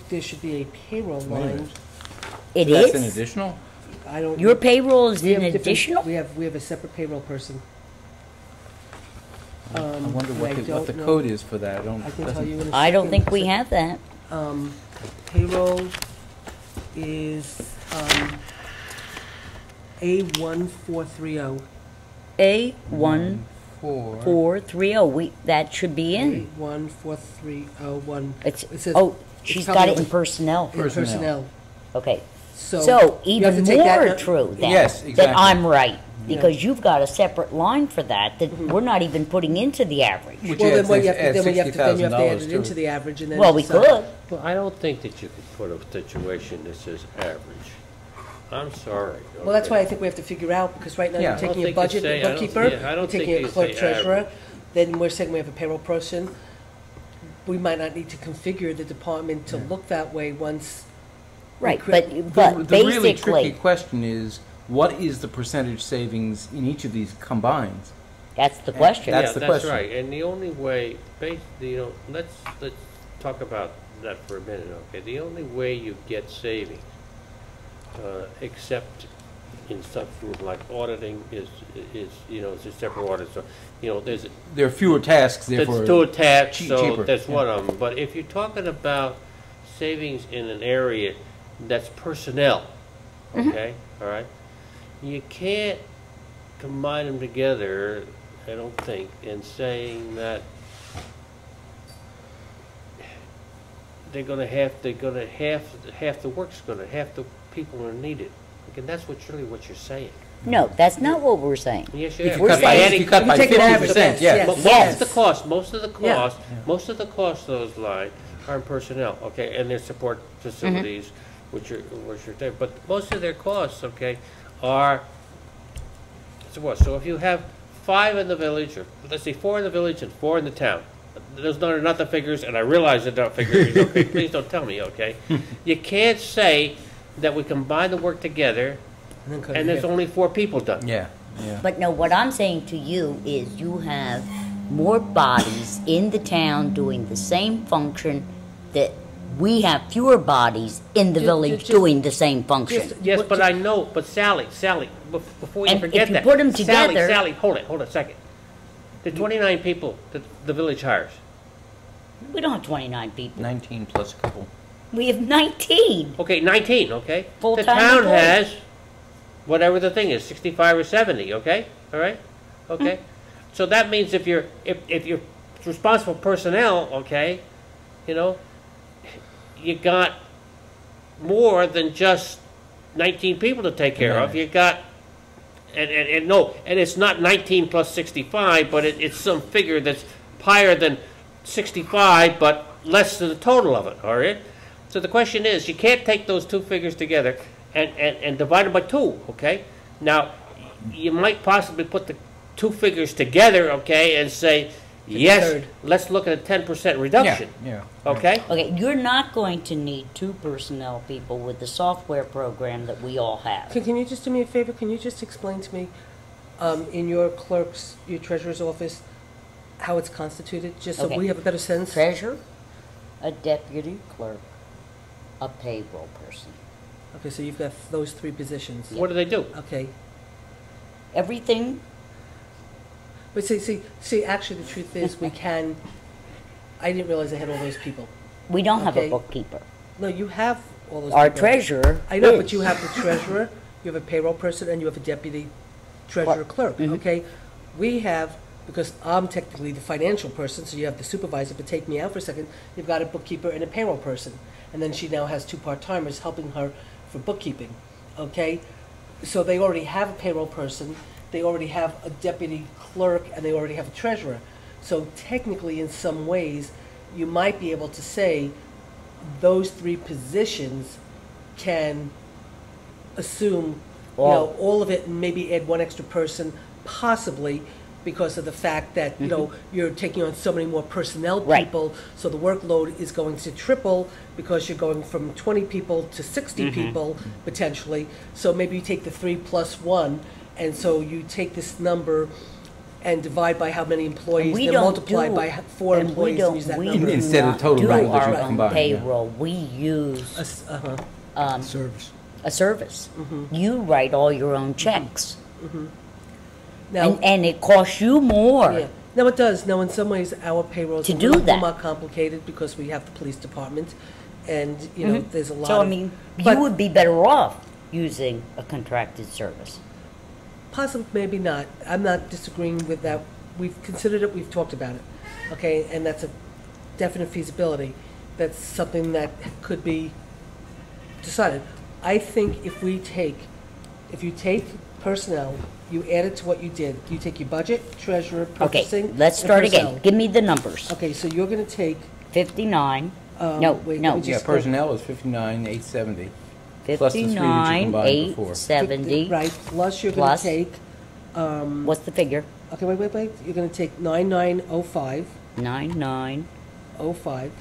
there should be a payroll Wait a line. minute. it That's is. an additional? I don't. Your payroll is we in have different- additional. We have a separate payroll person. I wonder and what I the don't know- code is for that. I don't. I can tell doesn't- you in a second. I don't think we have that. Payroll is A1430. A1430. That should be in. A14301. It's It says- oh, it's she's probably got it in personnel. in personnel. Okay. So So you have even to take that more out- true then. Yes, That exactly. I'm right. Because you've got a separate line for that we're not even putting into the average. Which Well, then adds what you have to, adds then you have to add $60,000 it to into the average and then. Well, we decide. could. Well, I don't think that you could put a situation that says average. I'm sorry. Well, that's okay? why I think we have to figure out, because right now Yeah. you're I taking don't a think you budget, say- a I don't- bookkeeper, yeah, I you're don't taking think a you clerk say treasurer, average. then we're saying we have a payroll person. We might not need to configure the department to look that way once. Right, cre- but The really tricky basically, question is, what is the percentage savings in each of these combines? that's the question. That's Yeah, the that's question. right. And the only way, let's talk about that for a minute, okay? The only way you get savings, except in something like auditing, is it's a separate audit. So, there's There are fewer tasks, therefore. that's too attached, so cheaper, that's yeah. one of them. But if you're talking about savings in an area that's personnel, okay, all right, you can't combine them together, I don't think, in saying that half the work's half the people are needed. And that's really what you're saying. No, that's not what we're saying. Yes, you If are. you cut by, saying- if you cut You by take an average, 50%, yes, yeah. yes. Yes. Most of the cost of those lines are in personnel, okay, and their support facilities, which are there. But most of their costs, okay, are support. So if you have 5 in the village, or let's say 4 in the village and 4 in the town, those are not the figures, and I realize they're not figures. Okay, please don't tell me, okay? You can't say that we combine the work together then cut and it there's half. only 4 people done. Yeah, yeah. But no, what I'm saying to you is you have more bodies in the town doing the same function that we have fewer bodies in the village just- doing the same function. just- Yes, What- but I know, but Sally, before you And forget if you that. put 'em together- Sally, hold it a second. The 29 people that the village hires, We don't have 29 people. 19 plus a couple. We have 19. Okay, 19, okay? Full-time The town employees. has, whatever the thing is, 65 or 70, okay? All right? Okay? So that means if you're responsible personnel, okay, you know, you got more than just 19 people to take care of. You got, and no, and it's not 19 plus 65, but it's some figure that's higher than 65, but less than the total of it, all right? So the question is, you can't take those two figures together and divide them by 2, okay? Now, you might possibly put the two figures together, okay, and say, yes, third. let's look at a 10% reduction, Yeah. okay? Okay, you're not going to need 2 personnel people with the software program that we all have. Can you just do me a favor? Can you just explain to me, in your clerk's, your treasurer's office, how it's constituted, just so Okay. we have a better sense? Treasurer, a deputy clerk, a payroll person. Okay, so you've got those 3 positions. What do they do? Okay. Everything, But see, actually, the truth is, I didn't realize I had all those people. we don't have a Okay. bookkeeper. No, you have all those Our people. treasurer I know, but is. you have the treasurer, you have a payroll person, and you have a deputy treasurer clerk, okay? We have, because I'm technically the financial person, so you have the supervisor, but take me out for a second, you've got a bookkeeper and a payroll person. And then she now has 2 part-timers helping her for bookkeeping, okay? So they already have a payroll person, they already have a deputy clerk, and they already have a treasurer. So technically, in some ways, you might be able to say those 3 positions can assume, all of it, and maybe add 1 extra person, possibly, because of the fact that, you're taking on so many more personnel Right. people, so the workload is going to triple because you're going from 20 people to 60 people, potentially. So maybe you take the 3 plus 1, and so you take this number and divide by how many employees, We then don't multiply do- by 4 and employees and use that we number. do Instead of not total do number, our you own combine, yeah. payroll. We use Service. a service. You write all your own checks. Now, And it costs you more. yeah. Now, it does. Now, in some ways, our payroll is To a do little that. more complicated because we have the police department, and, there's a lot So, I of... mean, but you would be better off using a contracted service. possibly, maybe not. I'm not disagreeing with that. We've considered it, we've talked about it, okay? And that's a definite feasibility. That's something that could be decided. I think if you take personnel, you add it to what you did, you take your budget, treasurer, Okay, purchasing, let's and start personnel. again. Give me the numbers. Okay, so you're gonna take, 59, no, wait, no. let me Yeah, just- personnel is 59,870. Plus the 3 that you 59, combined before. 870. right, plus you're gonna Plus- take, What's the figure? okay, wait, you're gonna take 9905, 9905.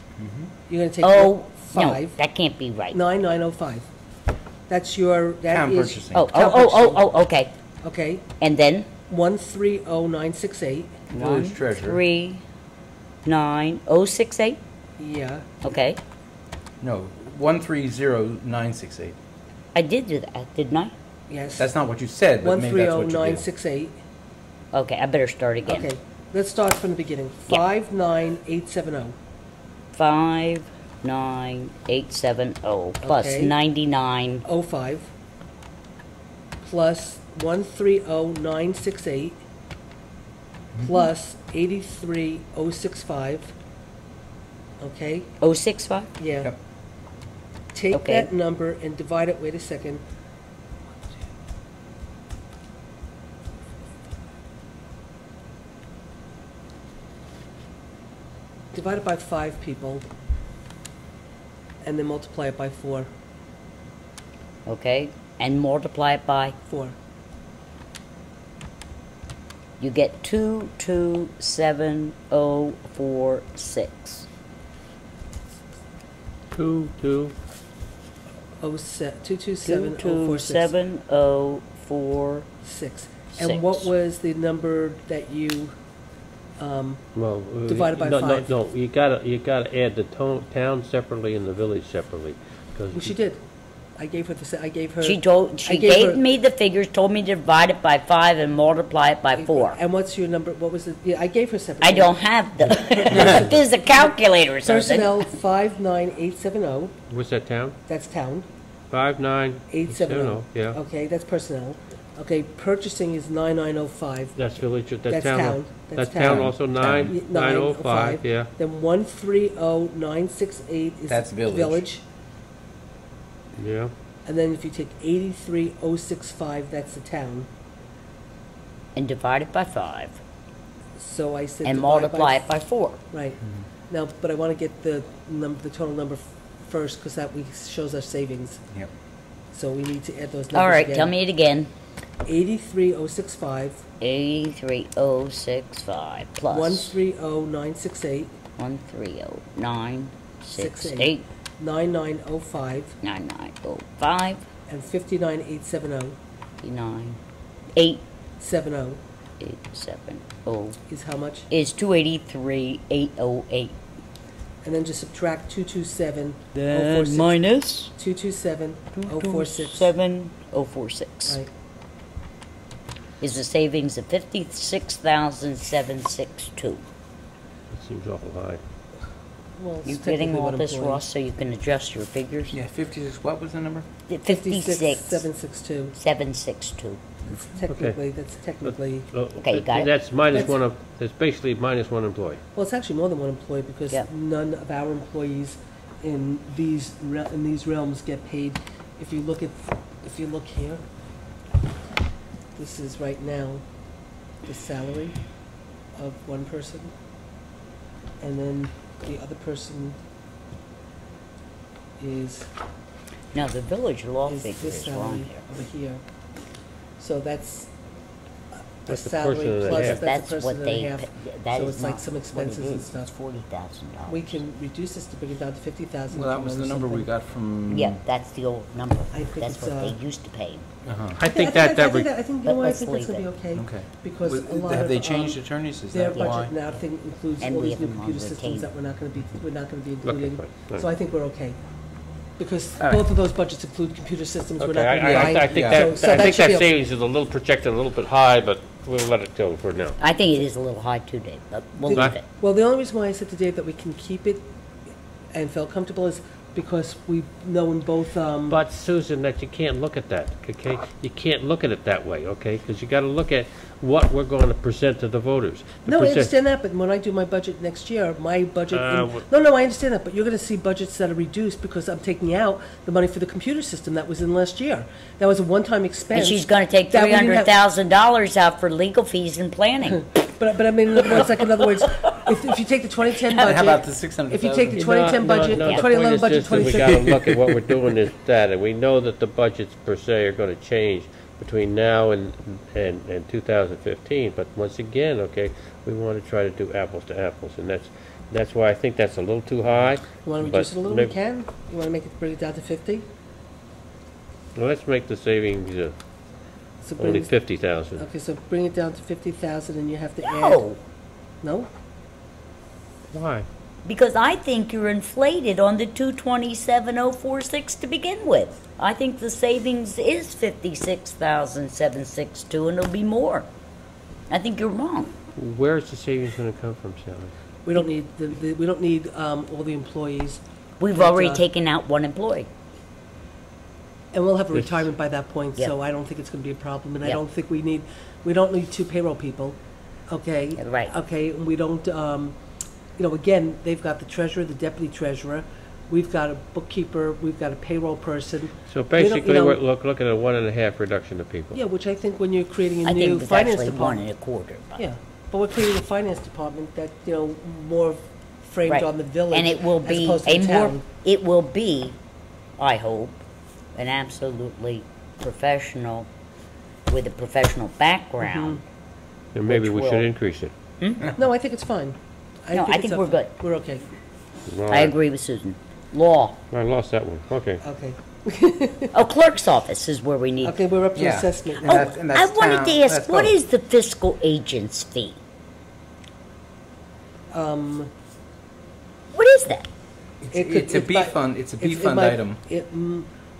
you're gonna take Oh, no, 5, that can't be right. 9905. That Town is, purchasing. Oh, Town okay. okay, And then 130968, Village treasurer. 139068. yeah, Okay. No, 130968. I did do that, didn't I? yes. That's not what you said, but maybe that's what you did. 130968, Okay, I better start again. okay, let's start from the beginning, Yeah. 59870, 59870 plus Okay. 99. 05, plus 130968, plus 83065, okay? 065? Yeah. Yep. Take Okay. that number and divide it, wait a second. Divide it by 5 people, and then multiply it by 4. Okay. And multiply it by, 4. you get 227046. 227046. 227046. And what was the number that you, Well, Divided by no, 5. No, you gotta add the town separately and the village separately, because well, she did. I gave her I gave her. She I gave her- me the figures, told me to divide it by 5 and multiply it by 4. And what's your number, what was it? Yeah, I gave her separate. I don't have the, there's a calculator or something. Personnel 59870, What's that town? that's town. 59870, yeah. Okay, that's personnel. Okay, purchasing is 9905. That's village, That's that's town. town. That's That's town town. also, Town. 905, yeah. Then 130968 is That's village. village. Yeah, And then if you take 83065, that's the town. And divide it by 5. So I said And divide multiply it by 4. Right. Now, but I want to get the total number first, because that shows our savings. Yep. So we need to add those numbers All right, again. tell me it again. 83065 83065 plus 130968 130968 9905 9905 and 59870 870 is how much? is 283,808. And then just subtract 227 Then minus 227 046. 227,046 Right. is a savings of 56,762. that seems awful high. Well, it's You getting technically all one this, employee. Ross, so you can adjust your figures? Yeah, 56, what was the number? 56,762. 762. That's technically, Okay, you got it? That's minus That's- one of, that's basically minus one employee. well, it's actually more than one employee, because Yep. none of our employees in these realms get paid. If you look here, this is right now the salary of one person, and then the other person is Now, the village law this figure is wrong salary here. over here. So that's a That's the salary person and a plus, half. that's a That's what person and they, a half. that So is it's like not some what it expenses and is. stuff. It's $40,000. We can reduce this to bring it down to 50,000. Well, that was the number we got from. Yeah, that's the old number. I think That's it's, what they used to pay. Uh-huh. I think that, I think, you But know what, I let's think that's leave gonna be okay. Okay. Because a lot Have of, they changed attorneys? Is their that why? budget now includes And all we these new have them on computer the systems that table. we're not gonna be Okay, including. fine. So I think we're okay. Because All right. both of those budgets include computer systems, we're Okay, not gonna be I high. think Yeah. that, So I think should be that okay. savings is a little projected, a little bit high, but we'll let it go for now. I think it is a little high too, Dave, but we'll The- leave it. Well, the only reason why I said to Dave that we can keep it and felt comfortable is because we know in both, But Susan, that you can't look at that, okay? You can't look at it that way, okay? Because you gotta look at what we're going to present to the voters. The no, I present- understand that, but when I do my budget next year, my budget, what- no, I understand that, but you're gonna see budgets that are reduced because I'm taking out the money for the computer system that was in last year. That was a one-time expense. And she's gonna take that we didn't have- $300,000 out for legal fees and planning. But I mean, in other words, if you take the 2010 budget. How about the 600,000? If you take the 2010 budget, No, the the 2011 point is budget, just that we 2016. gotta look at what we're doing is that, and we know that the budgets per se are gonna change between now and 2015, but once again, okay, we wanna try to do apples to apples, and that's why I think that's a little too high. You wanna but reduce it a little, we maybe- can? You wanna bring it down to 50? Well, let's make the savings So bring only this- 50,000. Okay, so bring it down to 50,000 and you have to add. No, No? Why? because I think you're inflated on the 227,046 to begin with. I think the savings is 56,762 and it'll be more. I think you're wrong. Where's the savings gonna come from, Sally? We don't need, we don't need all the employees. We've But, already taken out one employee. And we'll have a This- retirement by that point, so Yeah. I don't think it's gonna be a problem. And I Yeah. don't think we don't need 2 payroll people, okay? Yeah, right. Okay, and we don't, again, they've got the treasurer, the deputy treasurer. We've got a bookkeeper, we've got a payroll person. So you basically, know- we're looking at a 1.5 reduction of people. Yeah, which I think when you're creating a I new think it's finance actually department. 1.25. but- Yeah, but we're creating a finance department that, more framed Right. on the village. And it will as be opposed to a the more, town. it will be, I hope, an absolutely professional, with a professional background. And maybe Which we should will- increase it. No, I think it's fine. No, I it's think up- we're good. We're okay, All I right. agree with Susan. Law. I lost that one, okay. okay. Oh, clerk's office is where we need. Okay, we're up to Yeah. assessment And now. that's- and I that's wanted town- to ask, that's what both. is the fiscal agent's fee? What is that? It could- It's a it B might- fund, it's a B it fund might- item.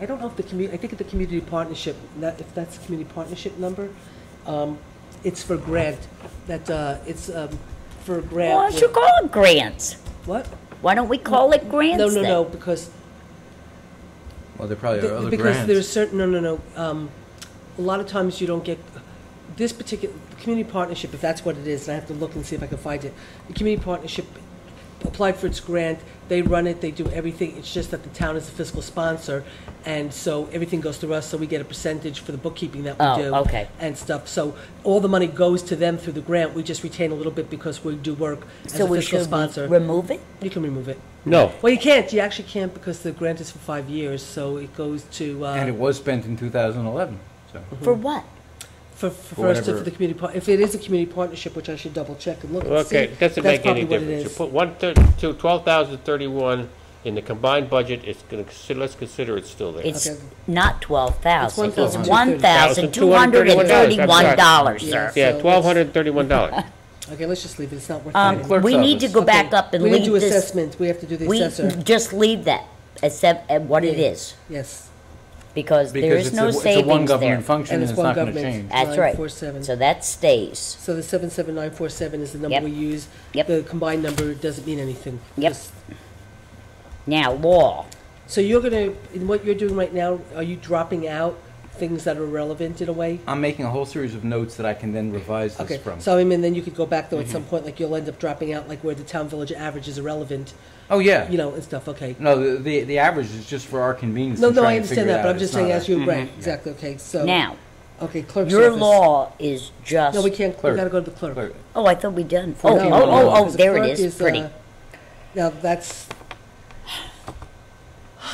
I don't know if I think the community partnership, if that's the community partnership number, it's for grant, it's for grant. Why don't you call it grants? What? Why don't we call it grants No, then? because, Well, there probably are other because grants. there's certain, a lot of times you don't get, this particular, community partnership, if that's what it is, and I have to look and see if I can find it. The community partnership applied for its grant, they run it, they do everything, it's just that the town is the fiscal sponsor, and so everything goes through us, so we get a percentage for the bookkeeping that we Oh, do. okay. And stuff, so all the money goes to them through the grant, we just retain a little bit because we do work as So a we fiscal should sponsor. remove it? You can remove it. No. Well, you actually can't because the grant is for 5 years, so it goes to, And it was spent in 2011, so. For what? for whatever. the community, if it is a community partnership, which I should double check and look and see. Okay, doesn't that's make any probably what it difference. You is. put 12,031 in the combined budget, it's gonna, let's consider it's still there. It's Okay. not 12,000. It's It's $1,231. $1,231, Yeah. sir. Yeah, So $1,231. Okay, let's just leave it, it's not worth fighting. Clerk's We need to office. go back up and We didn't leave do this. assessment, we have to do the We assessor. just leave that at what it Yeah. is, Yes, because there Because is no it's a one savings there. government function and and it's it's one not gonna government. change. That's right. 947. So that stays. So the 77947 is the number Yep. we use. Yep. The combined number doesn't mean anything. Yep. Just- Now, law. So you're gonna, in what you're doing right now, are you dropping out things that are relevant in a way? I'm making a whole series of notes that I can then revise this Okay, from. so I mean, then you could go back though at some point, like you'll end up dropping out like where the town village average is irrelevant, Oh, yeah. and stuff, okay. No, the average is just for our convenience. No, in no, I trying to figure understand it that, but out. I'm just It's saying not as a- you, right, Yeah. exactly, okay, so. Now, Okay, clerk's your office. law is just. No, we can't, we Clerk. gotta go to the clerk. Clerk. Oh, I thought we done. No, because the There it clerk is. Pretty. Now, that's.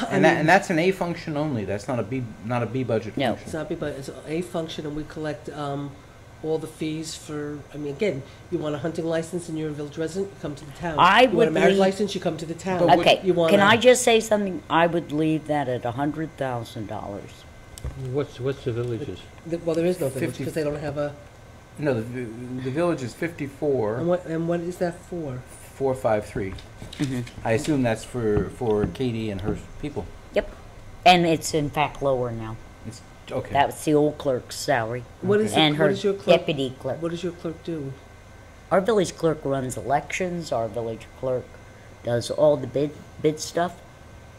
And that's an A function only. That's not a B budget No. function. It's not, but it's a function, and we collect all the fees for, I mean, again, you want a hunting license and you're a village resident, you come to the town. I You want a would marriage leave- license, you come to the town. But Okay, You want can a- I just say something? I would leave that at $100,000. What's the villages? Well, there is no village, 50. because they don't have a, No, the village is 54. and what is that for? 453. Mm-hmm. I assume that's for Katie and her people. Yep. And it's in fact lower now. It's okay. That was the old clerk's salary. What is, And it- her what is your clerk, deputy clerk. what does your clerk do? Our village clerk runs elections. Our village clerk does all the bid stuff,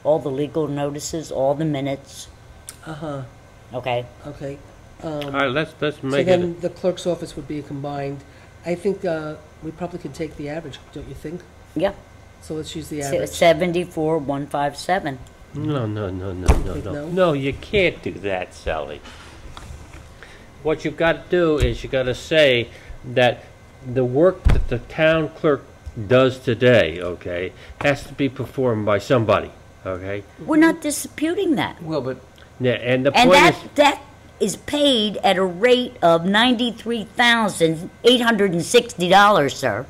all the legal notices, all the minutes. Uh-huh, Okay. okay. All right, let's So make then it, the clerk's office would be a combined, I think we probably could take the average, don't you think? Yeah. So let's use the average. 74,157. no. No? No, you can't do that, Sally. What you've got to do is you got to say that the work that the town clerk does today, okay, has to be performed by somebody, okay? We're not disputing that. Well, but Yeah, and the And point is, that is paid at a rate of $93,860, sir.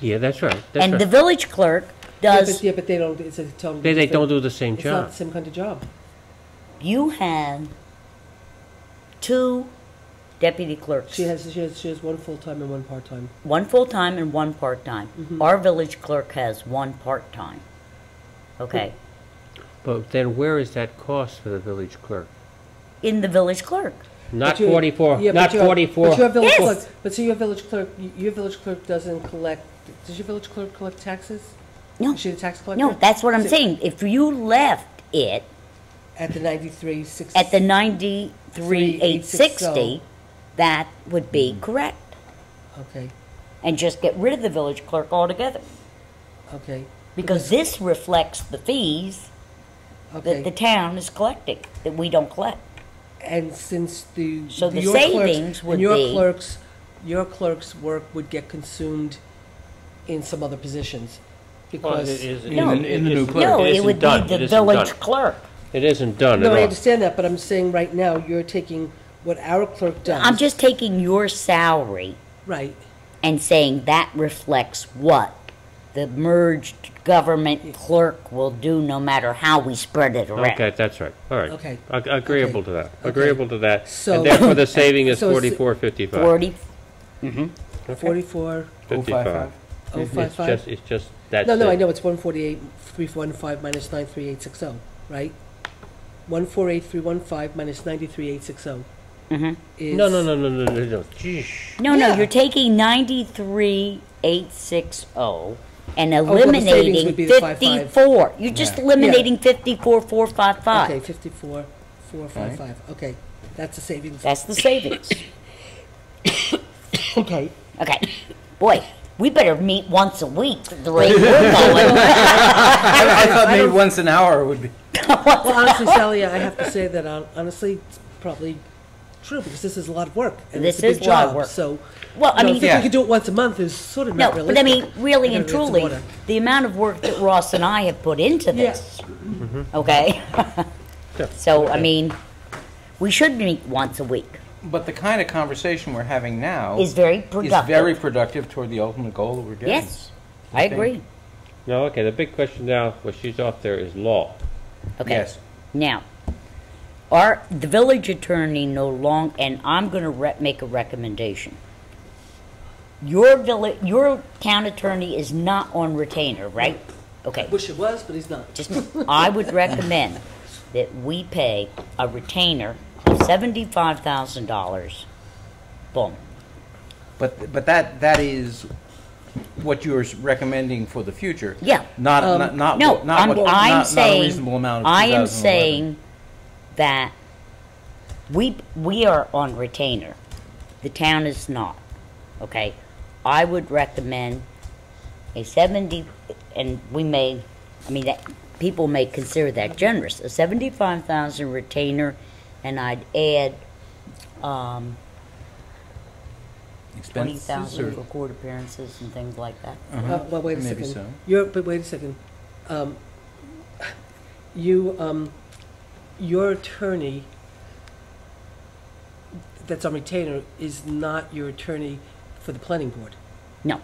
yeah, that's right. That's And right. the village clerk does, Yeah, but they don't, it's a totally They different. don't do the same It's not job. the same kind of job. you have two deputy clerks. She has one full-time and one part-time. One full-time and one part-time. Mhm. Our village clerk has one part-time. Okay, But then where is that cost for the village clerk? in the village clerk. Not But you- 44, yeah, but not you have- 44. But your village Yes. clerk, so your village clerk doesn't collect, does your village clerk collect taxes? No. Is she the tax collector? No, that's what I'm So- saying. If you left it At the 93,6. at the 93,860, that would be correct. Okay, And just get rid of the village clerk altogether. okay, Because this reflects the fees that the okay. town is collecting, that we don't collect. And since So the your clerks- savings would and your be- your clerk's work would get consumed in some other positions. Well, Because. it is- No. it In the new isn't- clerk. No, it isn't would done. be It the isn't village done. clerk. It isn't done No, at I all. understand that, but I'm saying right now, you're taking what our clerk does. I'm just taking your salary Right, and saying that reflects what the merged government clerk will do no matter how we spread it around. Okay, that's right. All right. okay. Agreeable Okay. to that. Okay. Agreeable to that. So- And therefore the saving is So it's- 44.55. 40, 44, 055. It's 055. it's just, that's No, it. I know, it's 148, 315 minus 93860, right? 148,315 minus 93,860 Mhm. is. No. Jeez. No, Yeah. you're taking 93,860 and well, the savings eliminating would be the 55. 54. You're just Yeah. eliminating 54,455. Okay, 54,455. Okay, that's the savings. That's the savings. Okay. Okay. Boy, we better meet once a week at the rate we're going. I thought maybe once an hour would be. Well, honestly, Sally, I have to say that honestly, it's probably true because this is a lot of work and This it's a big is a lot of job. work. So, Well, I you know, mean, if we Yeah. could do it once a month is sort of no, not but realistic. I mean, really I and gotta get some truly, water. the amount of work that Ross and I have put into this, okay? Yeah. So, I mean, we should meet once a week. But the kind of conversation we're having now Is very productive. is very productive toward the ultimate goal that we're getting. Yes, I agree. No, okay, the big question now, what she's off there is law. Okay. Yes. Now, the village attorney and I'm going to make a recommendation. Your town attorney is not on retainer, right? Okay. Wish it was, but he's not. I would recommend that we pay a retainer of $75,000. Boom. But that is what you're recommending for the future. Yeah. Not No, not I'm what, not saying, a reasonable amount of I am 2011. saying that we are on retainer. The town is not. Okay? I would recommend a 70, and people may consider that generous, a 75,000 retainer, and I'd add, Expenses 20,000 or- for court appearances and things like that. Well, wait a Maybe second. so. But wait a second. Your attorney that's on retainer is not your attorney for the planning board. No.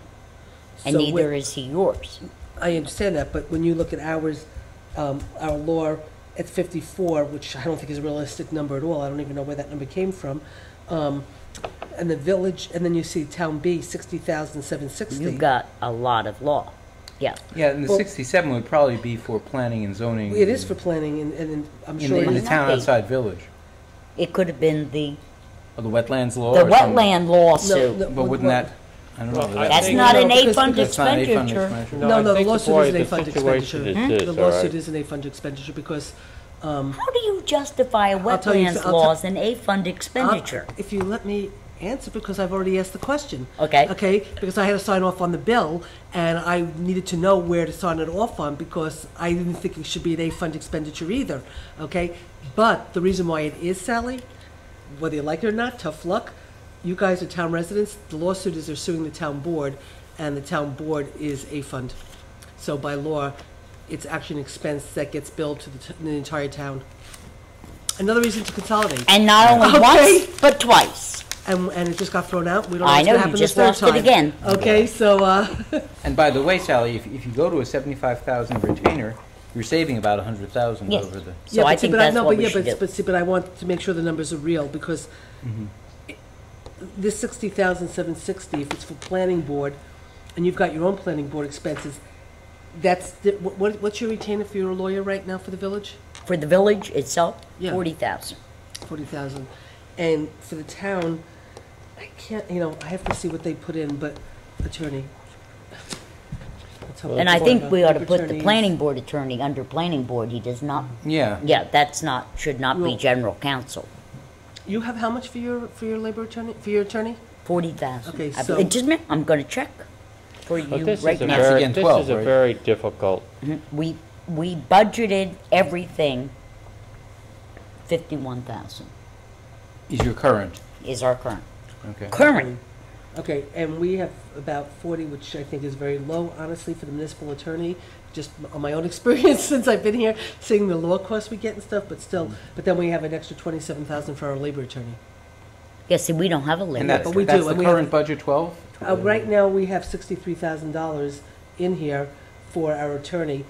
And So neither is he yours. I understand that, but when you look at ours, our law at 54, which I don't think is a realistic number at all, I don't even know where that number came from, and the village, and then you see town B, 60,760. You've got a lot of law. Yeah. Yeah, and the Well- 67 would probably be for planning and zoning. It is for planning, and I'm in sure the, it in the is. Might town not be. outside village. It could have been the Or the wetlands law. the or something. wetland lawsuit. No, But wouldn't that? I don't know. Well, I That's think- not No, an because- A-fund because- That's not a fund expenditure. expenditure. No, I the think lawsuit boy, isn't a the fund situation expenditure. is The this, all lawsuit right. isn't a fund expenditure because, How do you justify a I'll tell you- wetlands I'll law as an A-fund expenditure? if you let me answer, because I've already asked the question. Okay. Okay, because I had to sign off on the bill, and I needed to know where to sign it off on, because I didn't think it should be an A-fund expenditure either, okay? But the reason why it is, Sally, whether you like it or not, tough luck, you guys are town residents, the lawsuit is they're suing the town board, and the town board is a fund. So by law, it's actually an expense that gets billed to the entire town. Another reason to consolidate. And not only Okay. once, but twice. And it just got thrown out. We don't know I what's know, going to you happen just the third lost it time. again. Okay, so And by the way, Sally, if you go to a 75,000 retainer, you're saving about 100,000 Yes. over the. So I think that's what we should do. But I want to make sure the numbers are real, because this 60,760, if it's for planning board, and you've got your own planning board expenses, what's your retainer for your lawyer right now for the village? For the village itself, Yeah. 40,000. 40,000. And for the town, I can't, I have to see what they put in, but attorney. Let's hope And I it's think more we of ought a to put the attorney's- planning board attorney under planning board. He does not, Yeah. should not be Well- general counsel. You have how much for your labor attorney, for your attorney? 40,000. Okay, I- so- Just a minute, I'm gonna check for But you this right is a now. That's very, again this 12, is a right? very difficult, We budgeted everything, 51,000 Is your current? is our current. Okay. Current, Okay, and we have about 40, which I think is very low, honestly, for the municipal attorney, just on my own experience since I've been here, seeing the law costs we get and stuff, but still. But then we have an extra 27,000 for our labor attorney. yeah, see, we don't have a And limit. that's, but we that's do, the and we have- current budget 12? Right now, we have $63,000 in here for our attorney,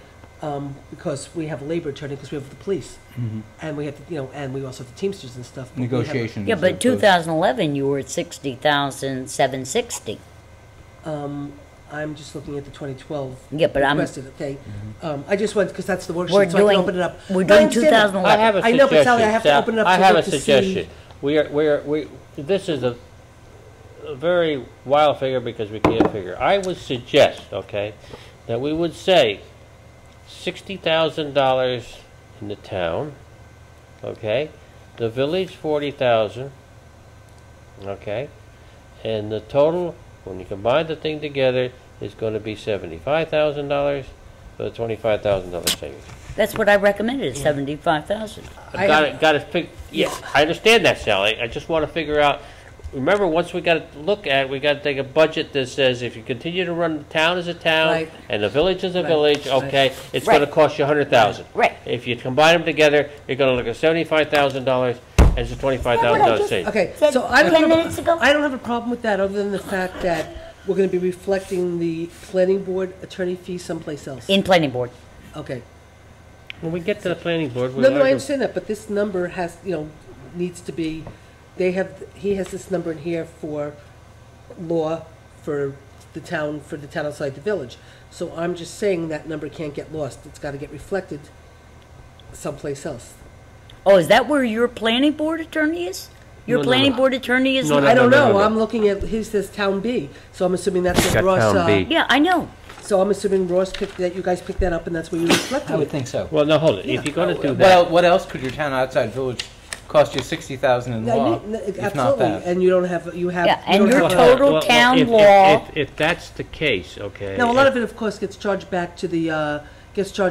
because we have a labor attorney, because we have the police. Mhm. And we have, and we also have the Teamsters and stuff. but we have- Negotiations. Yeah, of but those- 2011, you were at 60,760. I'm just looking at the 2012 Yeah, but I'm, requested, okay? I just went, because that's the we're worksheet, so I can doing, open it up. we're No, I doing understand that. 2011. I have a I suggestion. know, but Sally, I have to Sal. open it up I to have a look to see- suggestion. This is a very wild figure because we can't figure. I would suggest, okay, that we would say $60,000 in the town, okay, the village 40,000, okay, and the total, when you combine the thing together, is going to be $75,000 for the $25,000 savings. That's what I recommended, 75,000. I Got to fig. Yeah, I understand that, Sally. I just want to figure out. Remember, once we got to look at, we got to take a budget that says if you continue to run the town as a town Right. and the village as a Right, village, right. okay, it's Right. going to cost you $100,000. Right. If you combine them together, you're going to look at $75,000 and it's a $25,000 savings. Okay, Said so I 10 don't minutes ago. have, I don't have a problem with that, other than the fact that we're gonna be reflecting the planning board attorney fee someplace else. In planning board. Okay. When we get to the planning board, we'll No, I argue. understand that, but this number has, needs to be, he has this number in here for law for the town outside the village. So I'm just saying that number can't get lost. It's gotta get reflected someplace else. Oh, is that where your planning board attorney is? Your No, no, planning no. board attorney is? No, no, I don't no, know. no. I'm looking at, his says Town B, so I'm assuming that's what Got Ross, Town B. Yeah, I know. so I'm assuming Ross picked that, you guys picked that up, and that's where you reflected I would it. think so. Well, no, hold it. If you're going to do that. Well, what else could your town outside village cost you 60,000 in Yeah, law, absolutely, if not that? and you don't have, you have. Yeah, you and don't your have a- total town law. If that's the case, okay. Now, a lot of it, of course, gets charged back to the, Yeah, to the so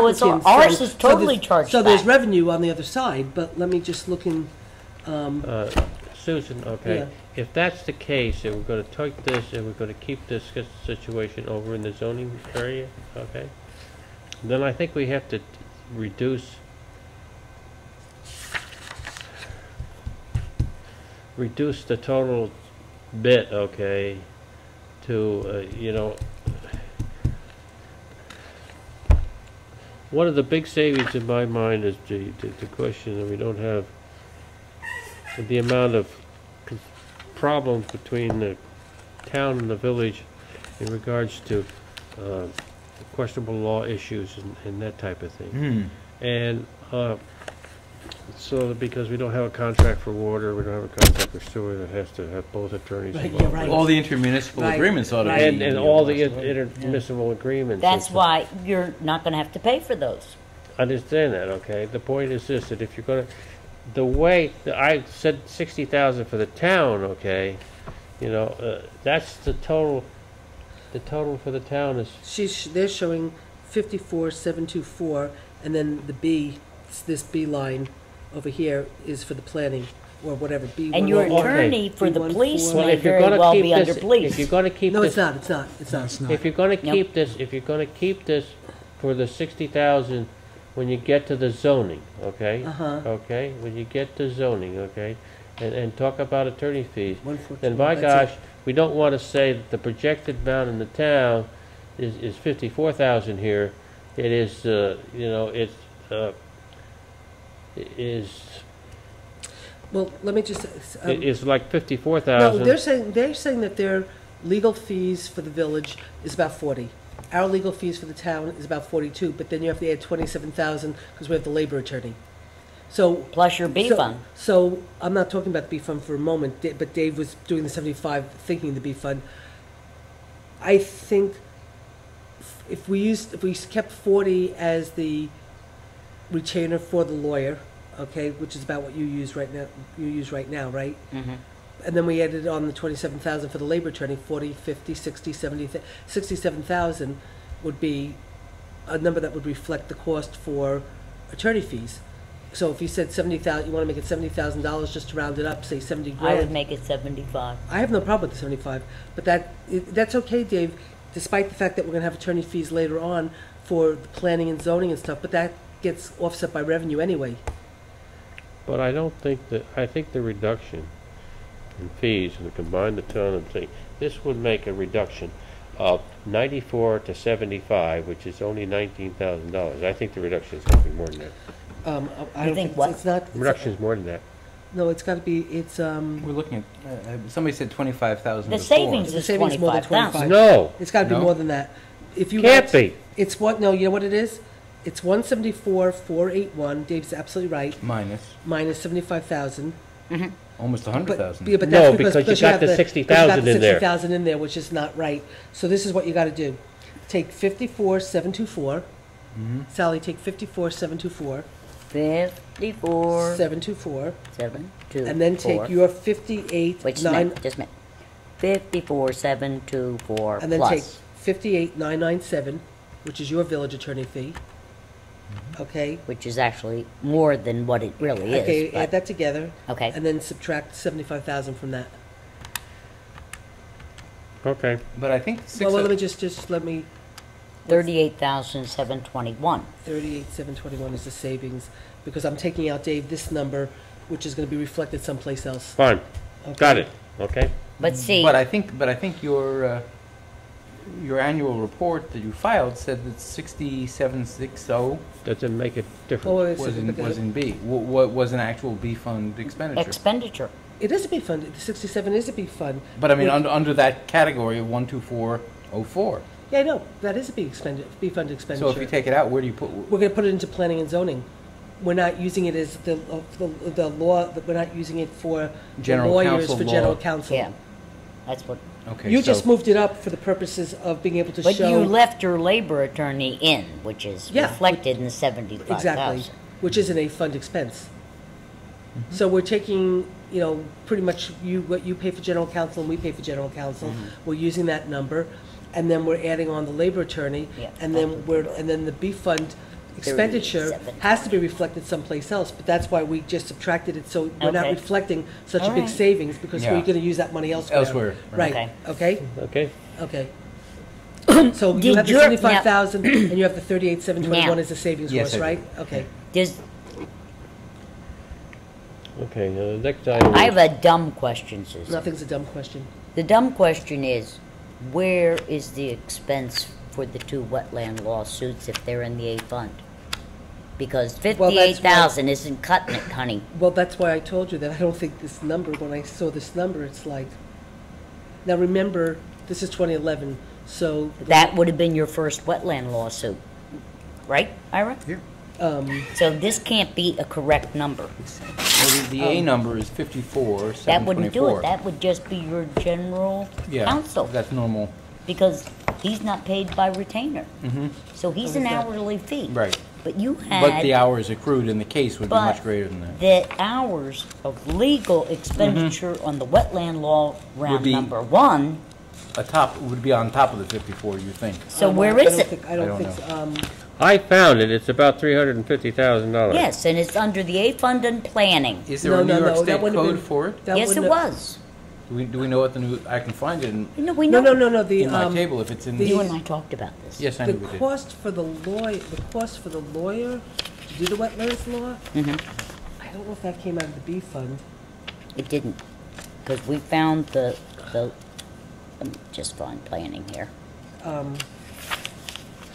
it's all- applicant. ours is totally there's- charged So there's back. revenue on the other side, but let me just look in, Susan, okay, Yeah. if that's the case, and we're gonna take this, and we're gonna keep this situation over in the zoning area, okay? Then I think we have to reduce the total bit, okay, to, one of the big savings in my mind is the question that we don't have the amount of problems between the town and the village in regards to questionable law issues and that type of thing. And so because we don't have a contract for water, we don't have a contract for sewer, that has to have both attorneys Right, involved. you're right. All the intermunicipal Right, agreements ought to right. be. And all the intermissible agreements. That's and why you're not gonna have to pay for those. I understand that, okay? The point is this, that if you're gonna, the way, I said 60,000 for the town, okay? That's the total for the town is, they're showing 54,724, and then the B, this B line over here is for the planning, or whatever, B1. And your Okay. attorney for the B14. police Well, may if you're very gonna well keep be under this, police. if you're gonna keep No, this, it's not, it's not. It's not. if you're gonna Nope. keep this, for the 60,000, when you get to the zoning, okay? Uh-huh. Okay, when you get to zoning, okay, and talk about attorney fees, 114, then by that's gosh, we don't want to say that the projected amount in the town is 54,000 here. It is, Well, let me just, it's like no, 54,000. they're saying that their legal fees for the village is about 40. Our legal fees for the town is about 42, but then you have to add 27,000 because we have the labor attorney. So. Plus your B so- fund. So, I'm not talking about the B fund for a moment, but Dave was doing the 75, thinking the B fund. I think if we kept 40 as the retainer for the lawyer, okay, which is about what you use right now, right? Mhm. And then we added on the 27,000 for the labor attorney, 40, 50, 60, 70, 67,000 would be a number that would reflect the cost for attorney fees. So if you said 70,000, you want to make it $70,000 just to round it up, say 70 I would grand. make it 75. I have no problem with the 75, but that's okay, Dave, despite the fact that we're going to have attorney fees later on for the planning and zoning and stuff, but that gets offset by revenue anyway. But I don't think I think the reduction in fees and combine the town and thing, this would make a reduction of 94 to 75, which is only $19,000. I think the reduction is going to be more than that. I You don't think what? It's not. The reduction is more than that. No, it's gotta be, it's, We're looking at, somebody said 25,000 The before. savings The is savings more than 25,000. No, it's gotta be No? more than that. If you can't got- be. It's what, no, you know what it is? It's 174,481, Dave's absolutely right, Minus minus 75,000. almost 100,000. Yeah, but No, that's because you you got have the 60,000 in there. 60,000 in there, which is not right. So this is what you gotta do. Take 54,724. Sally, take 54,724. 54, 724. 7, 2, And then take 4. your 58, Wait, 9, just a minute. 54, 7, 2, 4 and then take plus, 58,997, which is your village attorney fee. Okay? which is actually more than what it really is. Okay, but- add that together. Okay. And then subtract 75,000 from that. Okay. But I think Well, let me just let me, 38,721. 38,721 is the savings, because I'm taking out, Dave, this number, which is gonna be reflected someplace else. Fine. Okay? Got it. Okay. But see, But I think your annual report that you filed said that 6760 Doesn't make a Oh, difference. wait a was second, in B. What was an actual B fund expenditure? expenditure. It is a B fund, the 67 is a B fund. But I mean, With- under that category of 12404. Yeah, I know, that is a B fund expenditure. So if you take it out, where do you put? We're gonna put it into planning and zoning. We're not using it as the law, we're not using it for the General lawyers, counsel for law. general counsel. Yeah, that's what. Okay, You so just moved it up for the purposes of being able to But show. you left your labor attorney in, which is Yeah. reflected in the 75,000. Exactly, which isn't a fund expense. Mm-hmm. So we're taking, pretty much what you pay for general counsel and we pay for general counsel. Mm-hmm. We're using that number, and then we're adding on the labor attorney. Yeah, And that's then what we're and then the B fund expenditure 37. has to be reflected someplace else, but that's why we just subtracted it, so we're not Okay. reflecting such a All big right. savings, because Yeah. we're gonna use that money elsewhere. Elsewhere, Right, right. okay, Okay. okay. So you Did have the your- 75,000, and you have the 38,721 Now. as the savings Yes, was, I do. right? Okay. Does, Okay. Next item. I is- have a dumb question, Susan. Nothing's a dumb question. The dumb question is, where is the expense for the 2 wetland lawsuits if they're in the A fund? Because Well, that's 58,000 isn't cutting it, honey. Well, that's why I told you that I don't think this number, when I saw this number, it's like, now remember, this is 2011, so. That would have been your first wetland lawsuit, right, Ira? Yeah. So this can't be a correct number. well, the A number is 54 That wouldn't do 724. it. That would just be your general Yeah, counsel, that's normal. because he's not paid by retainer. So he's an is that? hourly fee. Right. But you But the had hours accrued in the case would be But much greater than that. the hours of legal expenditure on the wetland law round be- number 1. Would be on top of the 54, you think? So where I is don't it? think- I I don't don't think, I found it. It's about $350,000. Yes, and it's under the A fund and planning. Is there No, a New no, York no, that State wouldn't have code been- for it? that Yes, it wouldn't have- was. Do we know what the new, I can find it in, No, we No, know. no, the, in my table if it's in You the, and I talked about this. yes, I the know we did. cost for the lawyer to do the wetlands law, I don't know if that came out of the B fund. It didn't, because we found the, let me just find planning here.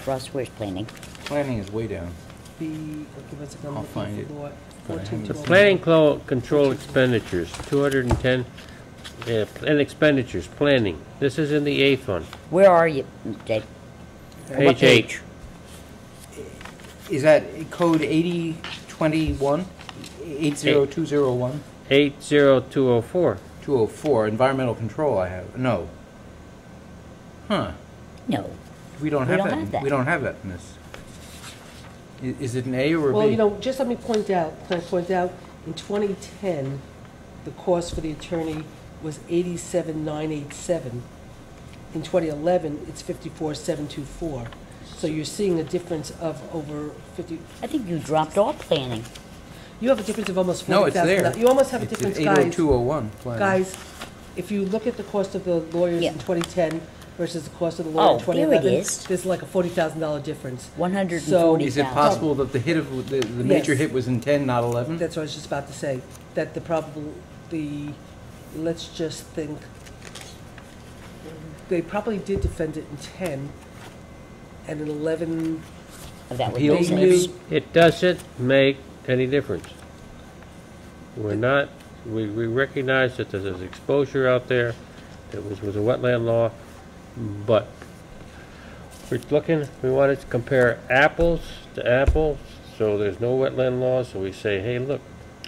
Russ, where's planning? Planning is way down. Give us a I'll number find it. for law, But I have 14, it. The 12. planning control expenditures, 210, and expenditures, planning. This is in the A fund, Where are you, Dave? What page 8. Is that code 8021? 80201? 80204. 204, environmental control I have, no. Huh, No. we don't We have don't that. have that. We don't have that in this. Is it an A or a B? Well, just let me point out, in 2010, the cost for the attorney was 87,987. In 2011, it's 54,724. So you're seeing a difference of over 50, I think you dropped off planning. you have a difference of almost No, it's $40,000. there. You almost have a It's difference, at guys. 80201. planning. Guys, if you look at the cost of the lawyers Yeah. in 2010 versus the cost of the lawyer in Oh, there it 2011, is. there's like a $40,000 difference. 140,000. Is it possible that the hit of, the major Yes. hit was in 10, not 11? That's what I was just about to say, that let's just think, they probably did defend it in 10, and in 11, That would Appeals, make they sense. knew, It doesn't make any difference. We're not we recognize that there's exposure out there, that was a wetland law, but we're looking, we wanted to compare apples to apples, so there's no wetland law, so we say, hey, look,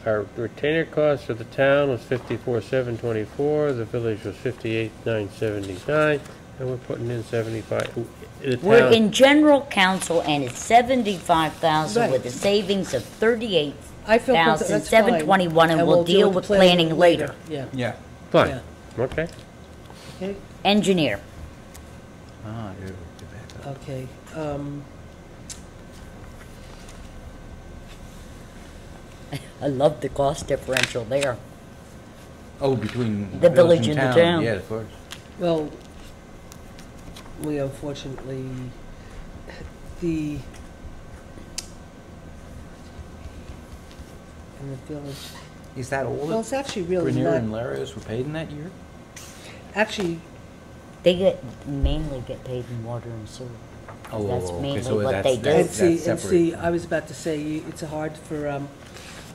our retainer cost for the town was 54,724, the village was 58,979, and we're putting in 75. The We're town- in general council and it's 75,000 Right. with a savings of 38. I feel that's fine. 721, and we'll deal with planning later. Yeah, Yeah. Fine, yeah. okay. Okay, Engineer, Ah, yeah, get back up. okay. I love the cost differential there. Oh, between The village and the town. Yeah, of course. Well, we unfortunately, in the village, Is that all well, that it's actually really Grenier and not, Larios were paid in that year? actually, They mainly get paid in water and sewer. Oh, That's okay, mainly so what that's- they do. and that's- see, that's and separate see, from- I was about to say, it's hard for,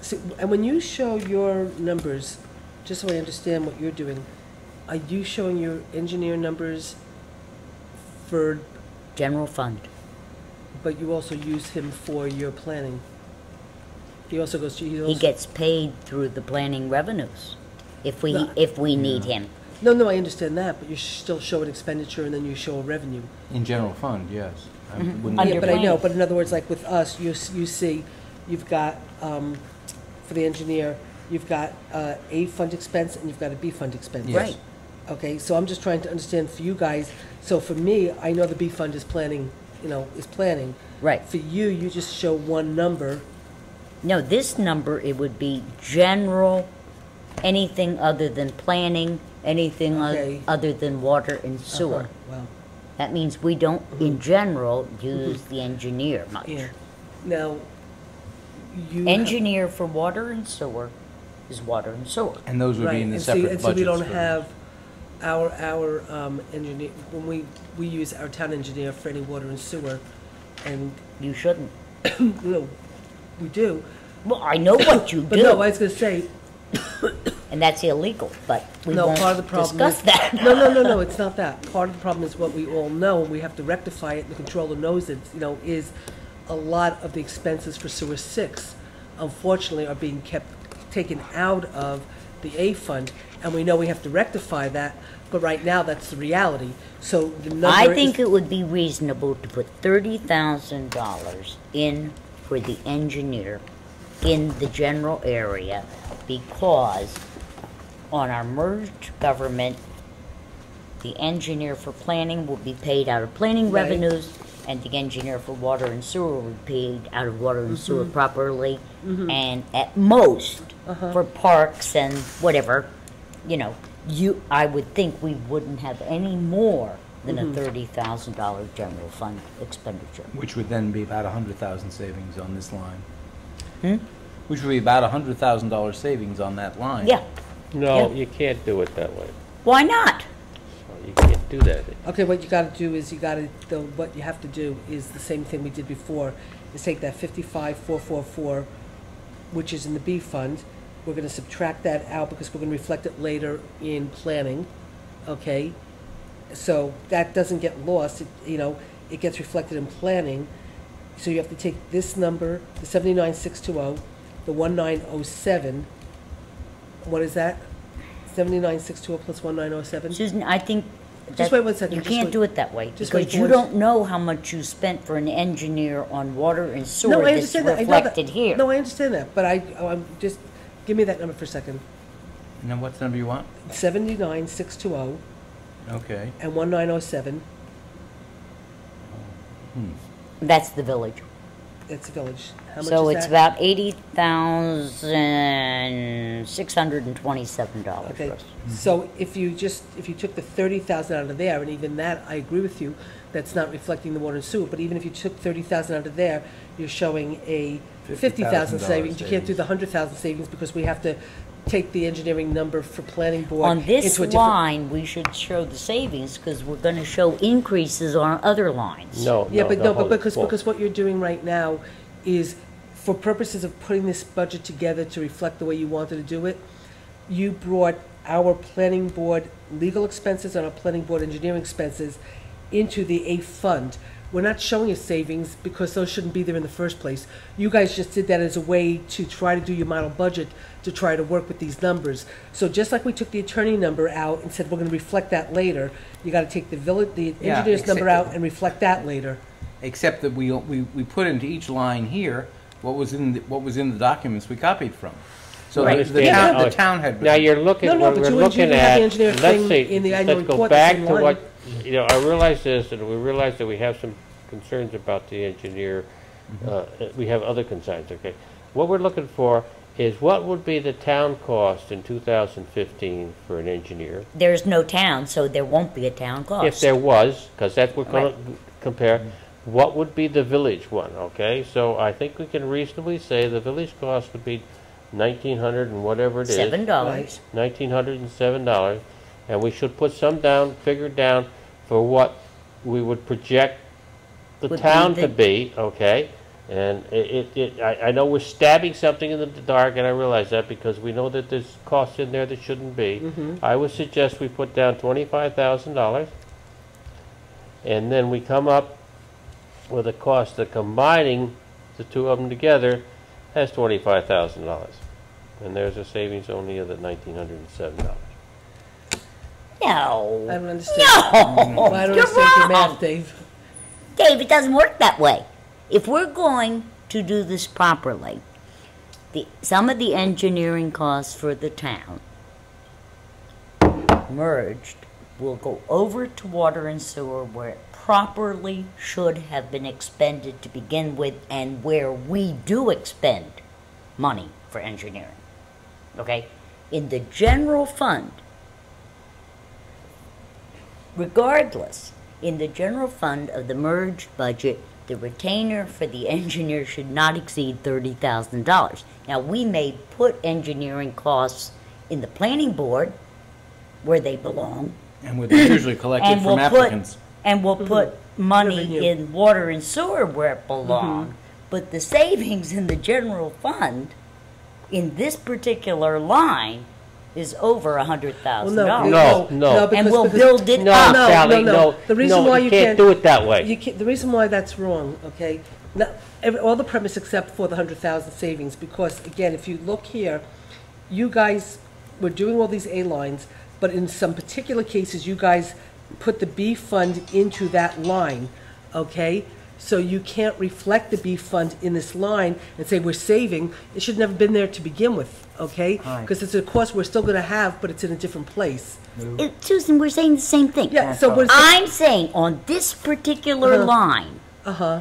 see, and when you show your numbers, just so I understand what you're doing, are you showing your engineer numbers for, General fund. but you also use him for your planning? He also goes to, He gets paid through the planning revenues if we, No. if we need him. No, I understand that, but you still show an expenditure and then you show a revenue. In general fund, yes. I Mhm. wouldn't- Under Yeah, but I know, planning. but in other words, like with us, you see, you've got, for the engineer, you've got A fund expense and you've got a B fund expense. Yes. Right. Okay, so I'm just trying to understand for you guys, so for me, I know the B fund is planning, is planning. Right. For you, you just show one number. No, this number, it would be general, anything other than planning, anything Okay. other than water and sewer. Well, That means we don't, in general, use the engineer much. yeah. Now, you. Engineer for water and sewer is water and sewer. And those would Right, be in the and separate see, budgets. and so we don't for- have our engineer, when we use our town engineer for any water and sewer, and, You shouldn't. we do. Well, I know what you But no, I do, was gonna say, and that's illegal, but we no, won't part of the problem discuss is. that. No, it's not that. Part of the problem is what we all know, and we have to rectify it, and the controller knows it, is a lot of the expenses for sewer 6, unfortunately, are being taken out of the A fund, and we know we have to rectify that, but right now, that's the reality. So the number is. I think it would be reasonable to put $30,000 in for the engineer in the general area, because on our merged government, the engineer for planning will be paid out of planning Right. revenues, and the engineer for water and sewer will be paid out of water and sewer Mm-hmm. properly, and at most, Uh-huh. for parks and whatever, I would think we wouldn't have any more than Mm-hmm. a $30,000 general fund expenditure. Which would then be about 100,000 savings on this line. Hmm? Which would be about $100,000 savings on that line. Yeah, No, Yeah. you can't do it that way. why not? You can't do that. Okay, what you gotta do is what you have to do is the same thing we did before, is take that 55,444, which is in the B fund, we're gonna subtract that out because we're gonna reflect it later in planning, okay? So that doesn't get lost, it gets reflected in planning. So you have to take this number, the 79,620, the 1907, what is that? 79,620 plus 1907? Susan, I think Just that wait one second, you just can't wait. do it that way, Just because wait you for don't know how much you spent for an engineer on water and No, sewer I that's understand that. I know that. reflected here. No, I understand that, but I'm just, give me that number for a second. And then what's the number you want? 79,620 Okay. and 1907, That's the village. that's the village. How much So is it's that? about $80,627 Okay, for us. so if you took the 30,000 out of there, and even that, I agree with you, that's not reflecting the water and sewer, but even if you took 30,000 out of there, you're showing a 50,000 savings. You can't do the 100,000 savings because we have to take the engineering number for planning board On this into a different. line, we should show the savings, because we're gonna show increases on other lines. No, Yeah, but no, but hold it. because what you're doing right now is, for purposes of putting this budget together to reflect the way you wanted to do it, you brought our planning board legal expenses and our planning board engineering expenses into the A fund. We're not showing a savings because those shouldn't be there in the first place. You guys just did that as a way to try to do your model budget, to try to work with these numbers. So just like we took the attorney number out and said we're gonna reflect that later, you gotta take the Yeah, engineer's number except- out and reflect that later. Except that we put into each line here what was in the documents we copied from. So Right. the Yeah. town had. Now, you're looking, No, what but we're you looking have the at, engineer let's thing see, in the annual let's go report, back the to same what, line. I realize this, and we realize that we have some concerns about the engineer. We have other concerns, okay? What we're looking for is what would be the town cost in 2015 for an engineer? There's no town, so there won't be a town cost. If there was, because that's what we're going Right. to compare, what would be the village one, okay? So I think we can reasonably say the village cost would be 1,900 and whatever it is. $7. $1,907, and we should put some figure down for what we would project the Would be town the- to be, okay? And I know we're stabbing something in the dark, and I realize that because we know that there's costs in there that shouldn't be. I would suggest we put down $25,000, and then we come up with a cost of combining the two of them together has $25,000. And there's a savings only of the $1,907. No. I don't understand. No. I don't You're understand your wrong. math, Dave. Dave, it doesn't work that way. If we're going to do this properly, some of the engineering costs for the town merged will go over to water and sewer where it properly should have been expended to begin with and where we do expend money for engineering. Okay? In the general fund, regardless, in the general fund of the merged budget, the retainer for the engineer should not exceed $30,000. Now, we may put engineering costs in the planning board where they belong, And were usually collected and from we'll applicants. put money Revenue. in water and sewer where it belongs. But the savings in the general fund in this particular line is over $100,000. No. because- And we'll because- build it No, up. No, Sally, no, no. The reason no, why you you can't can't- do it that way. You can't, the reason why that's wrong, okay? Now, all the premise except for the 100,000 savings, because again, if you look here, you guys were doing all these A lines, but in some particular cases, you guys put the B fund into that line, okay? So you can't reflect the B fund in this line and say we're saving. It should never been there to begin with, okay? Right. Because it's a cost we're still gonna have, but it's in a different place. Susan, we're saying the same thing. Yeah, so what is I'm saying on this particular Uh-huh. line, Uh-huh.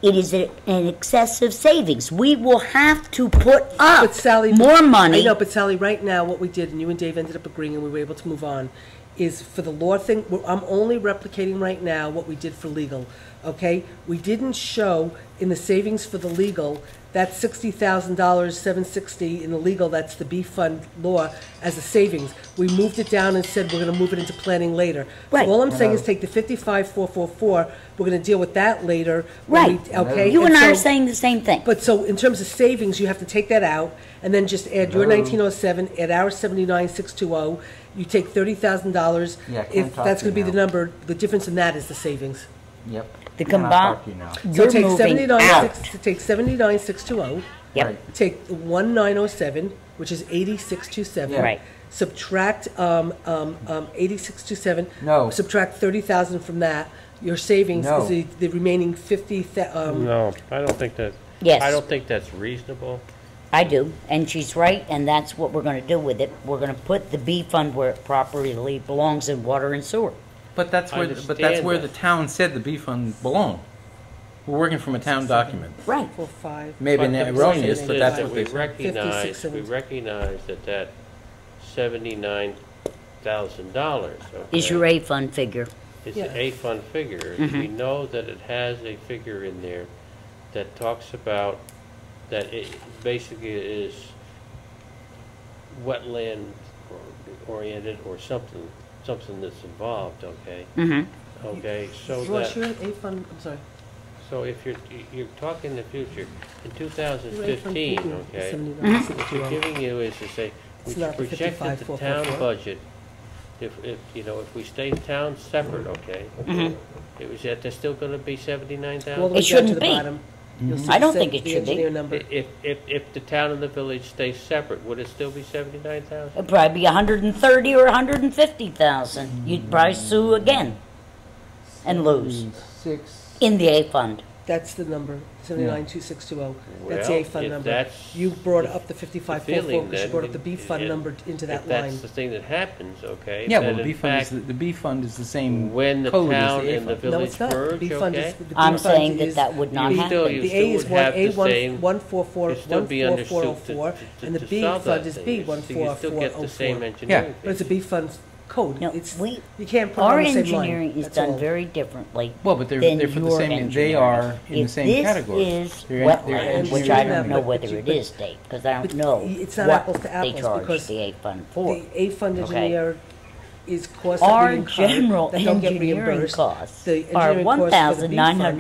it is an excessive savings. We will have to put up But Sally, more money. I know, but Sally, right now, what we did, and you and Dave ended up agreeing, and we were able to move on, is for the law thing, I'm only replicating right now what we did for legal, okay? We didn't show in the savings for the legal, that $60,000, $760 in the legal, that's the B fund law, as a savings. We moved it down and said we're gonna move it into planning later. Right. So all I'm saying is take the 55,444, we're gonna deal with that later. when Right. we- Okay? You and I are so- saying the same thing. But so in terms of savings, you have to take that out and then just add your 1907, add our 79,620. You take $30,000. Yeah, can't If talk that's to you going to be the now. number, the difference in that is the savings. Yep. The Cannot combined, talk to you now. So you're take moving 79, out. take 79,620. Yep. Right. Take 1907, which is 8627. Yeah. Right. Subtract 8627. No. Subtract 30,000 from that. Your savings No. is the remaining 50. No, I don't think that, Yes. I don't think that's reasonable. I do, and she's right, and that's what we're gonna do with it. We're gonna put the B fund where it properly belongs in water and sewer. But that's I where the understand that. town said the B fund belonged. We're working from a town document. Right. 4,5. Maybe But the erroneous, point but is that's that what we they said. recognize, 56 we and- recognize that $79,000, Is okay, your A fund figure. is Yeah. an A fund figure. We know that it has a figure in there that talks about, that it basically is wetland oriented or something that's involved, okay? Mm-hmm. Okay, so Ross, that, you're in A fund, I'm sorry. so if you're talking in the future, in You're A fund 2015, figure is okay? 79,620. What you're giving you is to say, It's which not the projected the 55,444. town budget, if we stay town separate, okay? It was, there's still gonna be Go all the 79,000? way down to shouldn't the be. bottom. You'll see I don't the think it the should be. engineer number. If the town and the village stay separate, would it still be 79,000? It'd probably be 130 or 150,000. You'd probably sue again and lose 6. in the A fund. That's the number, 792620. That's the Well, A fund if number. that's You brought up the the 5544 feeling, because you then, brought up the B fund if- number into that If line. that's the thing that happens, okay? Yeah, then well, the in B fund is, fact, the B fund is the same when the code as town the A and the fund. No, village it's not. The merge, B fund is, okay? the B I'm fund saying that is- that would not You happen. still- you The A is would have the one same- 144 You'd still be under suit 14404, and the to B solve fund that is thing. B You still get the same 14404. engineering But it's a fee. B fund code. No, It's, we, you can't put it our on the same line. engineering is That's done all. very differently Well, but they're than for the your same, they engineering. are in the If same category. this is They're wetland, engineering which I don't know but whether you- it but- is, Dave, because I but don't know it's not what apples to they apples charge because the A fund for. The A fund Okay. engineer is costs that Our we incur general that don't get engineering reimbursed. costs The are engineering cost for the B fund is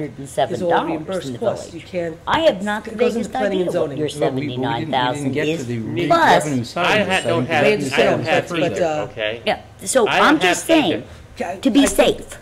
all $1,907 reimbursed in the costs. You village. can't. I have not the it goes into biggest planning and idea what zoning. your Well, we didn't 79,000 get to is. the Plus, revenue side I of this. don't have, I I understand, don't have but, either, uh, okay? yeah, so I I'm don't just have saying, Okay, to be I- safe,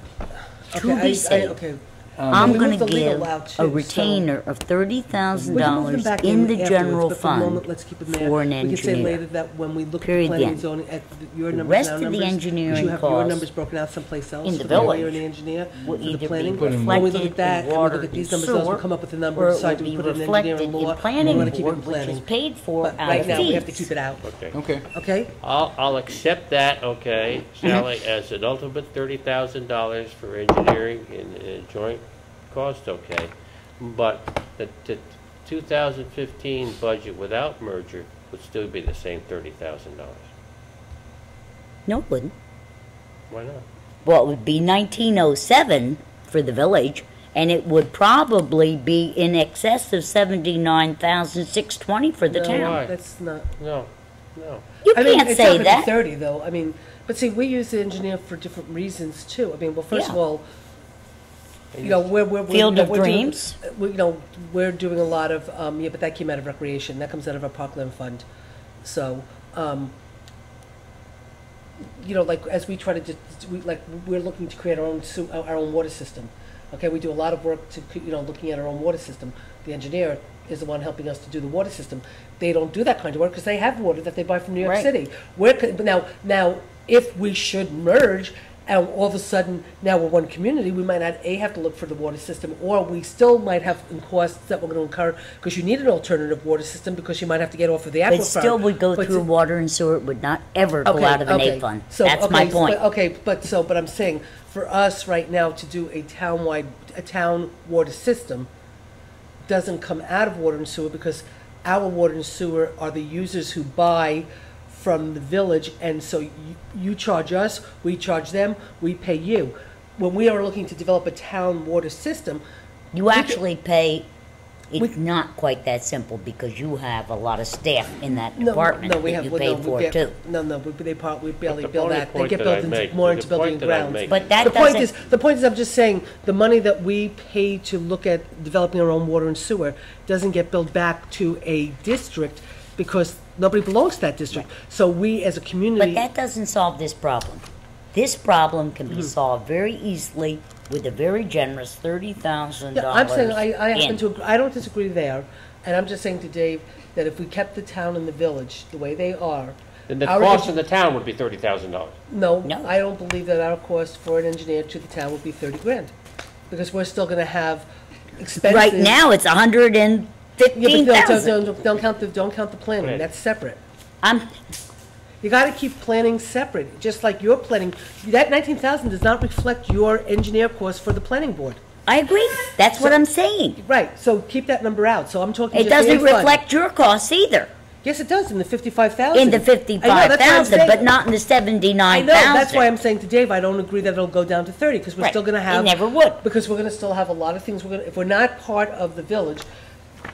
to okay, be safe, Okay. I'm we gonna moved the legal give out, too, a so- retainer of We can move them $30,000 back in the afterwards, general but for the moment, fund let's keep them there. for an We can say engineer. later that when we look at Period, planning the and end. zoning, at your The numbers rest and our of the numbers, 'cause engineering you have your costs numbers broken out someplace else. in the for the way village you're an engineer, will for the either be planning. Put 'em- When we look reflected at that, in and we water look at these and numbers, we'll sewer, come up with a number, or and it decide will do we be put it in reflected engineering law, in or we planning want to keep it in board, which is planning. paid for But out right of now, we have to fees. keep it out, Okay. Okay. okay? I'll accept that, okay, Sally, as an ultimate $30,000 for engineering and joint cost, okay. But the 2015 budget without merger would still be the same $30,000. No, it wouldn't. Why not? Well, it would be 1907 for the village, and it would probably be in excess of 79,620 for the No, town. Why? That's not. No, no. You I mean, can't it's say not gonna be that. 30 though. I mean, but see, we use the engineer for different reasons too. I mean, well, first of Yeah. all, you know, we're Field you know, of we're doing- Dreams. you know, we're doing a lot of yeah, but that came out of recreation. That comes out of our parkland fund. So, you know, like as we try to we're looking to create our own water system. Okay, we do a lot of work to looking at our own water system. The engineer is the one helping us to do the water system. They don't do that kind of work because they have water that they buy from New York Right. City. But now, if we should merge, and all of a sudden now we're one community, we might not have to look for the water system, or we still might have costs that we're going to incur because you need an alternative water system because you might have to get off of the aquifer. But still would go But through water and sewer. It would not ever go out of an A fund. That's my point. But I'm saying for us right now to do a town water system doesn't come out of water and sewer because our water and sewer are the users who buy from the village, and so you charge us, we charge them, we pay you. When we are looking to develop a town water system, You actually pay, it's not quite that simple because you have a lot of staff in that department we that have you well, pay no, for we get, too. we barely the bill only that. They point get that billed I'd into, make- more the into building point and that I'd grounds. make- But that The point doesn't, is, I'm just saying, the money that we pay to look at developing our own water and sewer doesn't get billed back to a district because nobody belongs to that district. So we, as a community. but that doesn't solve this problem. This problem can be solved very easily with a very generous $30,000 Yeah, I'm saying, I happen in. to, I don't disagree there, and I'm just saying to Dave that if we kept the town and the village the way they are. Then the our cost engi- of the town would be $30,000. No, No. I don't believe that our cost for an engineer to the town would be 30 grand, because we're still gonna have expenses. Right now, it's Yeah, but 115,000. don't count the planning, Right. that's separate. I'm, You gotta keep planning separate, just like your planning, that 19,000 does not reflect your engineer cost for the planning board. I agree. That's what I'm saying. Right, so keep that number out, so I'm talking It just the doesn't A fund. reflect your costs either. Yes, it does, in the 55,000. In the I know, that's what I'm 55,000, but saying. not in the I 79,000. know, that's why I'm saying to Dave, I don't agree that it'll go down to 30, because we're Right. still gonna have. It never would. Because we're gonna still have a lot of things, if we're not part of the village,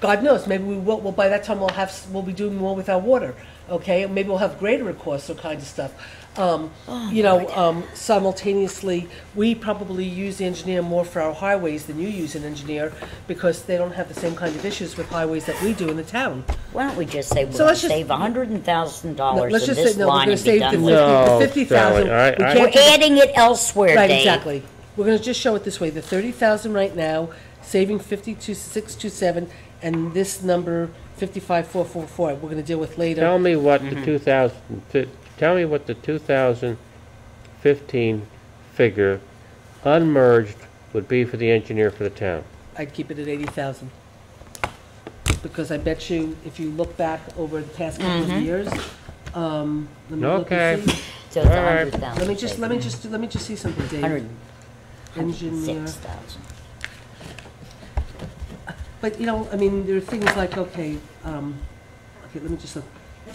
God knows, maybe we will, well, by that time we'll be doing more with our water, okay? Maybe we'll have greater costs or kinds of stuff. Simultaneously, we probably use the engineer more for our highways than you use an engineer, because they don't have the same kind of issues with highways that we do in the town. Why don't we just say So we'll let's just- save $100,000 No, in let's just this say, no, we're line gonna and be save done the with it? No, 50,000. Sally, We I- can't We're do- adding it elsewhere, Right, Dave. exactly. We're gonna just show it this way, the 30,000 right now, saving 52,627, and this number, 55,444, we're gonna deal with later. Tell me what the 2015 figure unmerged would be for the engineer for the town. I'd keep it at 80,000. Because I bet you, if you look back over the past couple of years, let me look Okay. and see. So it's All right. 100,000. Let me just see something, Dave. 106,000. But, you know, I mean, there are things like, okay, let me just look.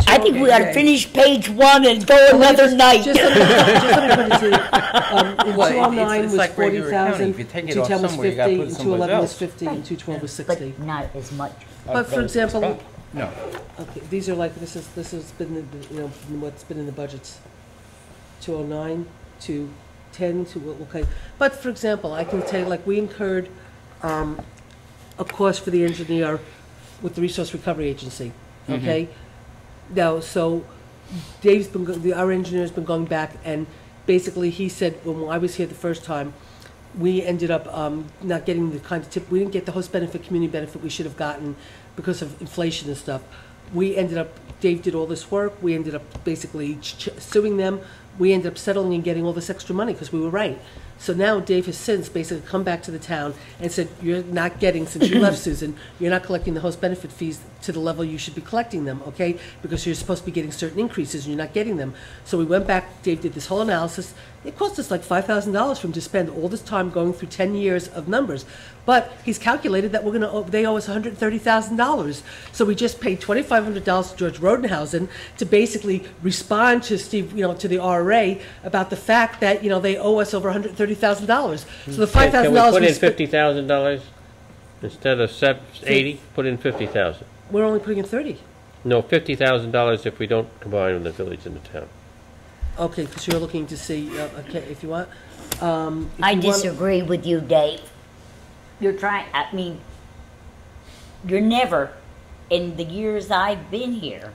I think we ought to finish page 1 and go another night. Just let me put it to, in Well, 209 it's was like regular accounting. 40,000, If you take it off 210 was somewhere, you gotta 50, put it and someplace 211 was else. 50, and 212 was 60. But not as much. as But for they example, spent. No. okay, these are like, this has been, what's been in the budgets. 209, 210, okay. But for example, I can tell you, like, we incurred a cost for the engineer with the Resource Recovery Agency, okay? Now, so Dave's been, our engineer's been going back, and basically he said, when I was here the first time, we ended up not getting the kind of we didn't get the host benefit, community benefit we should have gotten because of inflation and stuff. We ended up, Dave did all this work, we ended up basically suing them, we ended up settling and getting all this extra money because we were right. So now Dave has since basically come back to the town and said, you're not getting, since you left, Susan, you're not collecting the host benefit fees to the level you should be collecting them, okay? Because you're supposed to be getting certain increases and you're not getting them. So we went back, Dave did this whole analysis. It cost us like $5,000 for him to spend all this time going through 10 years of numbers. But he's calculated that they owe us $130,000. So we just paid $2,500 to George Rodenhausen to basically respond to Steve, to the RRA about the fact that, they owe us over $130,000. So the $5,000 Can we put in spent- $50,000 instead of 80? Put in 50,000. we're only putting in 30. No, $50,000 if we don't combine with the village and the town. Okay, because you're looking to see, okay, if you want. If I you want- disagree with you, Dave. You're never, in the years I've been here,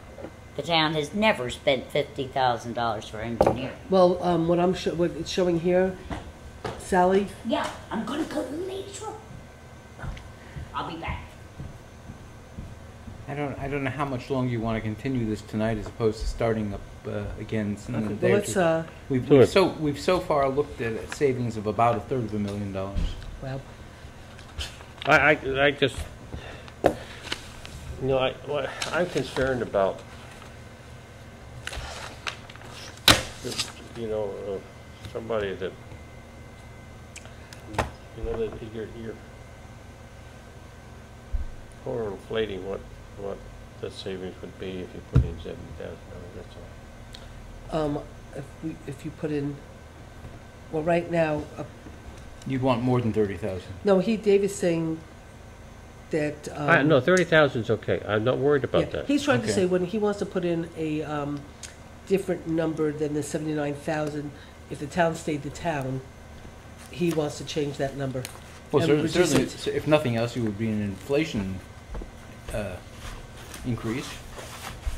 the town has never spent $50,000 for engineering. Well, what it's showing here, Sally, Yeah, I'm gonna go to the ladies' room. I'll be back. I don't know how much longer you want to continue this tonight as opposed to starting up again in a well, day or let's, two. Sure. We've so far looked at savings of about $250,000. well, I just, I'm concerned about, somebody that, that you're overinflating what the savings would be if you put in $70,000, that's all. if you put in, well, right now, You'd want more than 30,000. no, Dave is saying that. No, 30,000 is okay, I'm not worried about Yeah, that. he's trying to Okay. say when he wants to put in a different number than the 79,000, if the town stayed the town, he wants to change that number. Well, And reduce certainly, it. if nothing else, it would be an inflation increase.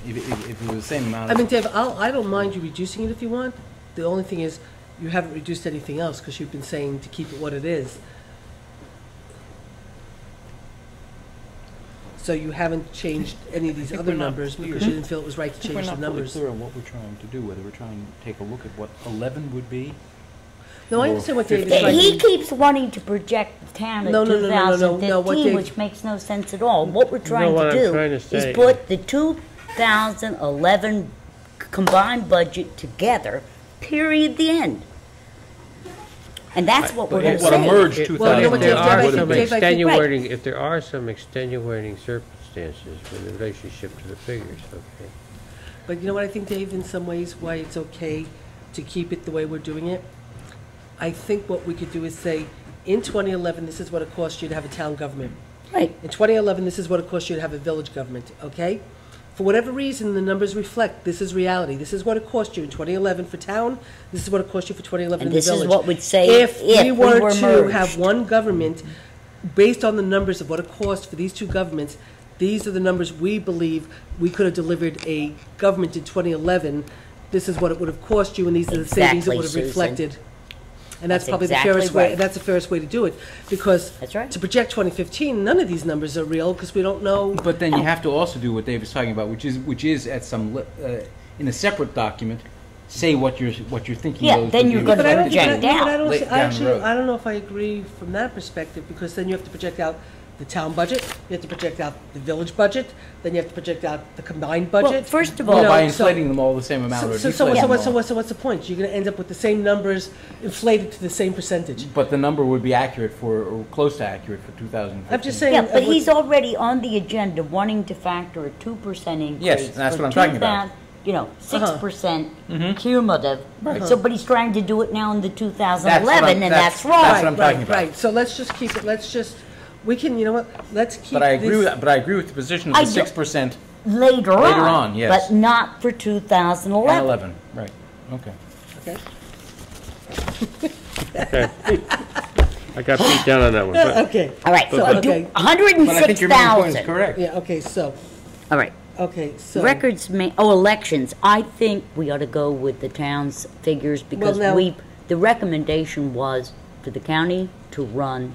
If it was the same amount. I mean, Dave, I don't mind you reducing it if you want. The only thing is, you haven't reduced anything else because you've been saying to keep it what it is. So you haven't changed any of these think other we're not numbers clear. because you didn't feel it was right to I think we're change the not fully numbers. clear on what we're trying to do, whether we're trying to take a look at what 11 would be. No, I Or understand what David is 50. trying He to. keeps wanting to project the town at No, no, no, no, no, no, what 2015, Dave- which makes no sense at all. What we're trying what to I'm do trying to is say- put the 2011 combined budget together, period, the end. And that's what we're going to What say. emerged If 2011 you know what, Dave, there are Dave, some I think- extenuating, if there are some extenuating circumstances in relationship to the figures, okay? But you know what I think, Dave, in some ways, why it's okay to keep it the way we're doing it? I think what we could do is say, in 2011, this is what it cost you to have a town government. Right. In 2011, this is what it cost you to have a village government, okay? For whatever reason, the numbers reflect, this is reality. This is what it cost you in 2011 for town, this is what it cost you for 2011 And in the this village. is what we'd say If we were to merged. have one government, based on the numbers of what it cost for these two governments, these are the numbers we believe we could have delivered a government in 2011. This is what it would have cost you, and these are the savings it Exactly, would have Susan. reflected. And that's That's probably the exactly fairest way, right. that's the fairest way to do it, because That's right. to project 2015, none of these numbers are real, because we don't know. But then you have to also do what Dave is talking about, which is at some in a separate document, say what you're thinking. Yeah, those then would you're be gonna But I don't, project but I out. don't, Late see- down the actually, road. I don't know if I agree from that perspective, because then you have to project out the town budget, you have to project out the village budget, then you have to project out the combined budget. Well, first of You all, know, by so- inflating them all the same amount, or So deflating them all. what's the point? You're gonna end up with the same numbers inflated to the same percentage. But the number would be accurate or close to accurate for 2015. I'm just saying. Yeah, but what- he's already on the agenda wanting to factor a 2% increase. Yes, that's for what I'm talking about. 2000 You know, 6% cumulative. Right. So, but he's trying to do it now in the That's what 2011, and that's- that's wrong. that's what I'm talking about. Right, so let's just keep it, we can, you know what, let's keep But I agree these- with that. But I agree with the position I of the do- 6% Later on, yes. but not for and 2011. 11. Right. Okay. Okay. Okay. I got beat down on that one, but Okay, All right, so But- do okay. But I think your main point is 106,000. correct. yeah, okay, so, All right. Records elections, I think we ought to go with the town's figures because now- the recommendation was for the county to run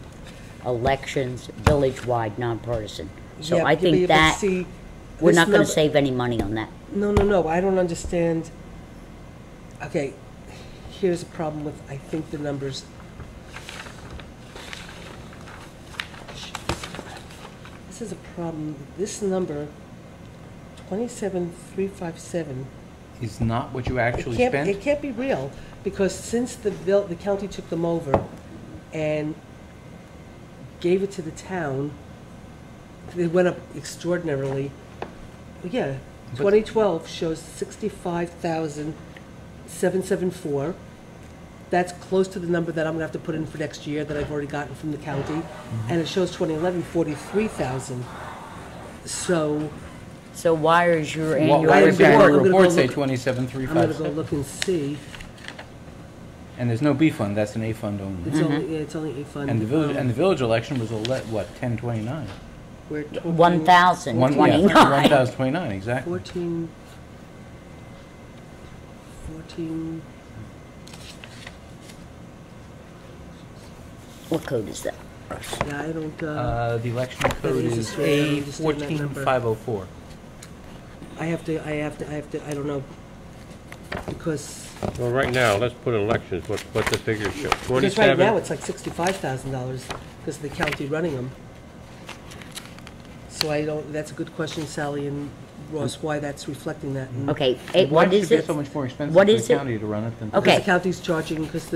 elections village-wide, nonpartisan. So yeah, I but think that, see, we're this not gonna number- save any money on that. No, I don't understand. Okay, here's a problem with, I think, the numbers. This is a problem, this number, 27,357. Is not what you actually It spent. can't be real, because since the county took them over and gave it to the town, it went up extraordinarily. Yeah, But- 2012 shows 65,774. That's close to the number that I'm gonna have to put in for next year that I've already gotten from the county. And it shows 2011, 43,000. So So why is your What annual I am does gonna your go- report? I'm gonna report say? look- I'm gonna 27,357. go look and see. And there's no B fund. That's an A fund only. It's only, yeah, it's only a fund. And the village election was what 1029. We're talking 1,029. 1,029 exactly. 14. What code is that? Yeah, I don't, The election code is is a- I A don't understand that number. 14504. I have to, I don't know. Because, well, right now, let's put elections, what the figures show. because right 27? now it's like $65,000 because of the county running them. So I don't, that's a good question, Sally and Ross, why that's reflecting that. And Okay, Why what should is it be it? so much more expensive What for is the it? county to run it than? Okay. Because the county's charging, because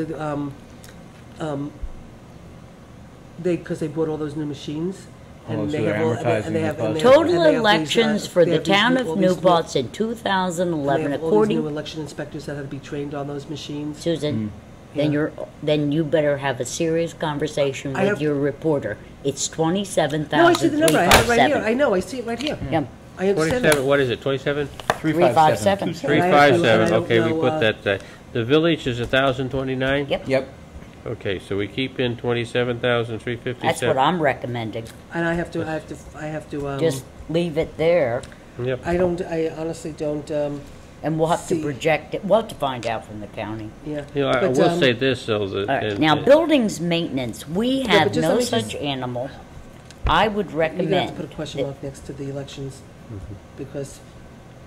they bought all those new machines. Oh, And so they they're have all, amortizing and they have, the and they cost. have, and Total they have these, elections for they the have these town new- of all these New new- Paltz in and 2011, they have all these new according, election inspectors that had to be trained on those machines. Susan, Yeah. then you better have a serious conversation I with have- your reporter. It's No, I see the number, I have it right here, 27,357. I know, I see it right here. Yeah, I understand 27, that. what is it, 27? 357. 357, I don't okay, we know, put that, the village is 1,029? Yep. Yep. Okay, so we keep in 27,357. that's what I'm recommending. And I have to, Just leave it there, Yep, I honestly don't, and we'll have to See. project it, we'll have to find out from the county. yeah. you know, I But, will say this, though, that. All right, and- now, buildings maintenance, we but have just let no me such just- animal. I would You're gonna have to recommend, put a question that- mark next to the elections, because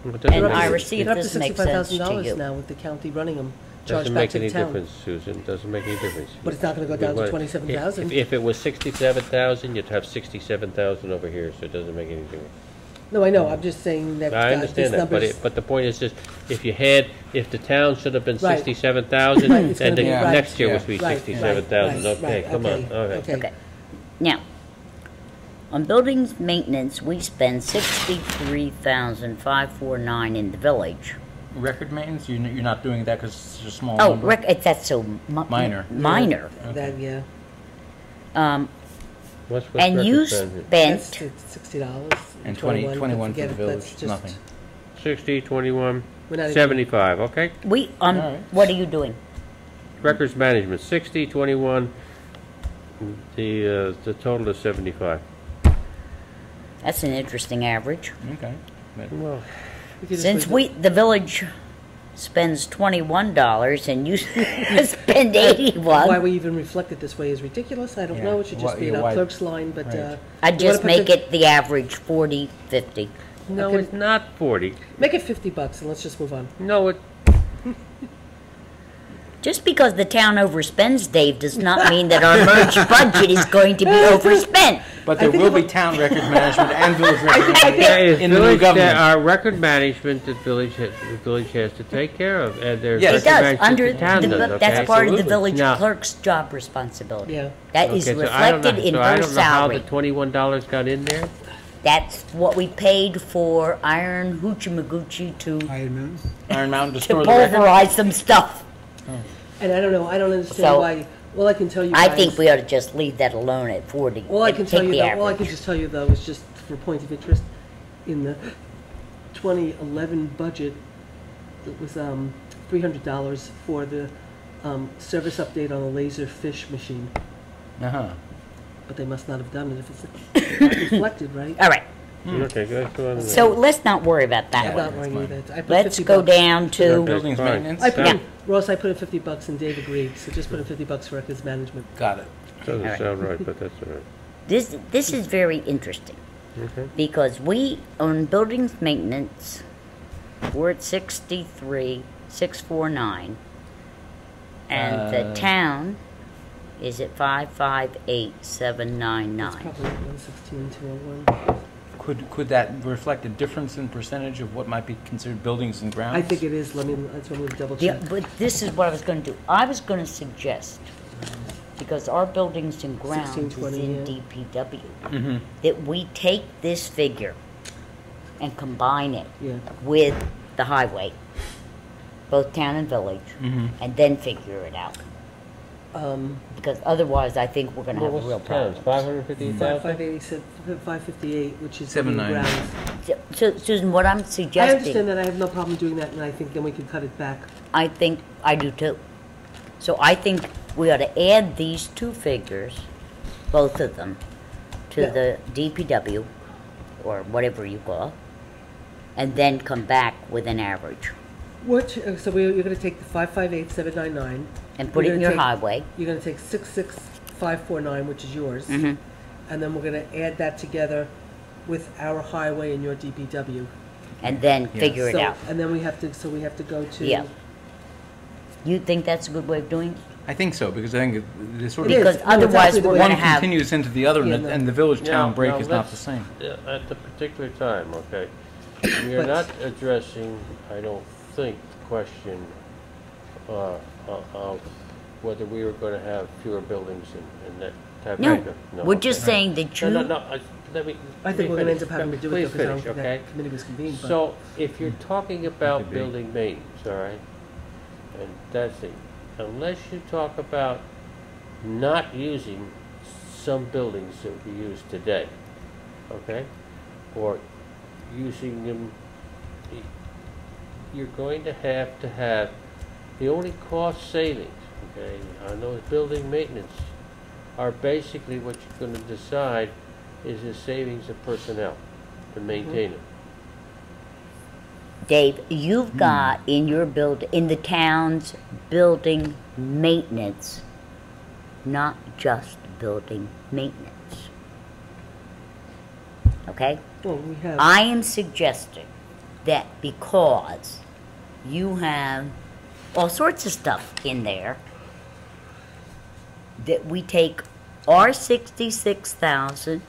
it doesn't And make any- Ira, see if they're up to this makes sense to $65,000 you. now with the county running them, charged Doesn't back make to the any town. difference, Susan, doesn't make any difference. But it's not gonna go down to If- 27,000. If it was 67,000, you'd have 67,000 over here, so it doesn't make any difference. No, I know, I'm just saying that I these understand that, numbers. but the point is just, if the town should have been Right. 67,000, Right, it's and gonna the be- right. next year Yeah. was be Right, 67,000, right, okay, right, come on, okay, all right. okay. Okay. Now, on buildings maintenance, we spend 63,549 in the village. Record maintenance. You're not doing that because it's a small Oh, number. that's so Minor. Minor. That, yeah. What's And you record spent, $60. And 21 for forget the it, village, that's just- nothing. 60, 21, We're not even- 75, okay? All right. what are you doing? Records management, 60, 21, the total is 75. That's an interesting average. Okay. But Well, we could just Since leave the village spends $21 and you spend 81, Why we even reflect it this way is ridiculous. I don't Yeah. know. It should just Why- be yeah, in our why- clerk's line, but, Right. I'd you wanna just put make the- it the average 40, 50. no, Okay. it's not 40. make it $50 and let's just move on. No, it, Just because the town overspends, Dave, does not mean that our merged budget is going to be overspent. But I there think will be about- town record management and village record there management is in the new village, government. our record management, the village has to take care of, and there's Yes. It record does, management under, the town does, okay? that's part of the Absolutely. village Now- clerk's job responsibility. Yeah. That is Okay, so I don't know- reflected in so I her don't know how the salary. $21 got in there. That's what we paid for Iron Hoochie to Iron Mountain? Iron Mountain to to store the record. pulverize some stuff. And I don't know. I don't understand So, why. Well, I can tell you. I guys- think we ought to just leave that alone at 40. All I and can tell take you, the though, all I can average. just tell you though is just for point of interest, in the 2011 budget, it was $300 for the service update on the laser fish machine. Uh-huh. But they must not have done it if it's not reflected, right? All right, Okay, let's go on to the- so let's not worry about that I'm one. not worrying fine. either. I put Let's 50 go bucks. down to, Okay. Buildings fine. maintenance? I put Yeah. in, Ross, I put in $50 and Dave agreed, so just put in $50 for records management. Got it. Doesn't All right. sound right, but that's all right. this is very interesting, Okay. because we, on buildings maintenance, we're at 63,649, and the Uh, town is at 558,799. It's probably 116,201. Could that reflect a difference in percentage of what might be considered buildings and grounds? I think it is. That's what we double Yeah, check. but this is what I was going to do. I was going to suggest, because our buildings and grounds is 1620, in yeah. DPW, Mm-hmm. that we take this figure and combine it Yeah. with the highway, both town and village, Mm-hmm. and then figure it out. Because otherwise, I think we're going to have a real problem. 550,000? 558, which is 790. grounds. So, Susan, what I'm I suggesting, understand that. I have no problem doing that, and I think then we can cut it back. I think I do too. So I think we ought to add these two figures, both of them, to Yeah. the DPW, or whatever you call, and then come back with an average. So you're going to take the 558,799. And put it You're in gonna your take- highway. You're going to take 66549, which is yours, Mhm. and then we're going to add that together with our highway and your DPW. And then figure it So- out. And then we have to go to. Yeah. You think that's a good way of doing it? I think so, because I think the sort It of is. Because No, it's otherwise actually the we're way- going one to have, continues into the other, Yeah, and no. and the village-town break is not let's- the same. At the particular time, okay. We are But- not addressing, I don't think, the question of whether we were going to have fewer buildings and that type no, of thing. we're just saying that No, no, you, no, let me. I think we're going to end up having to do it Please because I don't finish, think okay? that committee was convened. But So, if you're talking about Could be. building maintenance, all right, and that's it, unless you talk about not using some buildings that we use today, okay, or using them, you're going to have the only cost savings, okay, on those building maintenance are basically what you're going to decide is the savings of personnel to maintain it. Dave, you've got in your in the town's building maintenance, not just building maintenance. Okay? well, we have. I am suggesting that because you have all sorts of stuff in there, that we take our 66,000,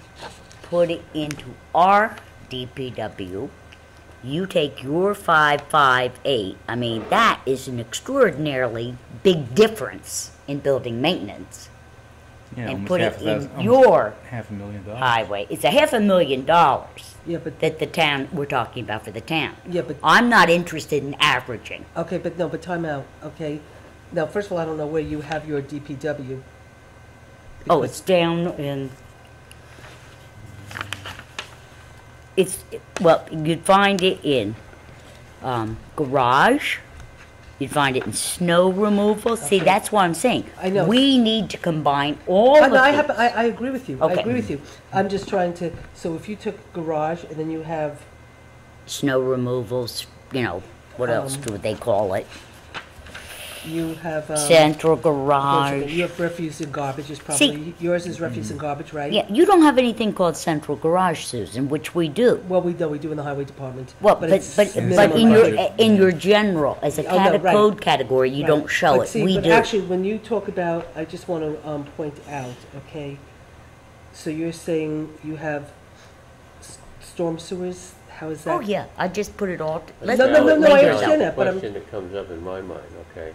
put it into our DPW. You take your 558. I mean, that is an extraordinarily big difference in building maintenance. Yeah, And almost put it half a thousand- in almost your $500,000. highway. It's $500,000 Yeah, but that the town, we're talking about for the town. yeah, but I'm not interested in averaging. okay, but no, but time out. Okay, now first of all, I don't know where you have your DPW. Oh, because- it's down in, well, you'd find it in garage, you'd find it in snow removal. See, Okay. that's what I'm saying. I know. We need to combine all of these. I agree with you. I Okay. agree with you. I'm just trying to, so if you took garage and then you have, Snow removals, what else Um, do they call it? you have. Central You garage. have refuse and garbage is probably, yours is refuse and garbage, right? Yeah, you don't have anything called central garage, Susan, which we do. Well, we do in the highway department. Well, but it's but in minimum budget. your general, as a Oh, no, right. code category, you Right. don't show But it. see, We but do. actually, when you talk about, I just want to point out, okay, so you're saying you have storm sewers, how is that? Oh, yeah, I just put it all, let's No, do no, it no, I later, understand though. that, but I'm- Question that comes up in my mind, okay,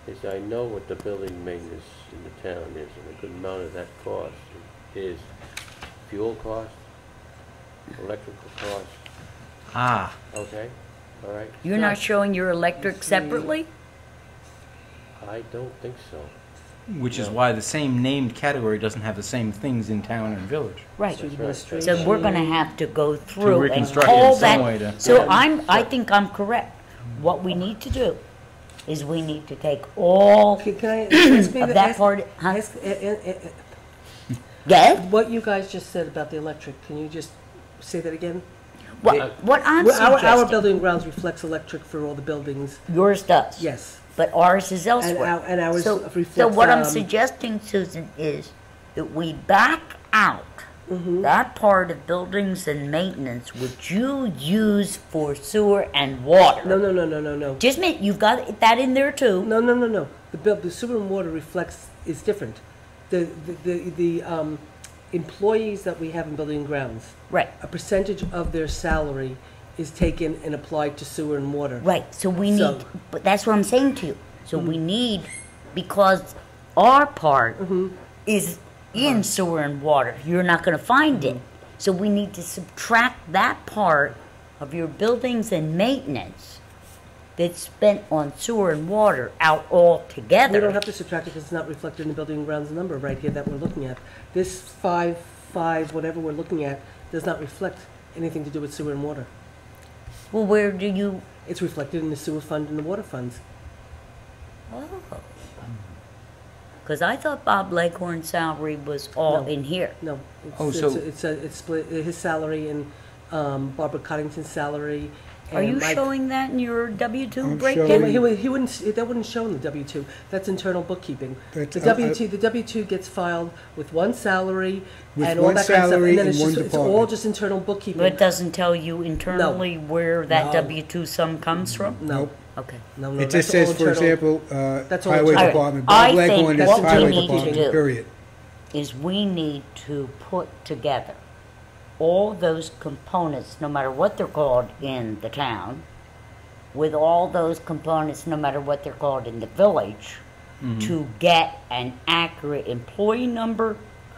is I know what the building maintenance in the town is, and a good amount of that cost is fuel cost, electrical cost, Ah, okay, all right? You're not showing your electric separately? I don't think so. which is No. why the same named category doesn't have the same things in town and village. Right. Street That's right. So we're gonna administration. have to go through and reconstruct it in call some way that. to- So I think I'm correct. What we need to do is we need to take all Can I ask me of the- that ask- part, huh? ask- Yeah? What you guys just said about the electric, can you just say that again? What I'm Well, our suggesting, building and grounds reflects electric for all the buildings, yours does. yes. But ours is elsewhere. and ours So reflects, what I'm um, suggesting, Susan, is that we back out Mm-hmm. that part of buildings and maintenance which you use for sewer and water. No. Just a minute, you've got that in there too. No. The sewer and water reflects, is different. The employees that we have in building and grounds, Right, a percentage of their salary is taken and applied to sewer and water. right. So we So- need, but that's what I'm saying to you. So we need, because our part is in sewer and water, you're not gonna find it. So we need to subtract that part of your buildings and maintenance that's spent on sewer and water out altogether. We don't have to subtract it because it's not reflected in the building and grounds number right here that we're looking at. This 5, whatever we're looking at, does not reflect anything to do with sewer and water. Well, where do you, It's reflected in the sewer fund and the water funds. because I thought Bob Leghorn's salary was all No. in here. No. Oh, so- It's split, his salary and Barbara Cottington's salary. Are and you Mike- showing that in your W-2 I'm breakdown? showing- He wouldn't, that wouldn't show in the W-2. That's internal bookkeeping. That's- The W-2 gets filed with one salary With and all one that kind of stuff. salary And then and it's one just, it's all department. just internal bookkeeping. But it doesn't tell you internally where that No. W-2 sum comes from? No, Nope. Okay. no. It that's just all says, for internal. example, That's all highway internal. department, I Bob think Leghorn is what we highway need to department, do- period. Is we need to put together all those components, no matter what they're called in the town, with all those components, no matter what they're called in the village, to get an accurate employee number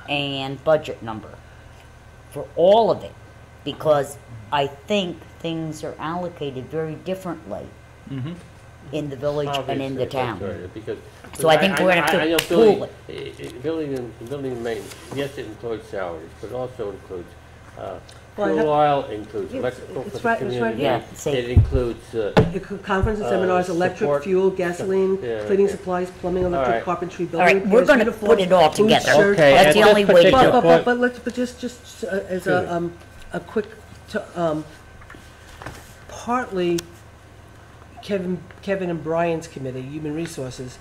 and budget number for all of it. Because I think things are allocated very differently in the village and in the Obviously, that's town. right, because. So I think we're gonna have to I know pool building and maintenance, yes, it includes salaries, but also includes, Well, I fuel have- oil, includes Yeah, electrical for it's the right- it's right community. here. Yeah, see. It includes, Conferences, seminars, electric, support- fuel, gasoline, Yeah, cleaning okay. supplies, plumbing, All electric, right. carpentry, All right, building we're repairs, gonna uniforms, put it all food, together. shirts, Okay, That's at the this only way to do particular it. point- But just as a quick, partly Kevin and Brian's committee, Human Resources,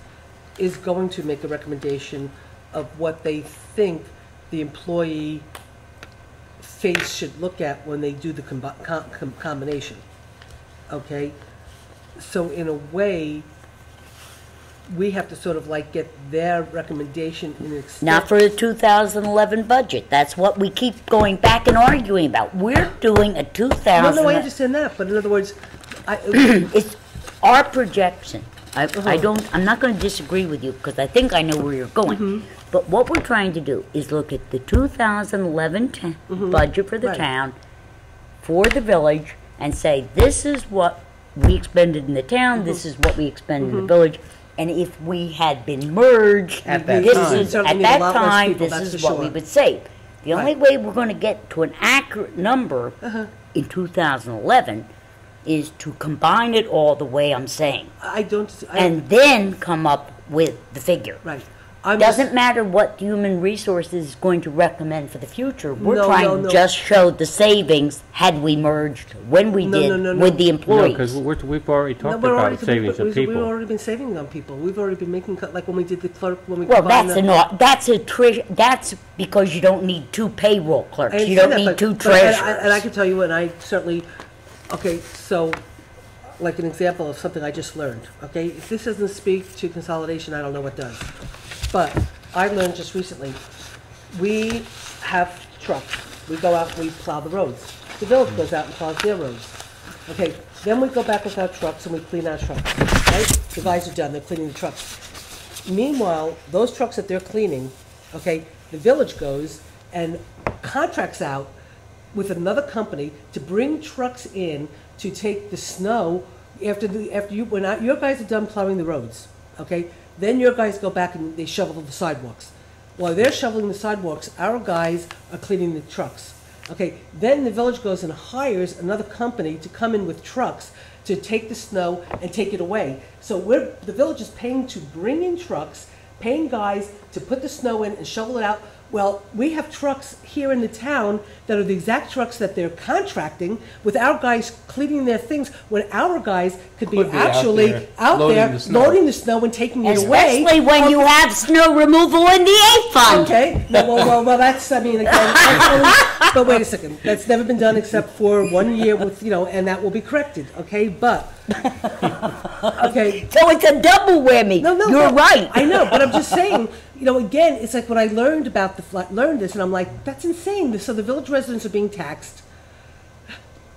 is going to make a recommendation of what they think the employee face should look at when they do the combination. Okay? So in a way, we have to sort of like get their recommendation in extent. Not for the 2011 budget. That's what we keep going back and arguing about. We're doing a 2000. No, I understand that, but in other words, It's our projection. Uh-huh. I'm not going to disagree with you because I think I know where you're going. Mm-hmm. But what we're trying to do is look at the 2011 budget for the Mm-hmm. Right. town, for the village, and say, this is what we expended in the town, Mm-hmm. this is what we expend in the village. And if we had been merged, At that this time. is, Certainly at need a that lot less time, people, this that's is for what we sure. would save. The only way we're gonna get to an accurate number in 2011 is to combine it all the way I'm saying. And then come up with the figure. Right. Doesn't matter what Human Resources is going to recommend for the future. We're trying to no. just show the savings had we merged, when we did, with the No, employees. because we've already No, talked we're about already, savings of we've people. already been saving on people. We've already been making, like when we did the clerk, when we Well, combined that's that's because you don't need 2 payroll clerks. I You don't understand need that, 2 but treasurers. and I can tell you, and I certainly, okay, so, like an example of something I just learned, okay? If this doesn't speak to consolidation, I don't know what does. But I learned just recently, we have trucks. We go out and we plow the roads. The village goes out and plows their roads. Okay, then we go back with our trucks and we clean our trucks, right? The guys are done, they're cleaning the trucks. Meanwhile, those trucks that they're cleaning, okay, the village goes and contracts out with another company to bring trucks in to take the snow when your guys are done plowing the roads, okay? Then your guys go back and they shovel the sidewalks. While they're shoveling the sidewalks, our guys are cleaning the trucks. Okay, then the village goes and hires another company to come in with trucks to take the snow and take it away. So the village is paying to bring in trucks, paying guys to put the snow in and shovel it out. Well, we have trucks here in the town that are the exact trucks that they're contracting with our guys cleaning their things when our guys could be Could be out actually there out loading there the snow. loading the snow and taking it away. Especially when you have snow removal in the A fund. Okay, well, that's, I mean, again, that's only, but wait a second, that's never been done except for 1 year with, and that will be corrected, okay, but, okay. So it's a double whammy. No, You're right. I know, but I'm just saying, again, it's like when I learned about learned this, and I'm like, that's insane. So the village residents are being taxed.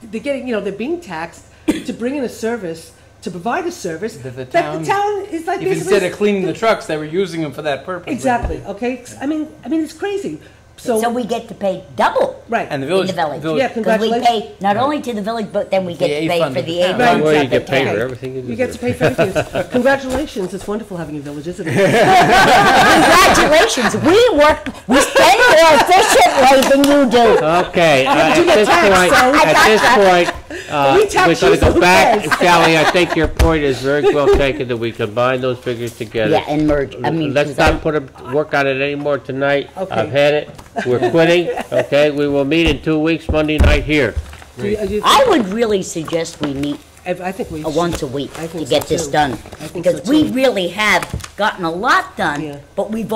They're getting, they're being taxed to bring in a service, to provide a service That the that town- the town is like If basically. instead of cleaning the trucks, they were using them for that purpose. Exactly. Okay. I mean, it's crazy. So we get to pay double. Right. And the In village, the village. Yeah, Because we congratulations. pay not only to the village, but then we get The to A pay fund for of the the A town. fund. Well, you exactly. get paid for Okay. everything you do. You get to pay for everything. Congratulations. It's wonderful having a village, isn't it? Congratulations. We spend more efficiently than you do. Okay, at do get this taxed, point, so- at this point, We tax we're gonna you, go so back. who cares? Sally, I think your point is very well taken, that we combine those figures together. Yeah, and merge. I mean, Let's 'cause I- not work on it anymore tonight. Okay. I've had it. We're quitting, okay? We will meet in 2 weeks, Monday night here. I would really suggest we meet I think we. once a week I to think get so, this too. done. I think Because so, we too. really have gotten a lot Yeah. done, but we've